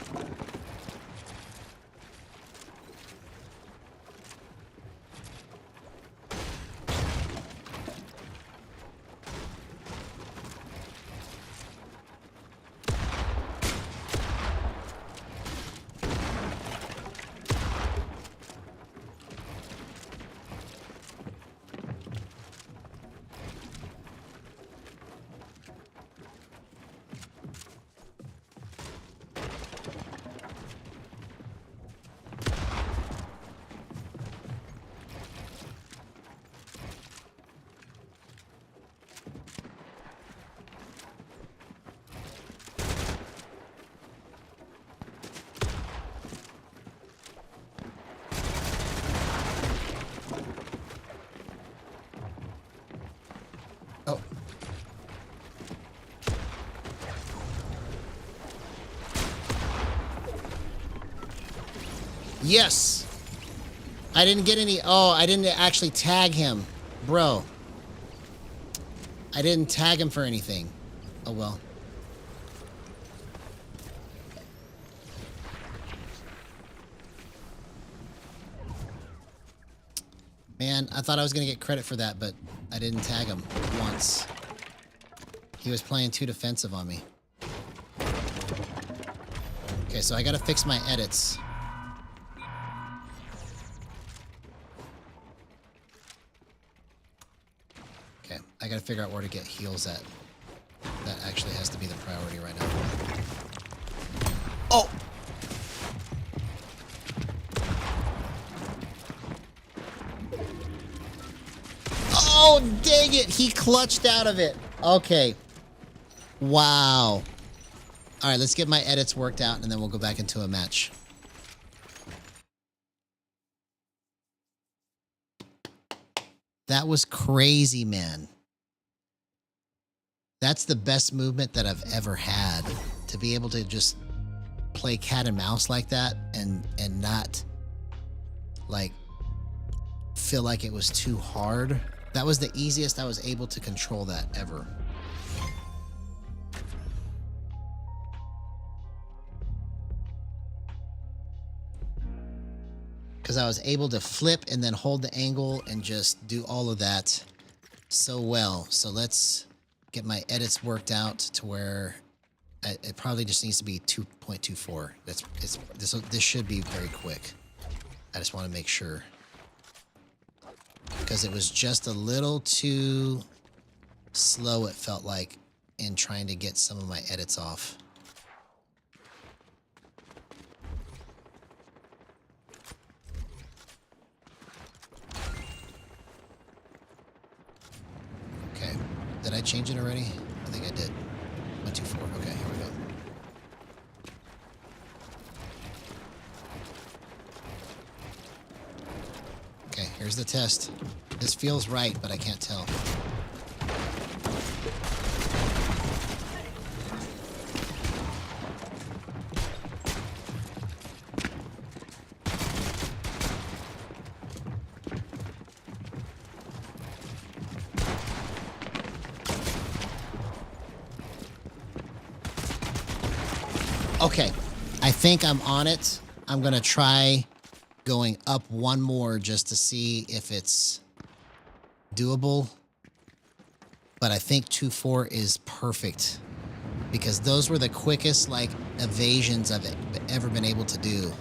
Oh. Yes! I didn't get any... Oh, I didn't actually tag him. Bro. I didn't tag him for anything. Oh, well. Man, I thought I was going to get credit for that, but I didn't tag him once. He was playing too defensive on me. Okay, so I got to fix my edits. Okay, I got to figure out where to get heals at. That actually has to be the priority right now. Oh! Oh, dang it! He clutched out of it. Okay. Wow. All right, let's get my edits worked out, and then we'll go back into a match. That was crazy, man. That's the best movement that I've ever had. To be able to just play cat and mouse like that and not, like, feel like it was too hard. That was the easiest I was able to control that ever. Because I was able to flip and then hold the angle and just do all of that so well. So let's get my edits worked out to where it probably just needs to be 2.24. This should be very quick. I just want to make sure. Because it was just a little too slow, it felt like, in trying to get some of my edits off. Okay. Did I change it already? I think I did. 124. Okay, here we go. Okay, here's the test. This feels right, but I can't tell. Okay, I think I'm on it. I'm gonna try going up one more just to see if it's doable. But I think 2.4 is perfect because those were the quickest like evasions I've ever been able to do.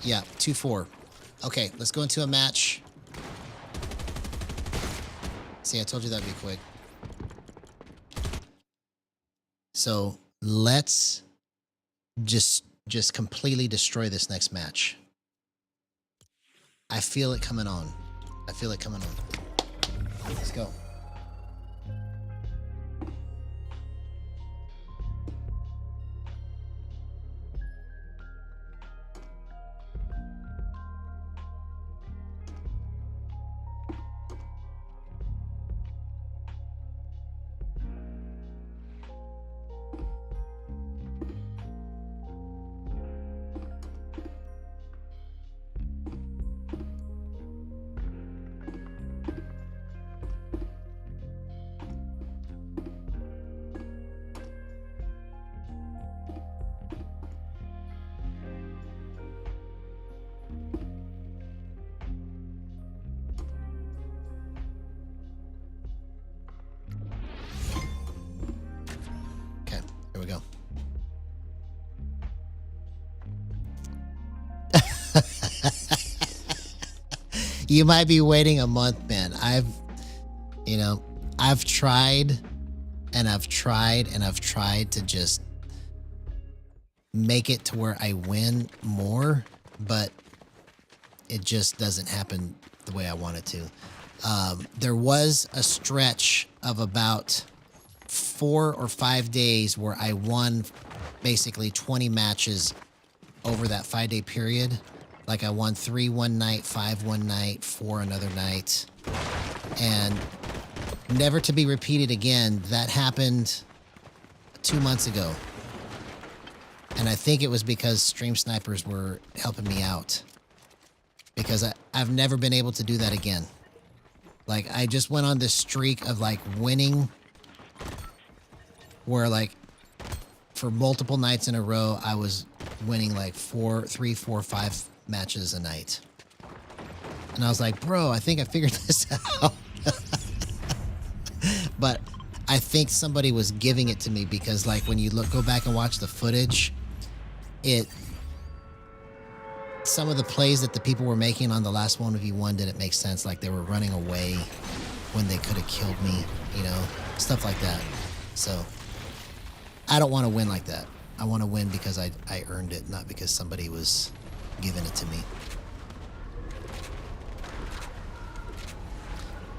Yeah, 2.4. Okay, let's go into a match. See, I told you that'd be quick. So let's just completely destroy this next match. I feel it coming on. I feel it coming on. Let's go. Here we go. You might be waiting a month, man. I've tried and I've tried and I've tried to just make it to where I win more, but it just doesn't happen the way I want it to. There was a stretch of about 4 or 5 days where I won basically 20 matches over that 5-day period. Like I won 3 one night, 5 one night, 4 another night, and never to be repeated again. That happened 2 months ago. And I think it was because stream snipers were helping me out, because I've never been able to do that again. Like I just went on this streak of like winning where like for multiple nights in a row, I was winning like 3, 4, 5 matches a night. And I was like, bro, I think I figured this out. But I think somebody was giving it to me because like when you go back and watch the footage, some of the plays that the people were making on the last 1v1 didn't make sense. Like they were running away when they could have killed me, you know, stuff like that. So I don't want to win like that. I want to win because I earned it, not because somebody was giving it to me.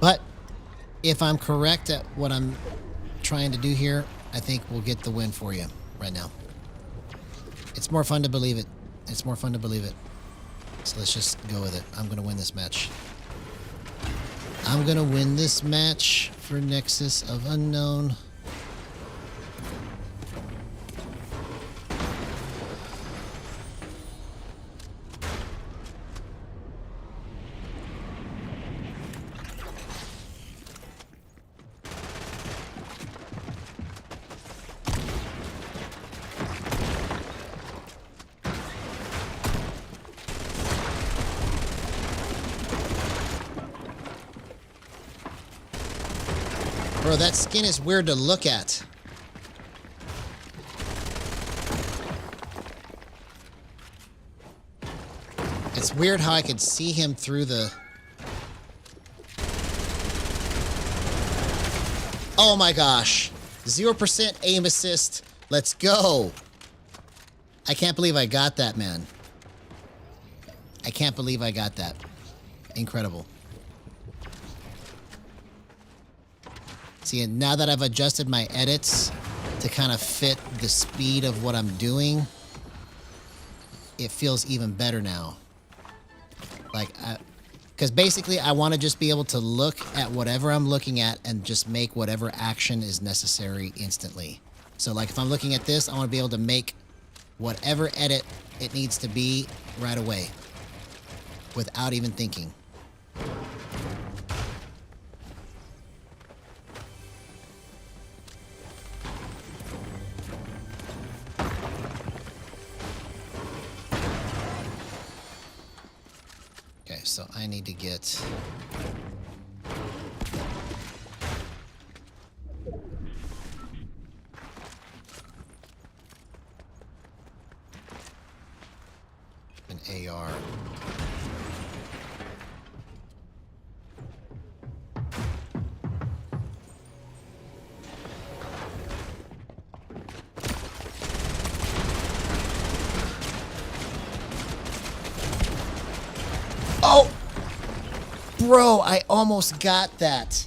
But if I'm correct at what I'm trying to do here, I think we'll get the win for you right now. It's more fun to believe it. It's more fun to believe it. So let's just go with it. I'm going to win this match. I'm going to win this match for Nexus of Unknown. Bro, that skin is weird to look at. It's weird how I could see him through the... Oh my gosh. 0% aim assist. Let's go. I can't believe I got that, man. I can't believe I got that. Incredible. See, and now that I've adjusted my edits to kind of fit the speed of what I'm doing, it feels even better now. Like, because basically I want to just be able to look at whatever I'm looking at and just make whatever action is necessary instantly. So like if I'm looking at this, I want to be able to make whatever edit it needs to be right away without even thinking. Okay, so I need to get... an AR. Oh! Bro, I almost got that.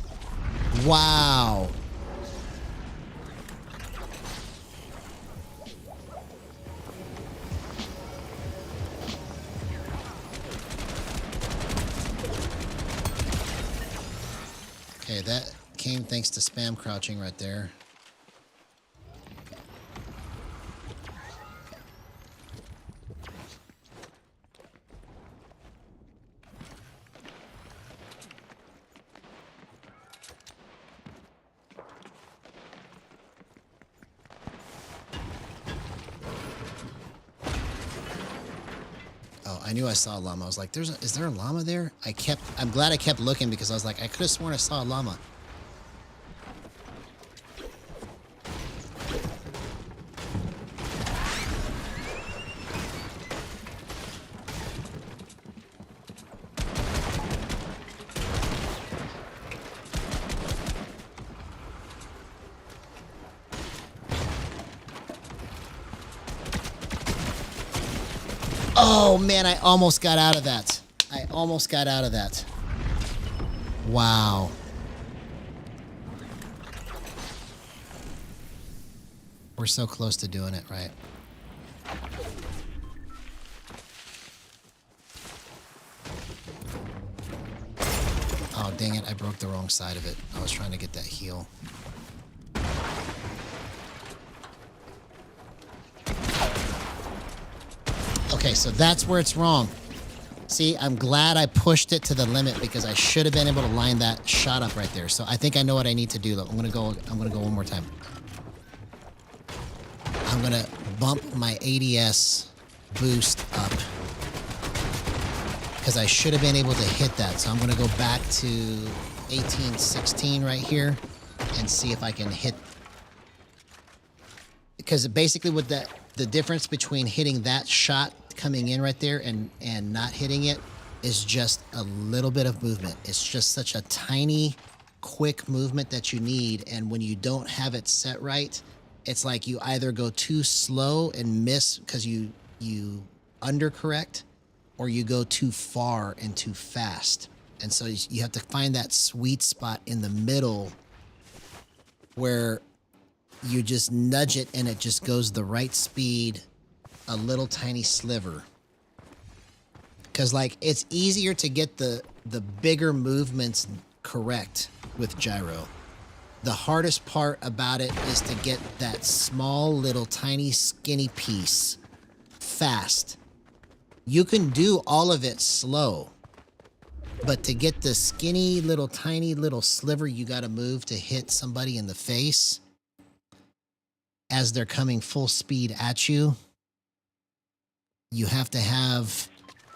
Wow. Okay, that came thanks to spam crouching right there. Oh, I knew I saw a llama. I was like, is there a llama there? I'm glad I kept looking because I was like, I could have sworn I saw a llama. Oh man, I almost got out of that. I almost got out of that. Wow. We're so close to doing it, right? Oh, dang it. I broke the wrong side of it. I was trying to get that heal. Okay, so that's where it's wrong. See, I'm glad I pushed it to the limit because I should have been able to line that shot up right there. So I think I know what I need to do. I'm gonna go one more time. I'm gonna bump my ADS boost up because I should have been able to hit that. So I'm gonna go back to 1816 right here and see if I can hit. Because basically with that, the difference between hitting that shot coming in right there and not hitting it is just a little bit of movement. It's just such a tiny, quick movement that you need. And when you don't have it set right, it's like you either go too slow and miss because you undercorrect, or you go too far and too fast. And so you have to find that sweet spot in the middle where you just nudge it and it just goes the right speed, a little tiny sliver. Because like it's easier to get the bigger movements correct with gyro. The hardest part about it is to get that small little tiny skinny piece fast. You can do all of it slow, but to get the skinny little tiny little sliver you got to move to hit somebody in the face as they're coming full speed at you, you have to have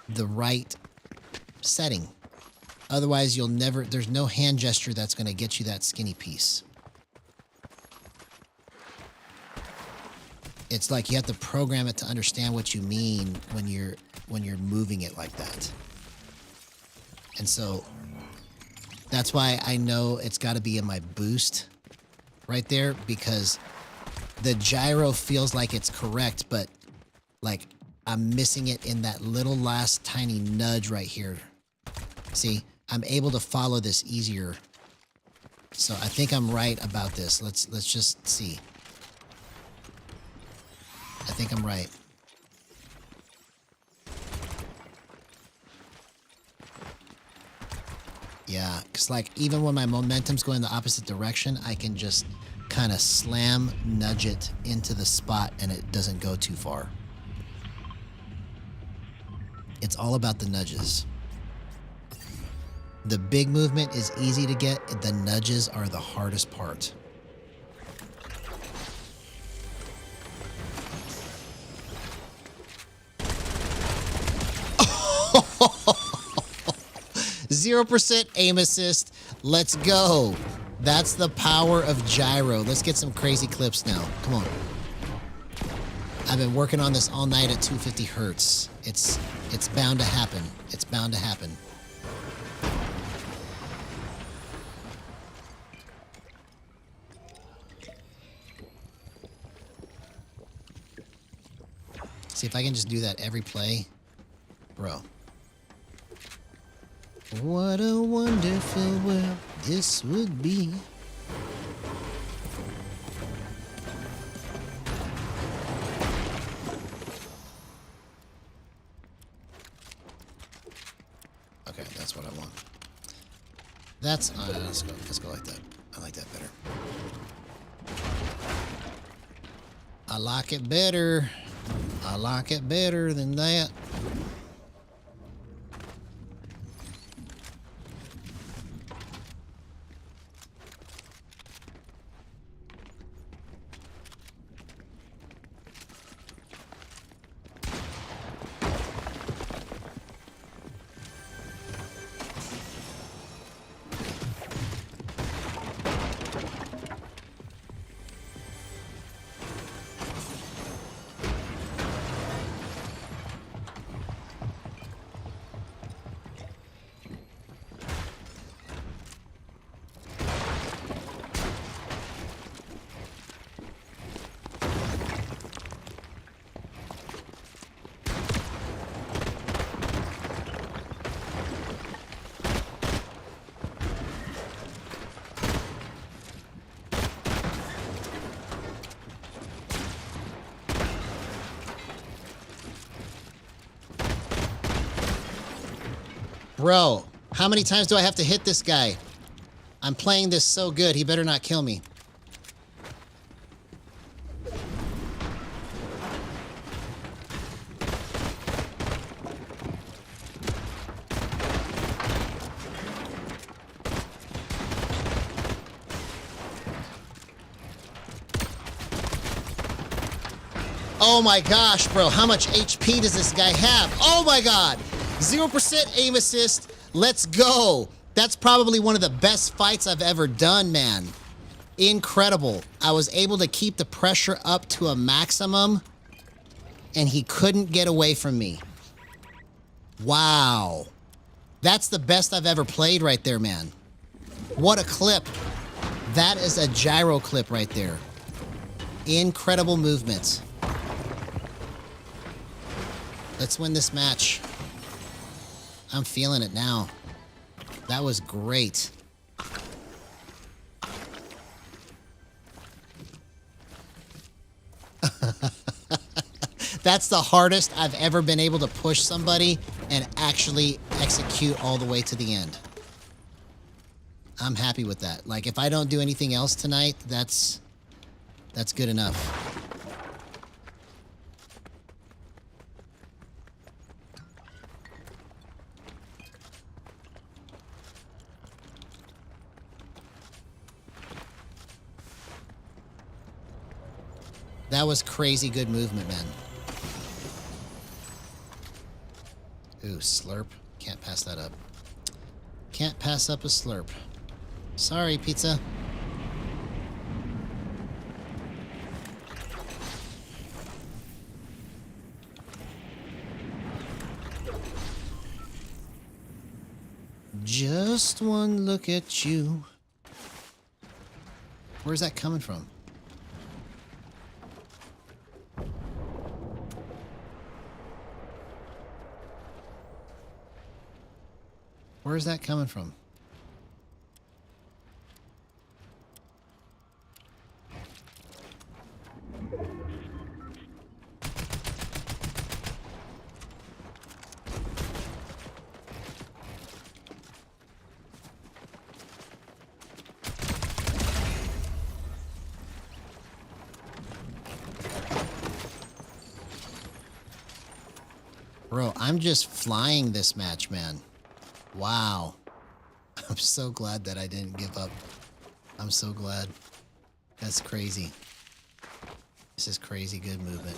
the right setting. Otherwise, you'll never, there's no hand gesture that's going to get you that skinny piece. It's like you have to program it to understand what you mean when you're moving it like that. And so that's why I know it's got to be in my boost right there, because the gyro feels like it's correct, but like I'm missing it in that little last tiny nudge right here. See, I'm able to follow this easier. So I think I'm right about this. Let's just see. I think I'm right. Yeah, because like even when my momentum's going the opposite direction, I can just kind of slam nudge it into the spot and it doesn't go too far. It's all about the nudges. The big movement is easy to get. The nudges are the hardest part. Zero % aim assist. Let's go. That's the power of gyro. Let's get some crazy clips now. Come on. I've been working on this all night at 250 hertz. It's bound to happen. It's bound to happen. See if I can just do that every play. Bro. What a wonderful world this would be. Okay, that's what I want. That's let's go like that. I like that better. I like it better. I like it better than that. Bro, how many times do I have to hit this guy? I'm playing this so good, he better not kill me. Oh my gosh, bro, how much HP does this guy have? Oh my god! 0% aim assist. Let's go. That's probably one of the best fights I've ever done, man. Incredible. I was able to keep the pressure up to a maximum, and he couldn't get away from me. Wow. That's the best I've ever played right there, man. What a clip. That is a gyro clip right there. Incredible movements. Let's win this match. I'm feeling it now. That was great. That's the hardest I've ever been able to push somebody and actually execute all the way to the end. I'm happy with that. Like, if I don't do anything else tonight, that's good enough. That was crazy good movement, man. Ooh, slurp. Can't pass that up. Can't pass up a slurp. Sorry, pizza. Just one look at you. Where's that coming from? Where's that coming from? Bro, I'm just flying this match, man. Wow. I'm so glad that I didn't give up. I'm so glad. That's crazy. This is crazy good movement.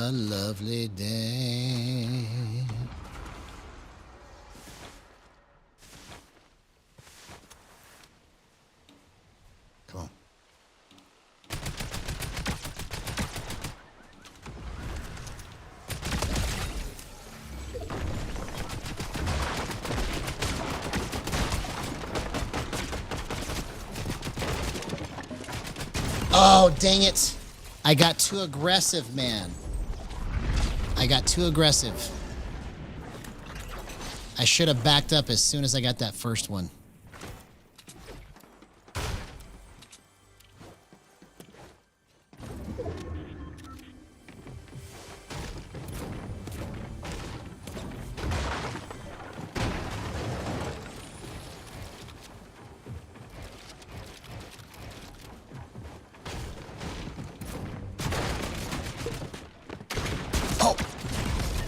A lovely day. Come on. Oh, dang it. I got too aggressive, man. I got too aggressive. I should have backed up as soon as I got that first one.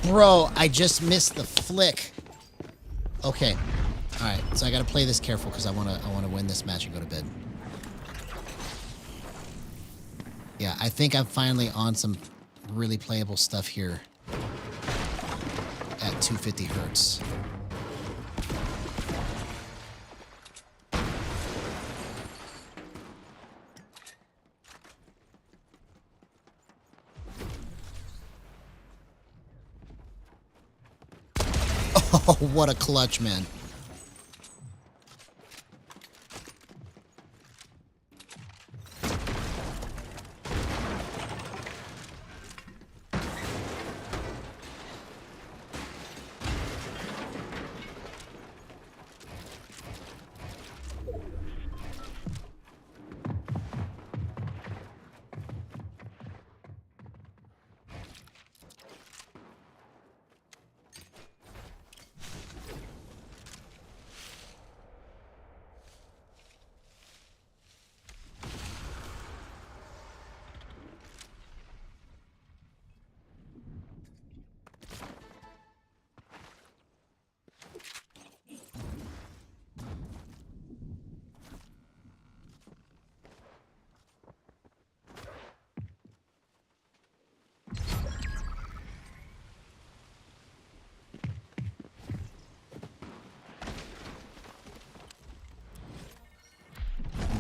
Bro, I just missed the flick. Okay. All right. So I got to play this careful because I want to win this match and go to bed. Yeah, I think I'm finally on some really playable stuff here at 250 hertz. Oh, what a clutch, man.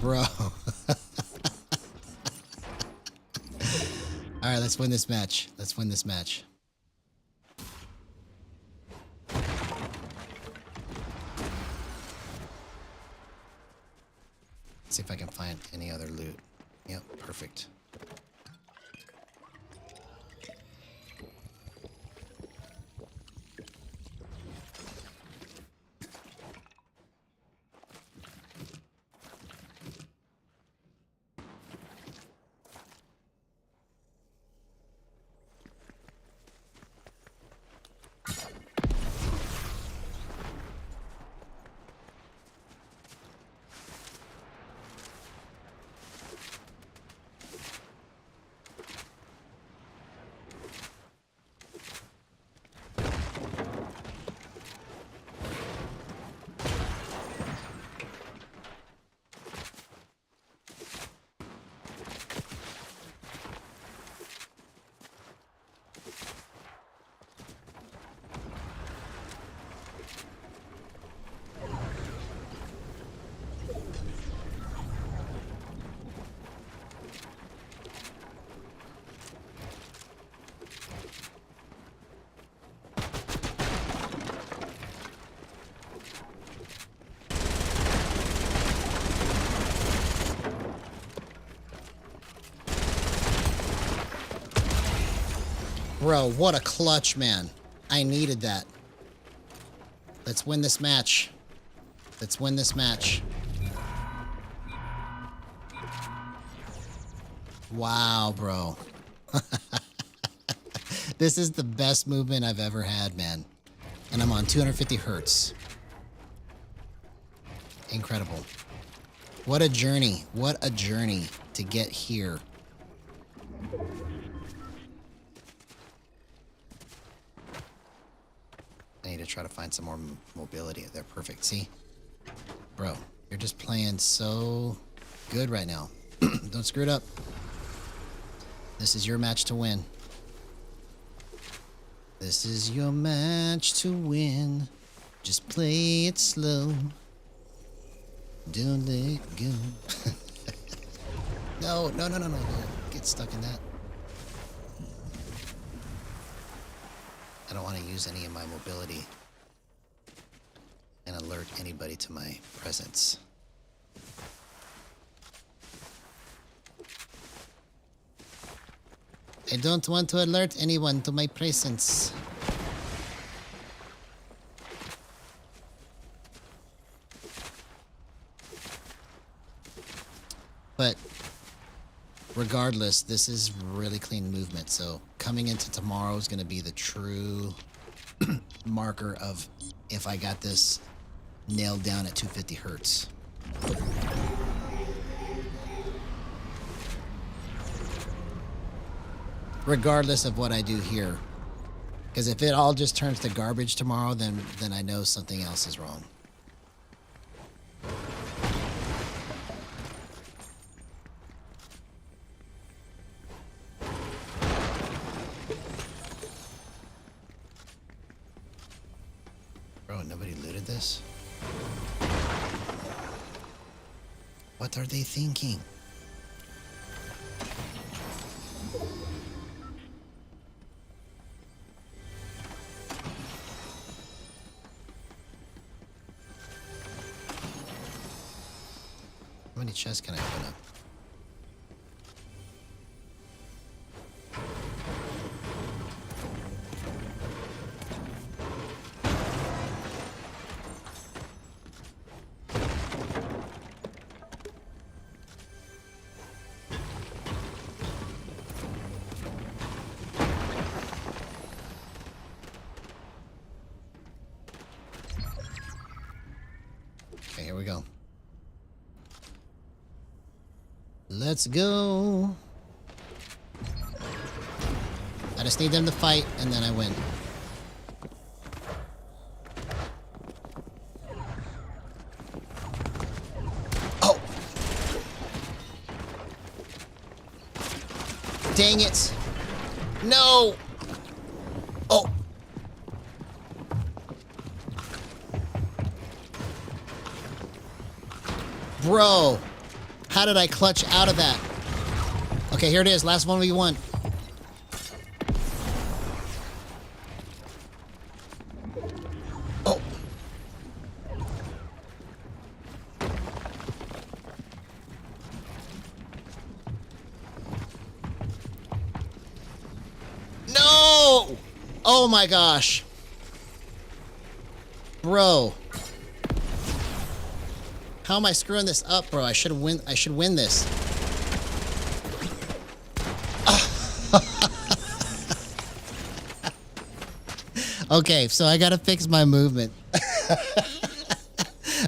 Bro. All right, let's win this match. Let's win this match. See if I can find any other loot. Yep, perfect. Bro, what a clutch, man. I needed that. Let's win this match. Let's win this match. Wow, bro. This is the best movement I've ever had, man. And I'm on 250 hertz. Incredible. What a journey. What a journey to get here. I need to try to find some more mobility. They're perfect. See? Bro, you're just playing so good right now. Don't screw it up. This is your match to win. This is your match to win. Just play it slow. Don't let it go. No. Get stuck in that. I don't want to use any of my mobility and alert anybody to my presence. I don't want to alert anyone to my presence. But regardless, this is really clean movement. So coming into tomorrow is going to be the true marker of if I got this nailed down at 250 hertz. Regardless of what I do here. Because if it all just turns to garbage tomorrow, then I know something else is wrong. Bro, nobody looted this? What are they thinking? How many chests can I open up? Okay, here we go. Let's go. I just need them to fight, and then I win. Oh! Dang it! No! Oh! Bro! How did I clutch out of that? Okay, here it is. Last 1v1. Oh. No! Oh my gosh. Bro. How am I screwing this up, bro? I should win this. Okay, so I gotta fix my movement.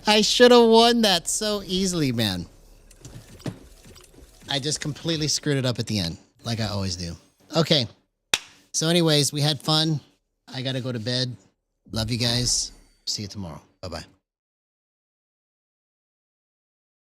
I should have won that so easily, man. I just completely screwed it up at the end, like I always do. Okay, so anyways, we had fun. I gotta go to bed. Love you guys. See you tomorrow. Bye-bye.